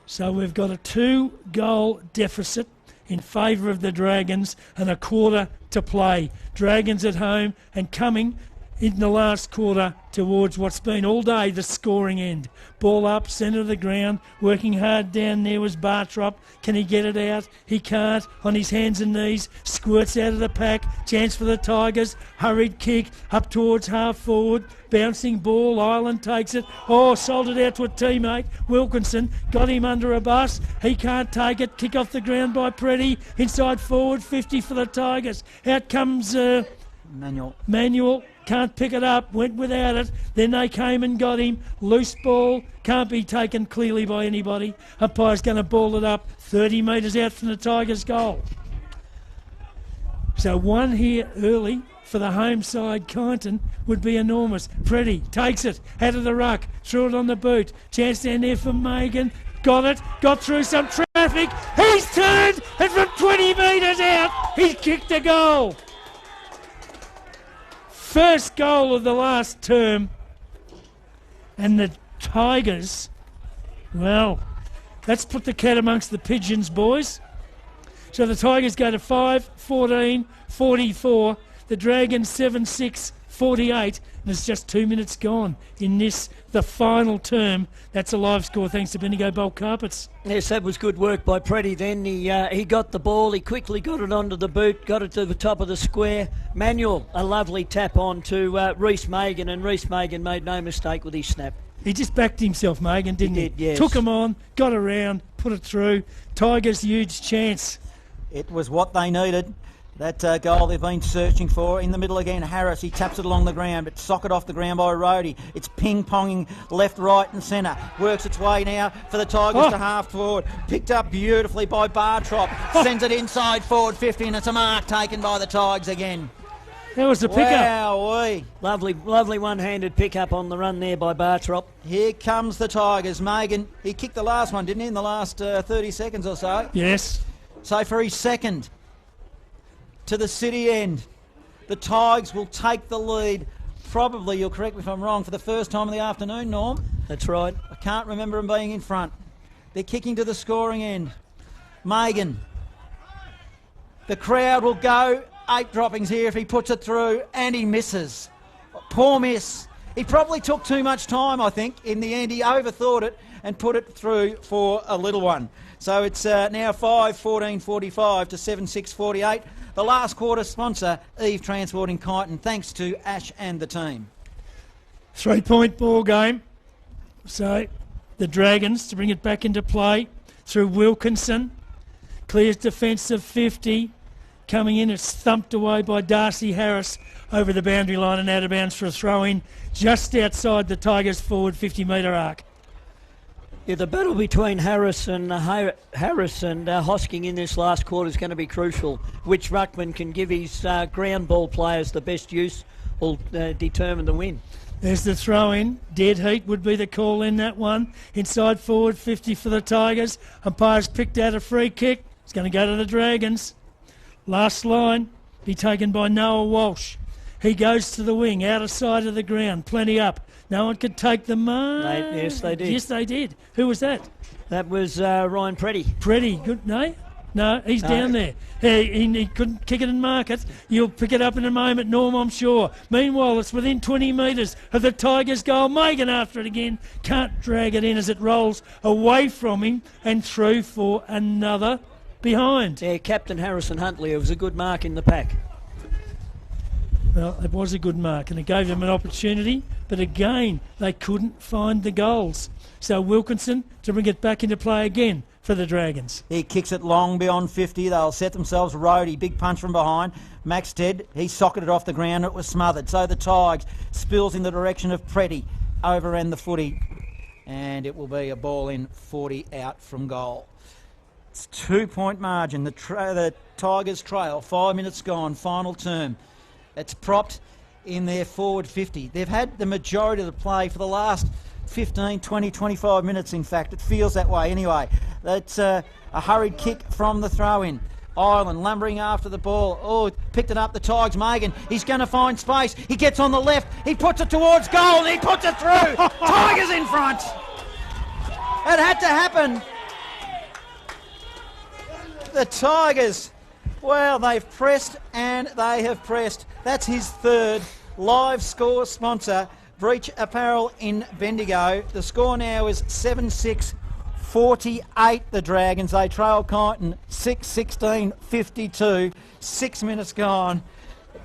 Speaker 1: So we've got a 2-goal deficit in favour of the Dragons and a quarter to play. Dragons at home and coming in the last quarter towards what's been all day the scoring end. Ball up, centre of the ground, working hard down there was Bartrop. Can he get it out? He can't. On his hands and knees, squirts out of the pack. Chance for the Tigers. Hurried kick up towards half forward. Bouncing ball, Ireland takes it. Oh, sold it out to a teammate. Wilkinson got him under a bus. He can't take it. Kick off the ground by Preddy. Inside forward, 50 for the Tigers. Out comes Manuel. Can't pick it up, went without it. Then they came and got him. Loose ball, can't be taken clearly by anybody. Umpire's going to ball it up 30 metres out from the Tigers' goal. So one here early for the home side, Kyneton, would be enormous. Preddy takes it out of the ruck, threw it on the boot. Chance down there for Megan. Got it, got through some traffic. He's turned, and from 20 metres out, he's kicked a goal. First goal of the last term, and the Tigers, well, let's put the cat amongst the pigeons, boys. So the Tigers go to 5-14-44, the Dragons 7-6-48, and there's just 2 minutes gone in this, the final term. That's a live score thanks to Bendigo Bulk Carpets.
Speaker 3: Yes, that was good work by Preddy then. He got the ball, he quickly got it onto the boot, got it to the top of the square. Manuel, a lovely tap on to Reece Megan, and Reece Megan made no mistake with his snap.
Speaker 1: He just backed himself, Megan, didn't he?
Speaker 3: Did, yes.
Speaker 1: Took him on, got around, put it through. Tigers, huge chance.
Speaker 2: It was what they needed. That goal they've been searching for. In the middle again, Harris, he taps it along the ground, but socket off the ground by Rhodey. It's ping-ponging left, right and centre. Works its way now for the Tigers to half forward. Picked up beautifully by Bartrop. Sends it inside forward 50, and it's a mark taken by the Tigers again.
Speaker 1: That was the pickup.
Speaker 2: Wowee.
Speaker 3: Lovely one-handed pickup on the run there by Bartrop.
Speaker 2: Here comes the Tigers. Megan, he kicked the last one, didn't he, in the last 30 seconds or so?
Speaker 1: Yes.
Speaker 2: So for his second to the city end, the Tigers will take the lead. Probably, you'll correct me if I'm wrong, for the first time in the afternoon, Norm.
Speaker 3: That's right.
Speaker 2: I can't remember them being in front. They're kicking to the scoring end. Megan. The crowd will go 8 droppings here if he puts it through, and he misses. Poor miss. He probably took too much time, I think. In the end, he overthought it and put it through for a little one. So it's now 5-14-45 to 7-6-48. The last quarter sponsor, Eve Transport in Kyneton, thanks to Ash and the team.
Speaker 1: 3-point ball game. So the Dragons to bring it back into play through Wilkinson. Clears defence of 50. Coming in, it's thumped away by Darcy Harris over the boundary line and out of bounds for a throw-in just outside the Tigers' forward 50-metre arc.
Speaker 3: Yeah, the battle between Harris and Hosking in this last quarter is going to be crucial. Which ruckman can give his ground ball players the best use will determine the win.
Speaker 1: There's the throw-in. Dead heat would be the call in that one. Inside forward 50 for the Tigers. Umpire's picked out a free kick. It's going to go to the Dragons. Last line be taken by Noah Walsh. He goes to the wing, out of sight of the ground, plenty up. No one could take the mark.
Speaker 3: Yes, they did.
Speaker 1: Yes, they did. Who was that?
Speaker 3: That was Ryan Preddy.
Speaker 1: Preddy, good, no? No, he's down there. He couldn't kick it and mark it. You'll pick it up in a moment, Norm, I'm sure. Meanwhile, it's within 20 metres of the Tigers' goal. Megan after it again. Can't drag it in as it rolls away from him and through for another behind.
Speaker 3: Yeah, Captain Harrison Huntley. It was a good mark in the pack.
Speaker 1: Well, it was a good mark and it gave them an opportunity, but again, they couldn't find the goals. So Wilkinson to bring it back into play again for the Dragons.
Speaker 2: He kicks it long beyond 50. They'll set themselves. Roadie, big punch from behind. Max Ted, he socketed off the ground. It was smothered. So the Tigers spills in the direction of Pretty. Overran the footy. And it will be a ball in, 40 out from goal. It's 2-point margin. The Tigers trail. 5 minutes gone. Final term. It's propped in their forward 50. They've had the majority of the play for the last 15, 20, 25 minutes, in fact. It feels that way anyway. That's a hurried kick from the throw-in. Ireland lumbering after the ball. Oh, picked it up, the Tigers. Megan, he's going to find space. He gets on the left. He puts it towards goal and he puts it through. Tigers in front. It had to happen. The Tigers, well, they've pressed and they have pressed. That's his third. Live score sponsor, Breach Apparel in Bendigo. The score now is 7-6, 48 the Dragons. They trail Kyneton 6-16, 52. 6 minutes gone.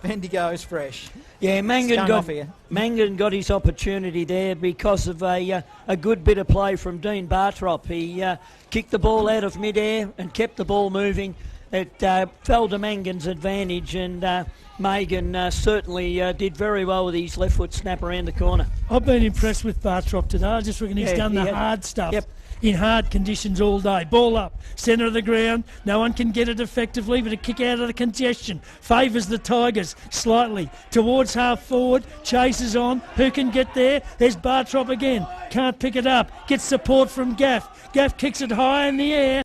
Speaker 2: Bendigo's fresh.
Speaker 3: Yeah, Mangan got his opportunity there because of a good bit of play from Dean Bartrop. He kicked the ball out of midair and kept the ball moving. It fell to Mangan's advantage, and Megan certainly did very well with his left foot snap around the corner.
Speaker 1: I've been impressed with Bartrop today. I just reckon he's done the hard stuff.
Speaker 3: Yep.
Speaker 1: In hard conditions all day. Ball up, centre of the ground. No one can get it effectively, but a kick out of the congestion favours the Tigers slightly. Towards half forward, chases on. Who can get there? There's Bartrop again. Can't pick it up. Gets support from Gaff. Gaff kicks it high in the air.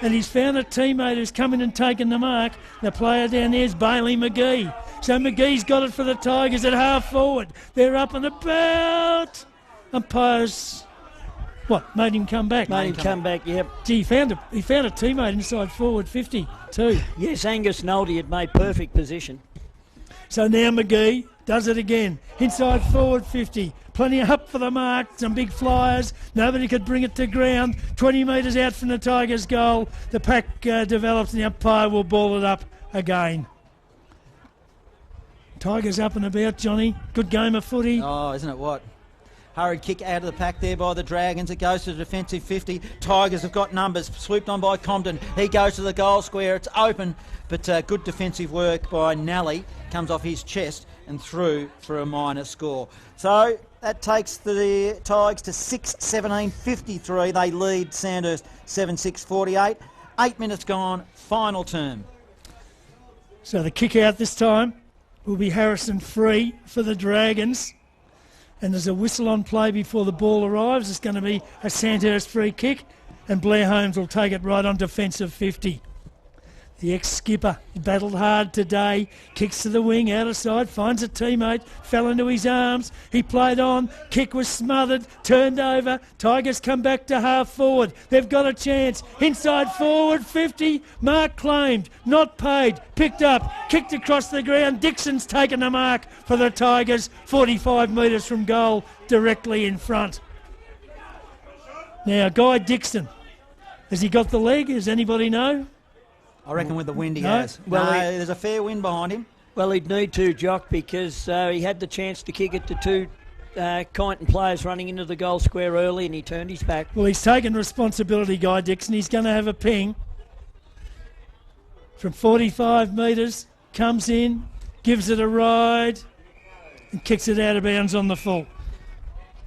Speaker 1: And he's found a teammate who's come in and taken the mark. The player down there is Bailey McGee. So McGee's got it for the Tigers at half forward. They're up and about. Umpires... What, made him come back?
Speaker 3: Made him come back, yep.
Speaker 1: Gee, he found a teammate inside forward 50 too.
Speaker 3: Yes, Angus Noldy had made perfect position.
Speaker 1: So now McGee does it again. Inside forward 50. Plenty up for the mark. Some big flyers. Nobody could bring it to ground. 20 metres out from the Tigers' goal. The pack develops and the umpire will ball it up again. Tigers up and about, Johnny. Good game of footy.
Speaker 2: Oh, isn't it what? Hurried kick out of the pack there by the Dragons. It goes to the defensive 50. Tigers have got numbers. Swooped on by Compton. He goes to the goal square. It's open, but good defensive work by Nally. Comes off his chest and through for a minor score. So that takes the Tigers to 6-17-53. They lead Sandhurst 7-6, 48. 8 minutes gone. Final term.
Speaker 1: So the kick out this time will be Harrison free for the Dragons. And there's a whistle on play before the ball arrives. It's going to be a Sandhurst free kick, and Blair Holmes will take it right on defensive 50. The ex-skipper battled hard today, kicks to the wing, out of side, finds a teammate, fell into his arms. He played on, kick was smothered, turned over. Tigers come back to half forward. They've got a chance. Inside forward 50, mark claimed, not paid, picked up, kicked across the ground. Dixon's taken the mark for the Tigers, 45 metres from goal, directly in front. Now, Guy Dixon, has he got the leg? Does anybody know?
Speaker 2: I reckon with the wind he has. Well, there's a fair wind behind him.
Speaker 3: Well, he'd need to, Jock, because he had the chance to kick it to two Kyneton players running into the goal square early, and he turned his back.
Speaker 1: Well, he's taken responsibility, Guy Dixon. He's going to have a ping. From 45 metres, comes in, gives it a ride, and kicks it out of bounds on the full.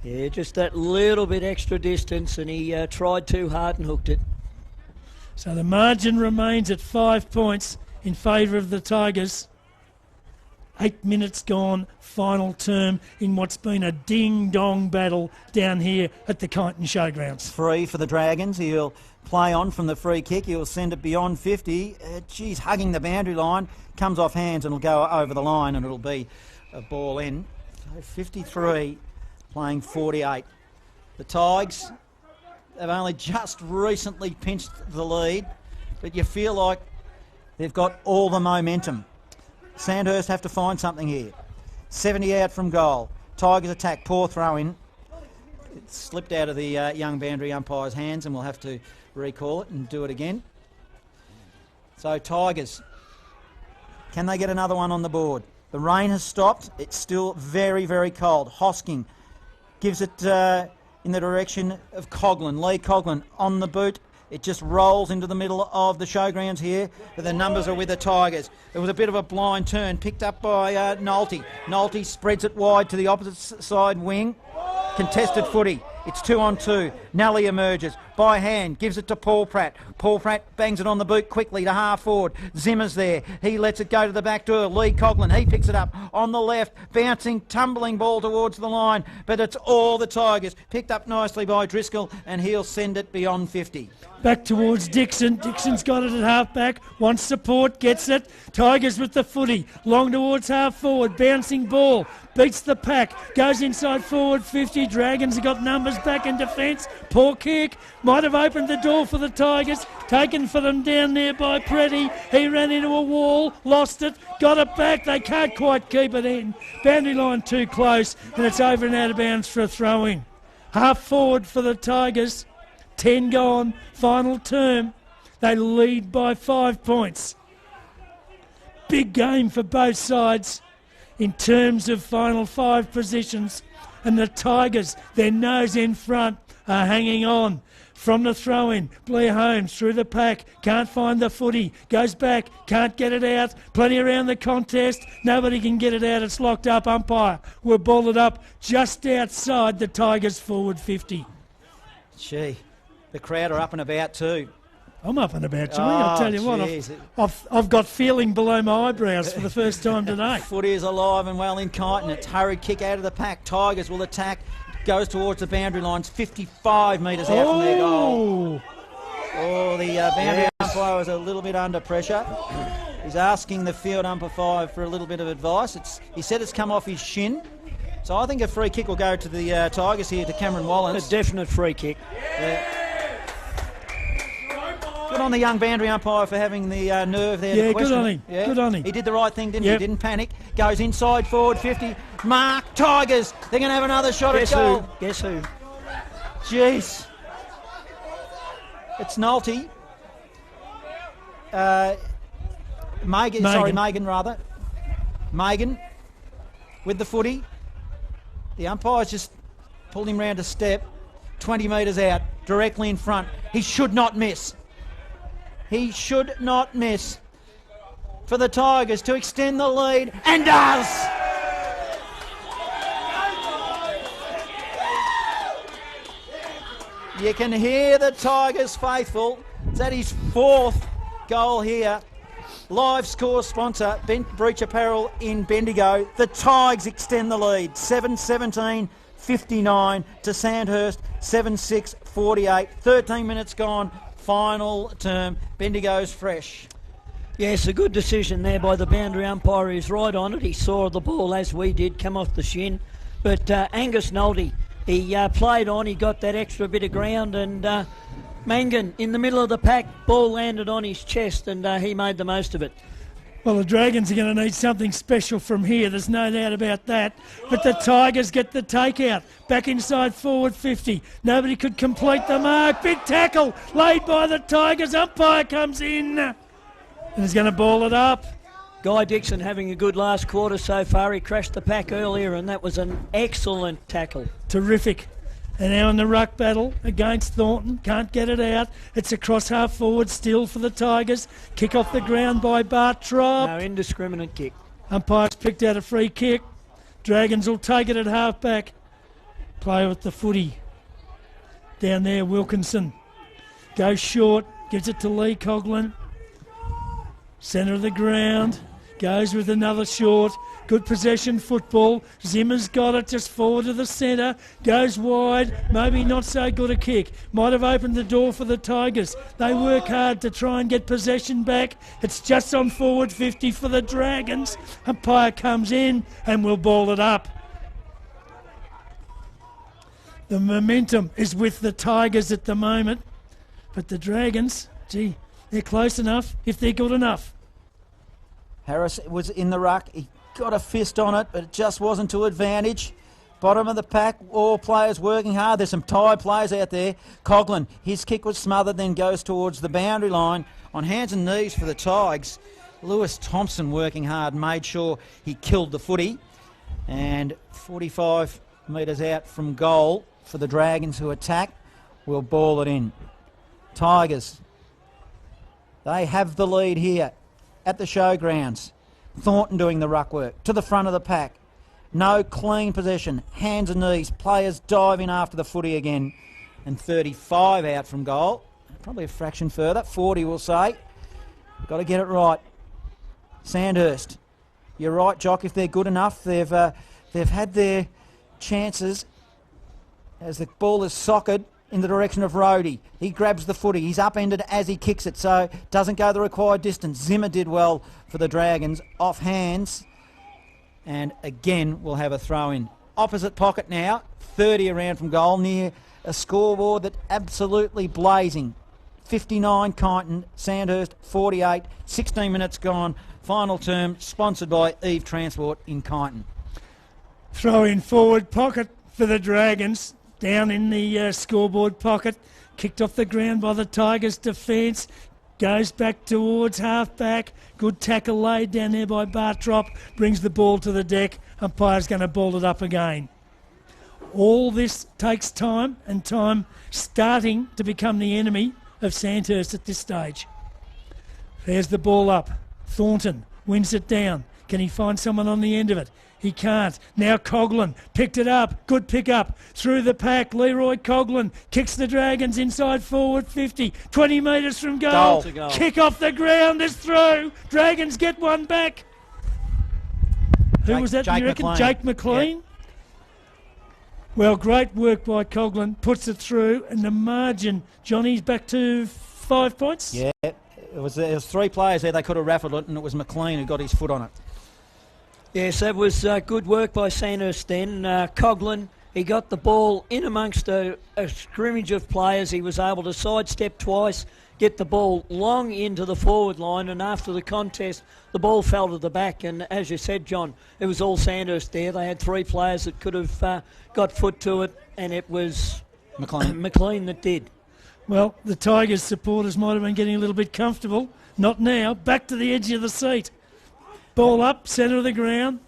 Speaker 3: Yeah, just that little bit extra distance, and he tried too hard and hooked it.
Speaker 1: So the margin remains at 5 points in favour of the Tigers. 8 minutes gone, final term in what's been a ding-dong battle down here at the Kyneton Showgrounds.
Speaker 2: Free for the Dragons. He'll play on from the free kick. He'll send it beyond 50. Geez, hugging the boundary line. Comes off hands and will go over the line, and it'll be a ball in. So 53 playing 48. The Tigers have only just recently pinched the lead. but you feel like they've got all the momentum. Sandhurst have to find something here. 70 out from goal. Tigers attack, poor throw in. It slipped out of the young boundary umpire's hands, and we'll have to recall it and do it again. So Tigers, can they get another one on the board? The rain has stopped. It's still very, very cold. Hosking gives it in the direction of Coughlin. Lee Coughlin on the boot. It just rolls into the middle of the showgrounds here, but the numbers are with the Tigers. It was a bit of a blind turn, picked up by Nolte. Nolte spreads it wide to the opposite side wing. Contested footy. It's 2 on 2. Nelly emerges by hand, gives it to Paul Pratt. Paul Pratt bangs it on the boot quickly to half forward. Zimmer's there. He lets it go to the back door. Lee Coughlin, he picks it up on the left. Bouncing, tumbling ball towards the line. But it's all the Tigers. Picked up nicely by Driscoll, and he'll send it beyond 50.
Speaker 1: Back towards Dixon. Dixon's got it at half-back. Wants support, gets it. Tigers with the footy. Long towards half-forward. Bouncing ball. Beats the pack. Goes inside forward 50. Dragons have got numbers back in defence. Poor kick. Might have opened the door for the Tigers. Taken for them down there by Preddy. He ran into a wall. Lost it. Got it back. They can't quite keep it in. Boundary line too close. And it's over and out of bounds for a throw-in. Half forward for the Tigers. 10 gone. Final term. They lead by 5 points. Big game for both sides in terms of final 5 positions. And the Tigers, their nose in front, are hanging on. From the throw-in, Blair Holmes through the pack, can't find the footy, goes back, can't get it out, plenty around the contest, nobody can get it out, it's locked up. Umpire will ball it up just outside the Tigers' forward 50.
Speaker 2: Gee, the crowd are up and about too.
Speaker 1: I'm up and about, Johnny. I'll tell you
Speaker 2: geez.
Speaker 1: what, I've got feeling below my eyebrows for the first time today.
Speaker 2: Footy is alive and well in Kyneton. It's hurried kick out of the pack. Tigers will attack. Goes towards the boundary lines, 55 metres out from their goal. Oh, the boundary umpire was a little bit under pressure. He's asking the field umpire for a little bit of advice. He said it's come off his shin. So I think a free kick will go to the Tigers here, to Cameron Wallace.
Speaker 3: A definite free kick.
Speaker 2: Good on the young boundary umpire for having the nerve there.
Speaker 1: Yeah,
Speaker 2: to
Speaker 1: good on him.
Speaker 2: Yeah.
Speaker 1: Good on him.
Speaker 2: He did the right thing, didn't he? He didn't panic. Goes inside forward 50. Mark, Tigers. They're going to have another shot at goal.
Speaker 3: Guess who?
Speaker 2: Jeez. It's Nolte. Megan rather. Megan with the footy. The umpire's just pulled him round a step. 20 metres out, directly in front. He should not miss. He should not miss for the Tigers to extend the lead, and does! You can hear the Tigers faithful. It's at his 4th goal here. Live score sponsor, Bent Breach Apparel in Bendigo. The Tigers extend the lead, 7-17. 59 to Sandhurst, 7-6, 48. 13 minutes gone, final term. Bendigo's fresh.
Speaker 3: Yes, a good decision there by the boundary umpire. He's right on it. He saw the ball, as we did, come off the shin. But Angus Nolte, he played on, he got that extra bit of ground, and Mangan in the middle of the pack, ball landed on his chest, and he made the most of it.
Speaker 1: Well, the Dragons are going to need something special from here. There's no doubt about that. But the Tigers get the takeout. Back inside forward 50. Nobody could complete the mark. Big tackle laid by the Tigers. Umpire comes in and is going to ball it up.
Speaker 3: Guy Dixon having a good last quarter so far. He crashed the pack earlier, and that was an excellent tackle.
Speaker 1: Terrific. And now in the ruck battle against Thornton. Can't get it out. It's across half forward still for the Tigers. Kick off the ground by Bartrop.
Speaker 3: No, indiscriminate kick.
Speaker 1: Umpire's picked out a free kick. Dragons will take it at half back. Play with the footy. Down there, Wilkinson. Goes short. Gives it to Lee Coughlin. Centre of the ground. Goes with another short. Good possession football. Zimmer's got it just forward to the centre. Goes wide. Maybe not so good a kick. Might have opened the door for the Tigers. They work hard to try and get possession back. It's just on forward 50 for the Dragons. Umpire comes in and will ball it up. The momentum is with the Tigers at the moment. But the Dragons, gee, They're close enough if they're good enough.
Speaker 2: Harris was in the ruck. He got a fist on it, but it just wasn't to advantage. Bottom of the pack, all players working hard. There's some tired players out there. Coughlin, his kick was smothered, then goes towards the boundary line. On hands and knees for the Tigers. Lewis Thompson working hard, made sure he killed the footy. And 45 metres out from goal for the Dragons who attack. We'll ball it in. Tigers, they have the lead here at the showgrounds. Thornton doing the ruck work to the front of the pack. No clean possession, hands and knees, players dive in after the footy again. And 35 out from goal, probably a fraction further, 40 we'll say. Got to get it right. Sandhurst, you're right, Jock, if they're good enough, they've had their chances as the ball is socked in the direction of Rhodey. He grabs the footy, he's upended as he kicks it, so doesn't go the required distance. Zimmer did well for the Dragons, off hands. And again, we'll have a throw in. Opposite pocket now, 30 around from goal, near a scoreboard that absolutely blazing. 59 Kyneton, Sandhurst 48, 16 minutes gone. Final term, sponsored by Eve Transport in Kyneton.
Speaker 1: Throw in forward pocket for the Dragons, down in the scoreboard pocket. Kicked off the ground by the Tigers' defence. Goes back towards half-back. Good tackle laid down there by Bartrop. Brings the ball to the deck. Umpire's going to ball it up again. All this takes time, and time starting to become the enemy of Sandhurst at this stage. There's the ball up. Thornton wins it down. Can he find someone on the end of it? He can't. Now Coughlin picked it up. Good pick up. Through the pack, Leroy Coughlin kicks the Dragons inside forward 50. 20 metres from goal.
Speaker 3: Goal.
Speaker 1: Kick off the ground is through. Dragons get one back. Who was that,
Speaker 2: Jake
Speaker 1: you reckon?
Speaker 2: McLean.
Speaker 1: Jake McLean?
Speaker 2: Yep.
Speaker 1: Well, great work by Coughlin. Puts it through. And the margin, Johnny's back to 5 points?
Speaker 2: Yeah, there was 3 players there. They could have raffled it, and it was McLean who got his foot on it.
Speaker 3: Yes, that was good work by Sandhurst then. Coughlin, he got the ball in amongst a scrimmage of players. He was able to sidestep twice, get the ball long into the forward line, and after the contest, the ball fell to the back. And as you said, John, it was all Sandhurst there. They had 3 players that could have got foot to it, and it was McLean that did.
Speaker 1: Well, the Tigers supporters might have been getting a little bit comfortable. Not now. Back to the edge of the seat. Ball up, centre of the ground.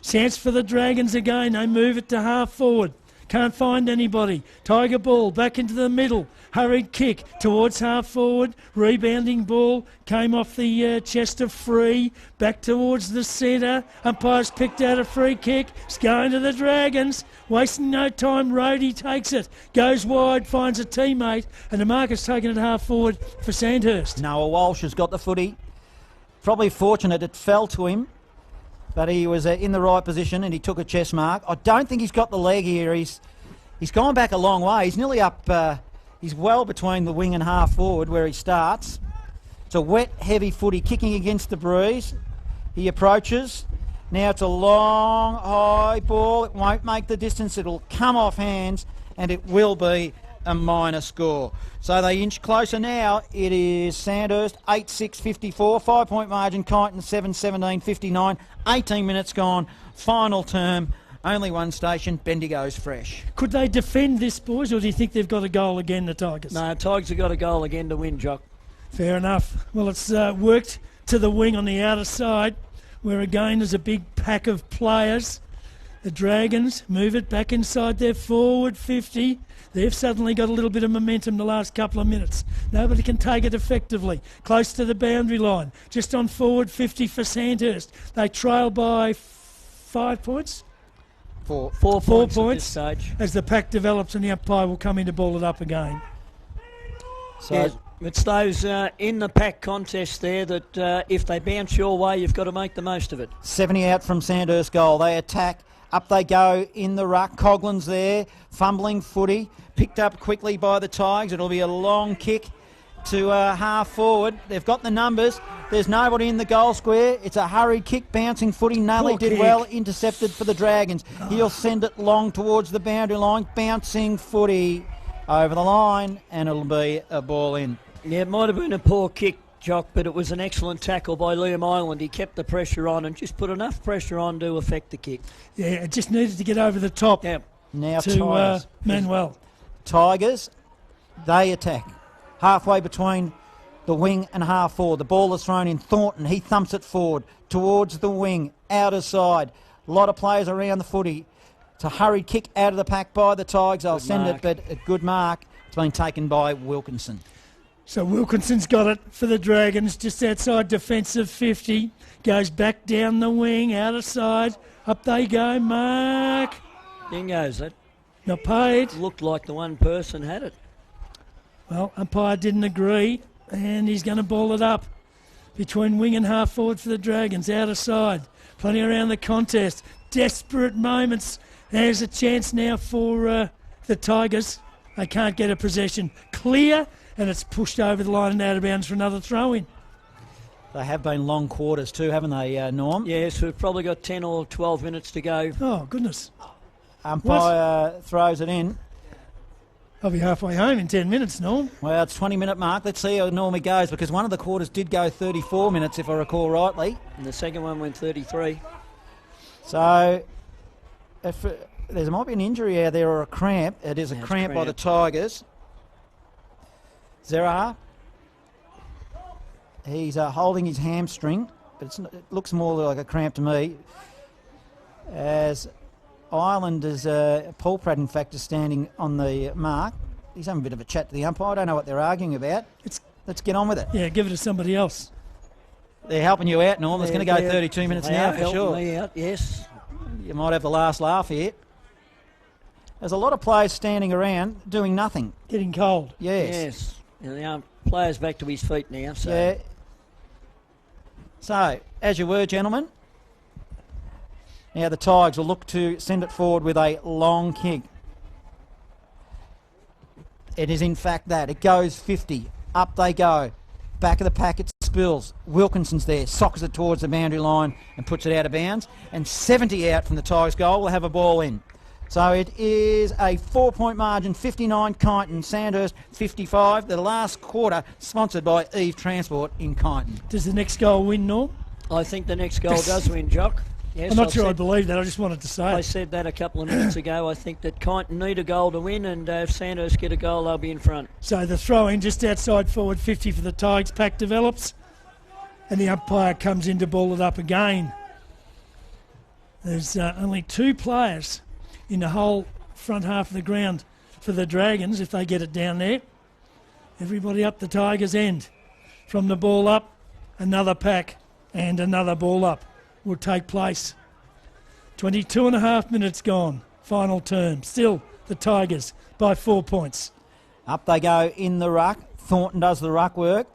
Speaker 1: Chance for the Dragons again. They move it to half forward. Can't find anybody. Tiger ball back into the middle. Hurried kick towards half forward. Rebounding ball came off the chest of Free. Back towards the centre. Umpire's picked out a free kick. It's going to the Dragons. Wasting no time. Rhodey takes it. Goes wide, finds a teammate. And the mark is taken at half forward for Sandhurst.
Speaker 2: Noah Walsh has got the footy. Probably fortunate it fell to him, but he was in the right position and he took a chest mark. I don't think he's got the leg here. He's gone back a long way. He's nearly up. He's well between the wing and half forward where he starts. It's a wet, heavy footy kicking against the breeze. He approaches. Now it's a long, high ball. It won't make the distance. It'll come off hands and it will be a minor score. So they inch closer now. It is Sandhurst 8-6-54, 5 point margin. Kyneton 7-17-59, 18 minutes gone. Final term, only one station. Bendigo's fresh.
Speaker 1: Could they defend this, boys, or do you think they've got a goal again, the Tigers?
Speaker 3: No, Tigers have got a goal again to win, Jock.
Speaker 1: Fair enough. Well, it's worked to the wing on the outer side, where again there's a big pack of players. The Dragons move it back inside their forward 50. They've suddenly got a little bit of momentum the last couple of minutes. Nobody can take it effectively. Close to the boundary line. Just on forward 50 for Sandhurst. They trail by 5 points?
Speaker 3: 4
Speaker 1: 4
Speaker 3: points
Speaker 1: points
Speaker 3: at this stage.
Speaker 1: as the pack develops, and the umpire will come in to ball it up again.
Speaker 2: So
Speaker 3: Yeah, it's those in the pack contest there that if they bounce your way, you've got to make the most of it.
Speaker 2: 70 out from Sandhurst goal. They attack. Up they go in the ruck. Coughlin's there, fumbling footy, picked up quickly by the Tigers. It'll be a long kick to half forward. They've got the numbers. There's nobody in the goal square. It's a hurried kick, bouncing footy. Nully
Speaker 1: Poor
Speaker 2: did
Speaker 1: kick.
Speaker 2: well, intercepted for the Dragons. He'll send it long towards the boundary line, bouncing footy over the line, and it'll be a ball in.
Speaker 3: Yeah, it might have been a poor kick, Jock, but it was an excellent tackle by Liam Ireland. He kept the pressure on and just put enough pressure on to affect the kick.
Speaker 1: Yeah, it just needed to get over the top.
Speaker 3: Yeah.
Speaker 2: Now
Speaker 1: To Manuel.
Speaker 2: Tigers, they attack. Halfway between the wing and half forward. The ball is thrown in. Thornton, he thumps it forward towards the wing, outer side. A lot of players around the footy. It's a hurried kick out of the pack by the Tigers. They'll send it, but a good mark. It's been taken by Wilkinson.
Speaker 1: So Wilkinson's got it for the Dragons, just outside defensive 50. Goes back down the wing, outer side. Up they go, mark.
Speaker 3: Dingoes, that
Speaker 1: Not paid.
Speaker 3: looked like the one person had it.
Speaker 1: Well, umpire didn't agree, and he's going to ball it up between wing and half forward for the Dragons, outer side. Plenty around the contest. Desperate moments. There's a chance now for the Tigers. They can't get a possession. Clear, and it's pushed over the line and out of bounds for another throw-in.
Speaker 2: They have been long quarters too, haven't they, Norm?
Speaker 3: Yes, we've probably got 10 or 12 minutes to go.
Speaker 1: Oh, goodness.
Speaker 2: Umpire throws it in.
Speaker 1: I'll be halfway home in 10 minutes, Norm.
Speaker 2: Well, it's 20-minute mark. Let's see how Normie goes, because one of the quarters did go 34 minutes, if I recall rightly.
Speaker 3: And the second one went 33.
Speaker 2: So, if there might be an injury out there or a cramp. It is a cramp by the Tigers. Zerah, he's holding his hamstring, but it looks more like a cramp to me. As Ireland is, Paul Pratt, in fact, is standing on the mark. He's having a bit of a chat to the umpire. I don't know what they're arguing about. Let's get on with it.
Speaker 1: Yeah, give it to somebody else.
Speaker 2: They're helping you out, Norm. It's going to go 32 minutes now, for sure.
Speaker 3: Me out, yes.
Speaker 2: You might have the last laugh here. There's a lot of players standing around doing nothing.
Speaker 1: Getting cold.
Speaker 2: Yes.
Speaker 3: And the player's back to his feet now. So.
Speaker 2: Yeah. So, as you were, gentlemen, now the Tigers will look to send it forward with a long kick. It is in fact that. It goes 50. Up they go. Back of the pack it spills. Wilkinson's there. Sockers it towards the boundary line and puts it out of bounds. And 70 out from the Tigers goal. Will have a ball in. So it is a 4-point margin, 59 Kyneton, Sandhurst 55. The last quarter sponsored by Eve Transport in Kyneton.
Speaker 1: Does the next goal win, Norm?
Speaker 3: I think the next goal does win, Jock. Yes,
Speaker 1: I'm not sure I believe that. I just wanted to say
Speaker 3: I
Speaker 1: it.
Speaker 3: said that a couple of minutes ago. I think that Kyneton need a goal to win, and if Sandhurst get a goal, they'll be in front.
Speaker 1: So the throw-in just outside forward 50 for the Tigers. Pack develops, and the umpire comes in to ball it up again. There's only two players in the whole front half of the ground for the Dragons if they get it down there. Everybody up the Tigers' end. From the ball up, another pack and another ball up will take place. 22 and a half minutes gone. Final term. Still the Tigers by 4 points.
Speaker 2: Up they go in the ruck. Thornton does the ruck work.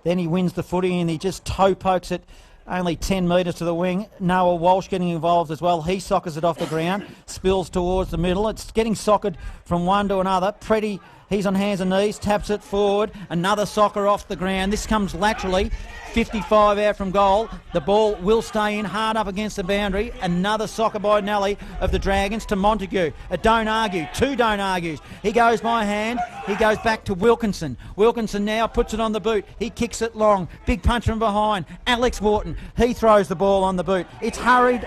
Speaker 2: Then he wins the footy and he just toe pokes it only 10 metres to the wing. Noah Walsh getting involved as well. He sockers it off the ground. Spills towards the middle. It's getting sockered from one to another. Pretty, he's on hands and knees. Taps it forward. Another soccer off the ground. This comes laterally. 55 out from goal. The ball will stay in hard up against the boundary. Another soccer by Nelly of the Dragons to Montague. A don't argue. Two don't argues. He goes by hand. He goes back to Wilkinson. Wilkinson now puts it on the boot. He kicks it long. Big punch from behind. Alex Wharton. He throws the ball on the boot. It's hurried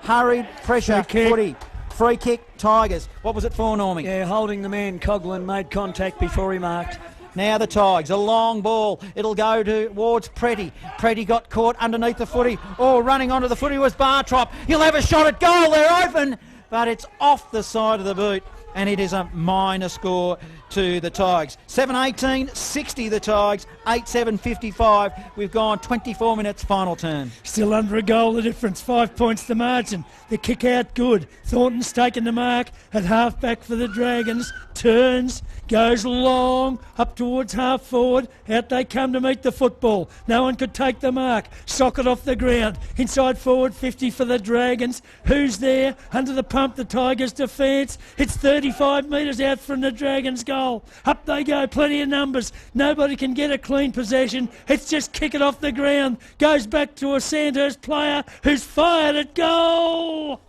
Speaker 2: pressure footy. Free kick, Tigers. What was it for, Normie?
Speaker 3: Yeah, holding the man. Coughlin made contact before he marked.
Speaker 2: Now the Tigers, a long ball. It'll go towards Pretty. Pretty got caught underneath the footy. Oh, running onto the footy was Bartrop. He'll have a shot at goal. They're open, but it's off the side of the boot, and it is a minor score to the Tigers. 7-18, 60 the Tigers, 8-7, 55. We've gone 24 minutes final term.
Speaker 1: Still under a goal the difference. 5 points the margin. The kick out good. Thornton's taken the mark at half back for the Dragons. Turns, goes long, up towards half forward. Out they come to meet the football. No one could take the mark. Socket off the ground. Inside forward 50 for the Dragons. Who's there? Under the pump, the Tigers defence. It's 35 metres out from the Dragons goal. Up they go, plenty of numbers. Nobody can get a clean possession. It's just kick it off the ground. Goes back to a Sandhurst player who's fired at goal.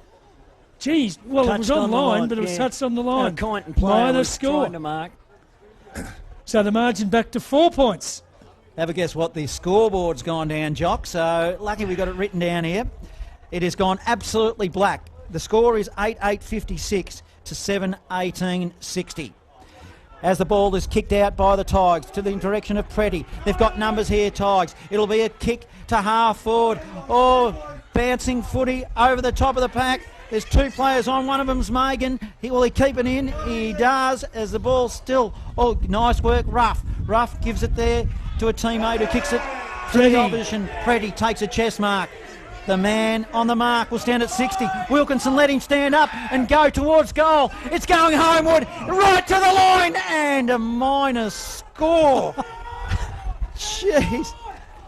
Speaker 1: Geez, well,
Speaker 3: Touched
Speaker 1: it was on line, but it was
Speaker 3: yeah.
Speaker 1: touched on the line.
Speaker 3: A Kyneton player
Speaker 1: Minor
Speaker 3: was
Speaker 1: score.
Speaker 3: trying to mark.
Speaker 1: So the margin back to 4 points.
Speaker 2: Have a guess what the scoreboard's gone down, Jock. So lucky we got it written down here. It has gone absolutely black. The score is 8-8-56 to 7-18-60. As the ball is kicked out by the Tigers to the direction of Preddy. They've got numbers here, Tigers. It'll be a kick to half forward. Oh, bouncing footy over the top of the pack. There's two players on. One of them's Megan. Will he keep it in? He does, as the ball's still... Oh, nice work, Ruff. Ruff gives it there to a teammate who kicks it to the opposition. Preddy takes a chest mark. The man on the mark will stand at 60. Wilkinson let him stand up and go towards goal. It's going homeward, right to the line, and a minus score. Jeez.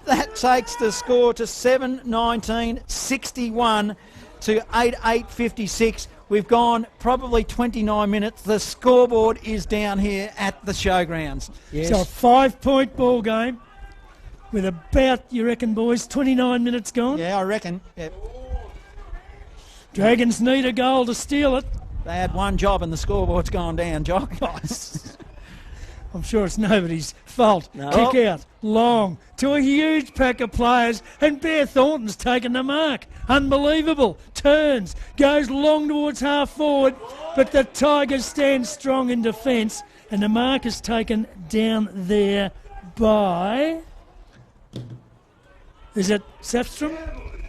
Speaker 2: That takes the score to 7-19-61 to 8-8-56. We've gone probably 29 minutes. The scoreboard is down here at the showgrounds.
Speaker 1: Yes. So a 5-point ball game with about, you reckon, boys, 29 minutes gone?
Speaker 2: Yeah, I reckon. Yep.
Speaker 1: Dragons need a goal to steal it.
Speaker 2: They had one job and the scoreboard's gone down, Jock.
Speaker 1: I'm sure it's nobody's fault.
Speaker 2: No.
Speaker 1: Kick out, long, to a huge pack of players, and Bear Thornton's taken the mark. Unbelievable. Turns, goes long towards half forward, but the Tigers stand strong in defence, and the mark is taken down there by... Is it Safstrom?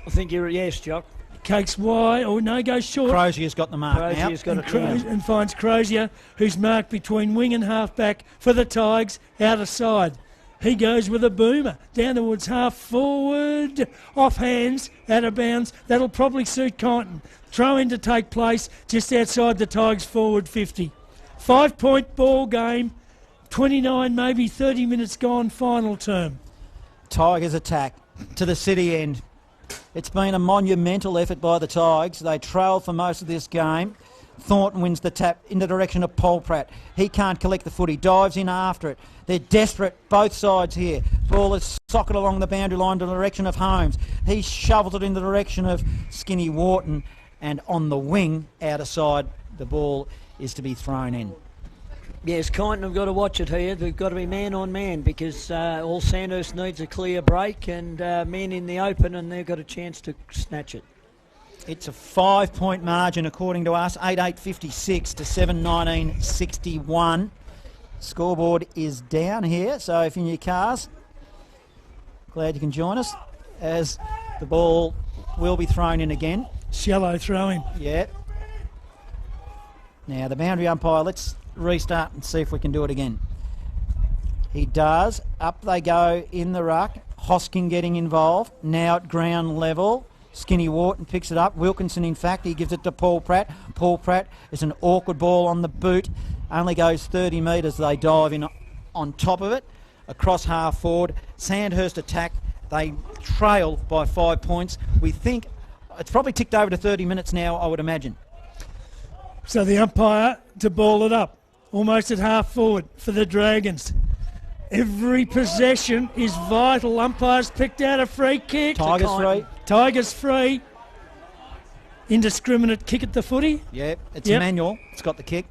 Speaker 3: I think you're, yes, Jock.
Speaker 1: Cakes wide, or no, goes short.
Speaker 2: Crozier's got the mark
Speaker 3: Crozier's
Speaker 2: now.
Speaker 3: got it down.
Speaker 1: And finds Crozier, who's marked between wing and halfback for the Tigers, out of side. He goes with a boomer down towards half forward, off hands, out of bounds. That'll probably suit Kyneton. Throw in to take place just outside the Tigers forward 50. 5-point ball game, 29, maybe 30 minutes gone, final term.
Speaker 2: Tigers attack to the city end. It's been a monumental effort by the Tigers. They trailed for most of this game. Thornton wins the tap in the direction of Polpratt. He can't collect the footy, dives in after it. They're desperate, both sides here. Ball is socket along the boundary line to the direction of Holmes. He shovels it in the direction of Skinny Wharton, and on the wing, out of side, the ball is to be thrown in.
Speaker 3: Yes, Kyneton have got to watch it here. They've got to be man on man because all Sandhurst needs a clear break and men in the open, and they've got a chance to snatch it.
Speaker 2: It's a 5-point margin according to us, 8-8-56 to 7-19-61. Scoreboard is down here, so if you're in your cars, glad you can join us as the ball will be thrown in again.
Speaker 1: Shallow throw-in.
Speaker 2: Yeah. Now the boundary umpire, let's restart and see if we can do it again. He does. Up they go in the ruck. Hosking getting involved. Now at ground level. Skinny Wharton picks it up. Wilkinson, in fact, he gives it to Paul Pratt. Paul Pratt is an awkward ball on the boot. Only goes 30 metres. They dive in on top of it. Across half forward. Sandhurst attack. They trail by 5 points. We think it's probably ticked over to 30 minutes now, I would imagine.
Speaker 1: So the umpire to ball it up. Almost at half forward for the Dragons. Every possession is vital. Umpires picked out a free kick.
Speaker 2: Tigers free.
Speaker 1: Tigers free. Indiscriminate kick at the footy.
Speaker 2: Yep, it's Emmanuel. It's got the kick.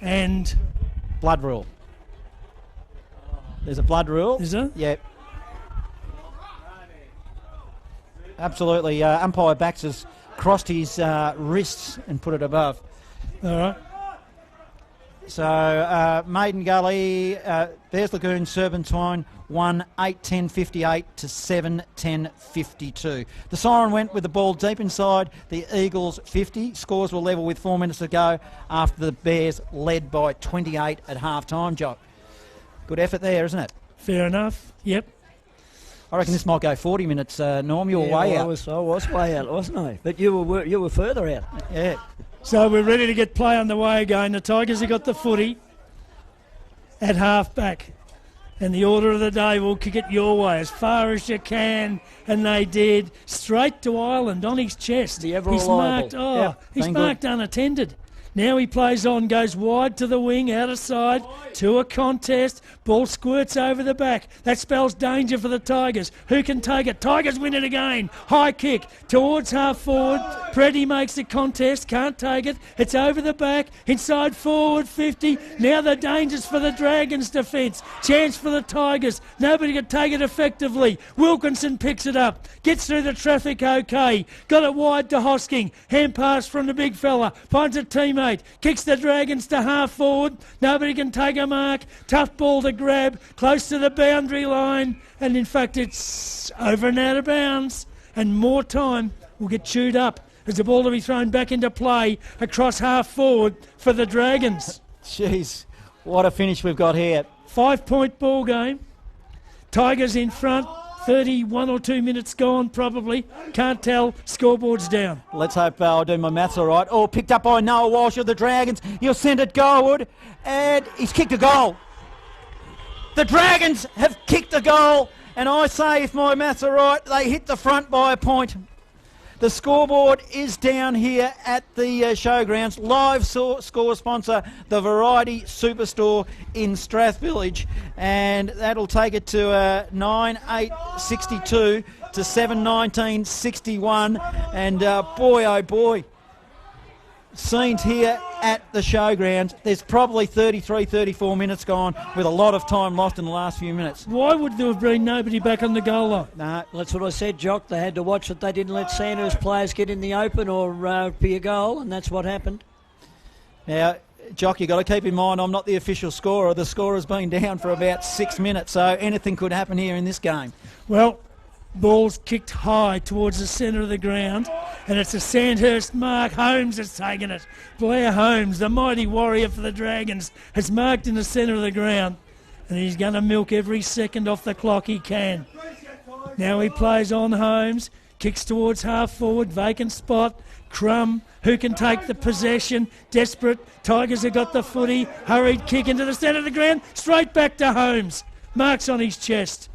Speaker 1: And
Speaker 2: blood rule. There's a blood rule.
Speaker 1: Is there?
Speaker 2: Yep. Absolutely. Umpire Bax has crossed his wrists and put it above.
Speaker 1: All right.
Speaker 2: So Maiden Gully, Bears Lagoon, Serpentine won 8-10-58 to 7-10-52. The siren went with the ball deep inside the Eagles 50. Scores were level with 4 minutes to go after the Bears led by 28 at half-time, Jock. Good effort there, isn't it?
Speaker 1: Fair enough. Yep.
Speaker 2: I reckon this might go 40 minutes, Norm. You were way out.
Speaker 3: I was way out, wasn't I? But you were further out.
Speaker 2: Yeah.
Speaker 1: So we're ready to get play underway again. The Tigers have got the footy at half-back. And the order of the day will kick it your way as far as you can. And they did. Straight to Ireland on his chest.
Speaker 3: The ever
Speaker 1: he's
Speaker 3: reliable.
Speaker 1: marked, he's marked unattended. Now he plays on, goes wide to the wing, out of side, to a contest. Ball squirts over the back. That spells danger for the Tigers. Who can take it? Tigers win it again. High kick towards half forward. Preddy makes the contest, can't take it. It's over the back, inside forward 50. Now the danger's for the Dragons defence. Chance for the Tigers. Nobody can take it effectively. Wilkinson picks it up, gets through the traffic okay. Got it wide to Hosking. Hand pass from the big fella. Finds a teammate. Kicks the Dragons to half forward. Nobody can take a mark. Tough ball to grab. Close to the boundary line. And in fact it's over and out of bounds. And more time will get chewed up as the ball to be thrown back into play across half forward for the Dragons.
Speaker 2: Jeez, what a finish we've got here.
Speaker 1: 5-point ball game. Tigers in front. 31 or 2 minutes gone, probably. Can't tell. Scoreboard's down.
Speaker 2: Let's hope I'll do my maths all right. Oh, picked up by Noah Walsh of the Dragons. He'll send it goalward, and he's kicked a goal. The Dragons have kicked a goal, and I say, if my maths are right, they hit the front by a point. The scoreboard is down here at the showgrounds. Live score sponsor, the Variety Superstore in Strathvillage. And that'll take it to 9-8-62 to 7-19-61. And boy, oh boy, scenes here at the showgrounds. There's probably 33, 34 minutes gone with a lot of time lost in the last few minutes.
Speaker 1: Why would there have been nobody back on the goal line?
Speaker 2: Nah.
Speaker 3: That's what I said, Jock. They had to watch that they didn't let Sandhurst players get in the open or be a goal, and that's what happened.
Speaker 2: Now, Jock, you've got to keep in mind I'm not the official scorer. The scorer's been down for about 6 minutes, so anything could happen here in this game.
Speaker 1: Well, ball's kicked high towards the centre of the ground, and it's a Sandhurst mark. Holmes has taken it. Blair Holmes, the mighty warrior for the Dragons, has marked in the centre of the ground, and he's going to milk every second off the clock he can. Now he plays on Holmes, kicks towards half forward, vacant spot. Crum, who can take the possession? Desperate. Tigers have got the footy. Hurried kick into the centre of the ground, straight back to Holmes. Marks on his chest.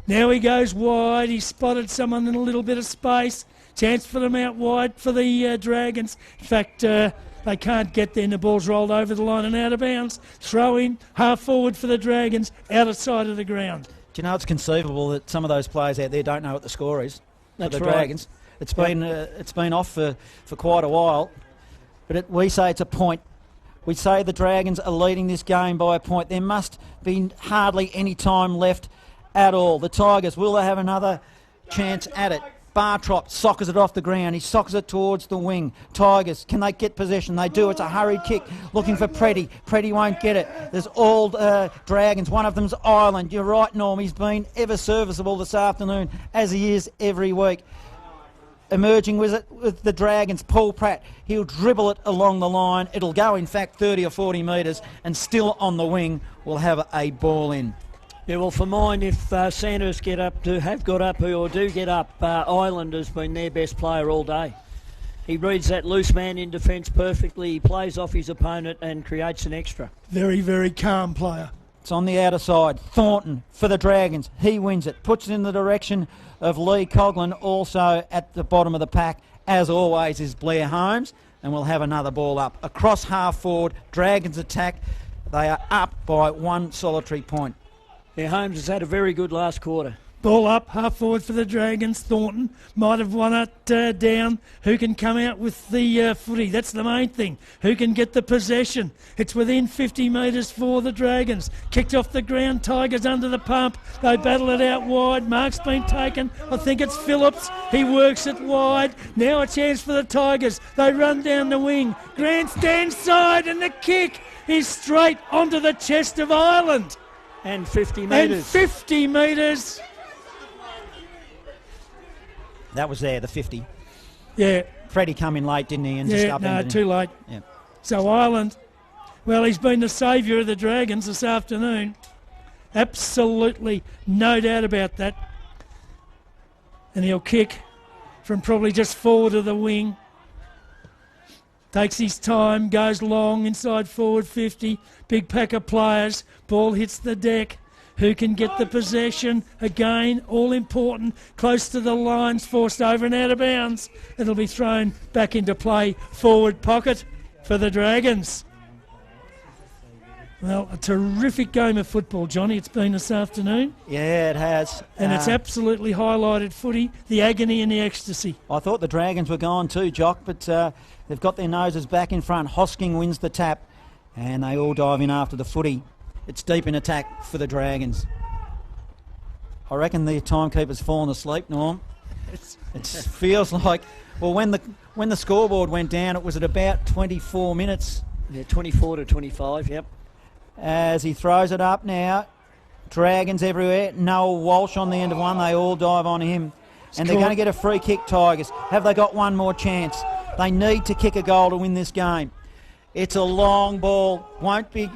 Speaker 1: Now he goes wide. He spotted someone in a little bit of space. Chance for them out wide for the Dragons. In fact, they can't get there and the ball's rolled over the line and out of bounds. Throw in, half forward for the Dragons, out of sight of the ground.
Speaker 2: Do you know it's conceivable that some of those players out there don't know what the score is for the
Speaker 3: right.
Speaker 2: Dragons? It's been off for quite a while, but we say it's a point. We say the Dragons are leading this game by a point. There must be hardly any time left at all. The Tigers, will they have another chance at it? Bartrop sockers it off the ground. He sockers it towards the wing. Tigers, can they get possession? They do. It's a hurried kick looking for Preddy. Preddy won't get it. There's all Dragons. One of them's Ireland. You're right, Norm. He's been ever serviceable this afternoon, as he is every week. Emerging with the Dragons, Paul Pratt. He'll dribble it along the line. It'll go, in fact, 30 or 40 metres, and still on the wing will have a ball in.
Speaker 3: Yeah, well, for mine, if Sandhurst get up, Ireland has been their best player all day. He reads that loose man in defence perfectly. He plays off his opponent and creates an extra.
Speaker 1: Very, very calm player.
Speaker 2: It's on the outer side. Thornton for the Dragons. He wins it. Puts it in the direction of Lee Coughlin. Also at the bottom of the pack, as always, is Blair Holmes. And we'll have another ball up. Across half forward, Dragons attack. They are up by one solitary point.
Speaker 3: Yeah, Holmes has had a very good last quarter.
Speaker 1: Ball up, half forward for the Dragons. Thornton might have won it down. Who can come out with the footy? That's the main thing. Who can get the possession? It's within 50 metres for the Dragons. Kicked off the ground. Tigers under the pump. They battle it out wide. Mark's been taken. I think it's Phillips. He works it wide. Now a chance for the Tigers. They run down the wing. Grandstand side, and the kick is straight onto the chest of Ireland.
Speaker 3: And 50 metres.
Speaker 1: And 50 metres.
Speaker 2: That was there, the 50.
Speaker 1: Yeah.
Speaker 2: Freddie come in late, didn't he? And just upended him.
Speaker 1: Too late.
Speaker 2: Yeah.
Speaker 1: So Ireland, well, he's been the saviour of the Dragons this afternoon. Absolutely no doubt about that. And he'll kick from probably just forward of the wing. Takes his time, goes long, inside forward 50. Big pack of players. Ball hits the deck. Who can get the possession? Again, all important. Close to the lines, forced over and out of bounds. It'll be thrown back into play. Forward pocket. for the Dragons. Well, a terrific game of football, Johnny, it's been this afternoon.
Speaker 2: Yeah, it has.
Speaker 1: And it's absolutely highlighted footy, the agony and the ecstasy.
Speaker 2: I thought the Dragons were gone too, Jock, but they've got their noses back in front. Hosking wins the tap, and they all dive in after the footy. It's deep in attack for the Dragons. I reckon the timekeeper's fallen asleep, Norm. It feels like, well, when the scoreboard went down, it was at about 24 minutes.
Speaker 3: Yeah, 24 to 25, yep.
Speaker 2: As he throws it up now, Dragons everywhere. Noel Walsh on the end of one. They all dive on him. And they're going to get a free kick, Tigers. Have they got one more chance? They need to kick a goal to win this game. It's a long ball. Won't be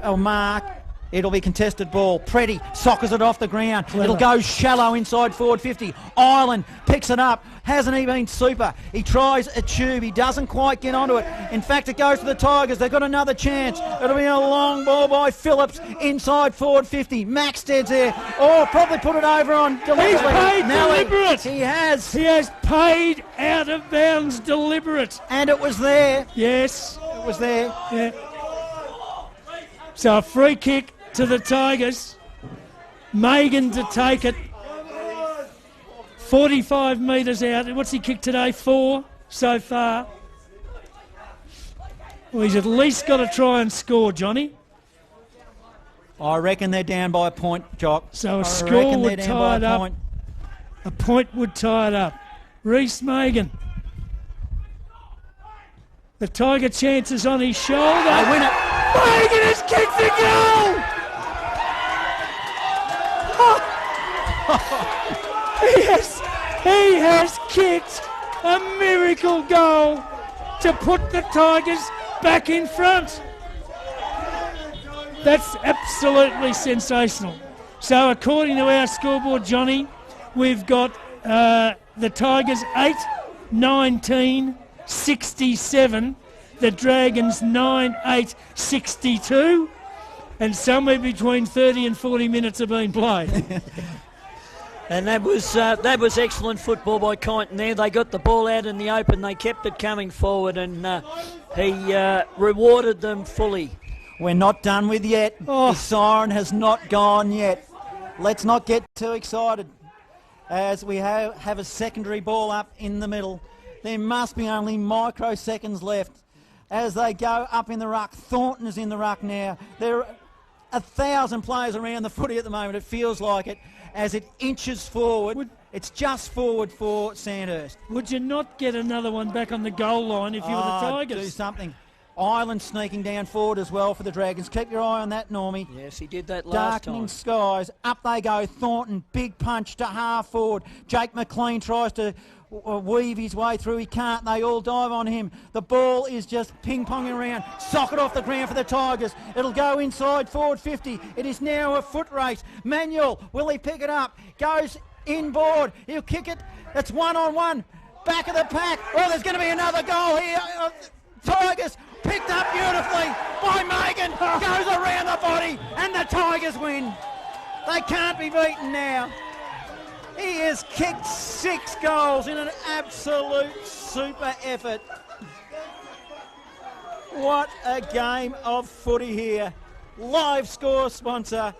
Speaker 2: a mark. It'll be contested ball. Preddy soccers it off the ground.
Speaker 1: Clever.
Speaker 2: It'll go shallow inside forward 50. Ireland picks it up. Hasn't he been super? He tries a tube. He doesn't quite get onto it. In fact, it goes to the Tigers. They've got another chance. It'll be a long ball by Phillips inside forward 50. Maxted's there. Oh, probably put it over on deliberately.
Speaker 1: He's paid
Speaker 2: Nelly.
Speaker 1: deliberate.
Speaker 2: He has.
Speaker 1: He has paid out of bounds deliberate.
Speaker 2: And it was there.
Speaker 1: Yes.
Speaker 2: It was there.
Speaker 1: Yeah. So a free kick to the Tigers. Megan to take it. 45 metres out. What's he kicked today? 4 so far. Well, he's at least got to try and score, Johnny.
Speaker 2: I reckon they're down by a point, Jock.
Speaker 1: So a
Speaker 2: I
Speaker 1: score
Speaker 2: reckon
Speaker 1: would
Speaker 2: they're down
Speaker 1: tie
Speaker 2: by
Speaker 1: it
Speaker 2: a
Speaker 1: up.
Speaker 2: point.
Speaker 1: A point would tie it up. Reece Megan. The Tiger chances on his shoulder.
Speaker 2: They win it.
Speaker 1: Megan has kicked the goal! He has kicked a miracle goal to put the Tigers back in front. That's absolutely sensational. So according to our scoreboard, Johnny, we've got the Tigers 8, 19, 67, the Dragons 9, 8, 62, and somewhere between 30 and 40 minutes have been played.
Speaker 3: And that was excellent football by Kyneton there. They got the ball out in the open. They kept it coming forward, and he rewarded them fully.
Speaker 2: We're not done with yet.
Speaker 1: Oh.
Speaker 2: The siren has not gone yet. Let's not get too excited. As we have a secondary ball up in the middle. There must be only microseconds left. As they go up in the ruck, Thornton is in the ruck now. There are 1,000 players around the footy at the moment. It feels like it. As it inches forward, it's just forward for Sandhurst.
Speaker 1: Would you not get another one back on the goal line if you were the Tigers?
Speaker 2: Do something. Ireland sneaking down forward as well for the Dragons. Keep your eye on that, Normie.
Speaker 3: Yes, he did that last
Speaker 2: Darkening
Speaker 3: time.
Speaker 2: skies. Up they go. Thornton, big punch to half forward. Jake McLean tries to weave his way through. He can't. They all dive on him. The ball is just ping-ponging around. Sock it off the ground for the Tigers. It'll go inside forward 50. It is now a foot race. Manuel, will he pick it up? Goes inboard. He'll kick it. It's 1-on-1. Back of the pack. Oh, there's going to be another goal here. Tigers picked up beautifully by Megan. Goes around the body and the Tigers win. They can't be beaten now. He has kicked 6 goals in an absolute super effort. What a game of footy here. Live score sponsor,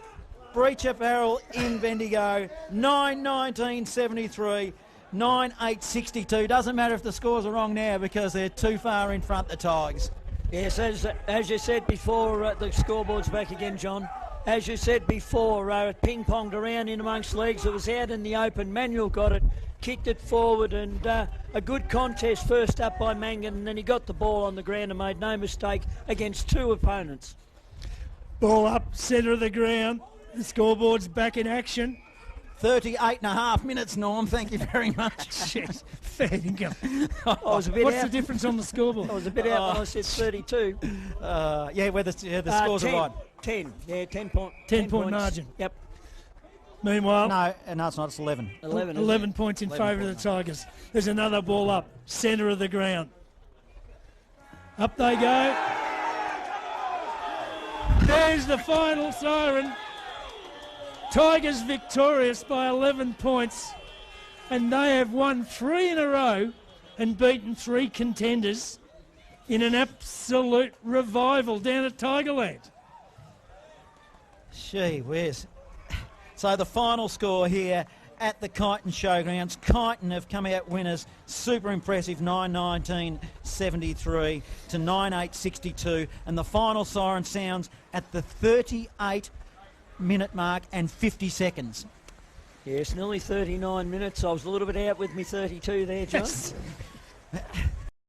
Speaker 2: Breach Apparel in Bendigo, 9-19-73, 9-8-62. Doesn't matter if the scores are wrong now because they're too far in front, the Tigers.
Speaker 3: Yes, as you said before, the scoreboard's back again, John. As you said before, it ping-ponged around in amongst legs. It was out in the open. Manuel got it, kicked it forward, and a good contest first up by Mangan, and then he got the ball on the ground and made no mistake against 2 opponents.
Speaker 1: Ball up, centre of the ground. The scoreboard's back in action.
Speaker 2: 38.5 minutes, Norm. Thank you very much.
Speaker 1: Jeez, fair dinkum.
Speaker 3: What's
Speaker 1: What's the difference on the scoreboard?
Speaker 3: I was a bit out when I said 32.
Speaker 2: Where the scores
Speaker 3: 10,
Speaker 2: are right.
Speaker 3: 10, yeah, 10 point.
Speaker 1: 10 point
Speaker 3: points.
Speaker 1: margin.
Speaker 3: Yep,
Speaker 1: Meanwhile,
Speaker 2: No, it's not. It's 11.
Speaker 3: 11.
Speaker 1: 11 points in favour of the Tigers. There's another ball up, centre of the ground. Up they go. There's the final siren. Tigers victorious by 11 points, and they have won 3 in a row and beaten 3 contenders. in an absolute revival down at Tigerland.
Speaker 2: Gee whiz. So the final score here at the Kyneton Showgrounds. Kyneton have come out winners. Super impressive, 9:19.73 to 9:8.62. And the final siren sounds at the 38-minute mark and 50 seconds.
Speaker 3: Yes, nearly 39 minutes. I was a little bit out with me 32 there, John.
Speaker 1: Yes.